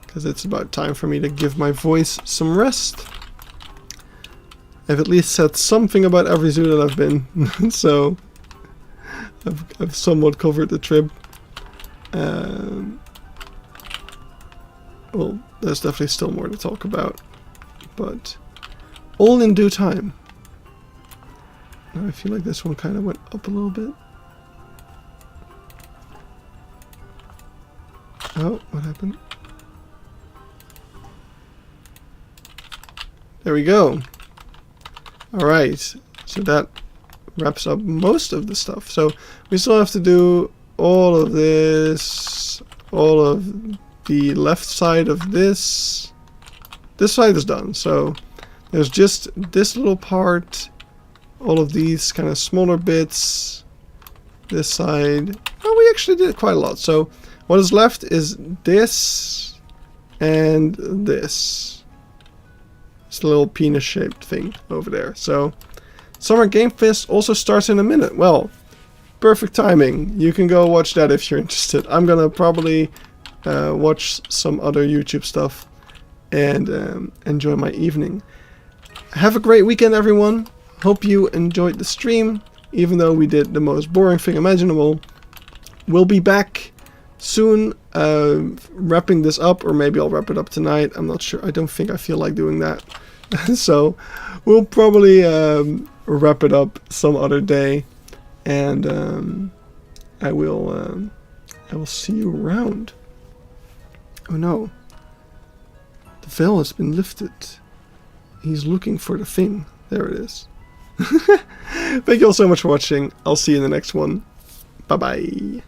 because it's about time for me to give my voice some rest. I've at least said something about every zoo that I've been, so I've somewhat covered the trip. Well, there's definitely still more to talk about, but all in due time. Now I feel like this one kind of went up a little bit. Oh, what happened? There we go. Alright, so that wraps up most of the stuff. So we still have to do all of this, all of the left side of this. This side is done, so there's just this little part, all of these kind of smaller bits, this side. Oh, we actually did quite a lot. So what is left is this and this. It's a little penis-shaped thing over there. So Summer Game Fest also starts in a minute. Well, perfect timing. You can go watch that if you're interested. I'm gonna probably watch some other YouTube stuff and enjoy my evening. Have a great weekend, everyone. Hope you enjoyed the stream, even though we did the most boring thing imaginable. We'll be back soon wrapping this up, or maybe I'll wrap it up tonight. I'm not sure. I don't think I feel like doing that. So we'll probably wrap it up some other day, and I will see you around. Oh no, the veil has been lifted. He's looking for the thing. There it is. Thank you all so much for watching. I'll see you in the next one. Bye bye.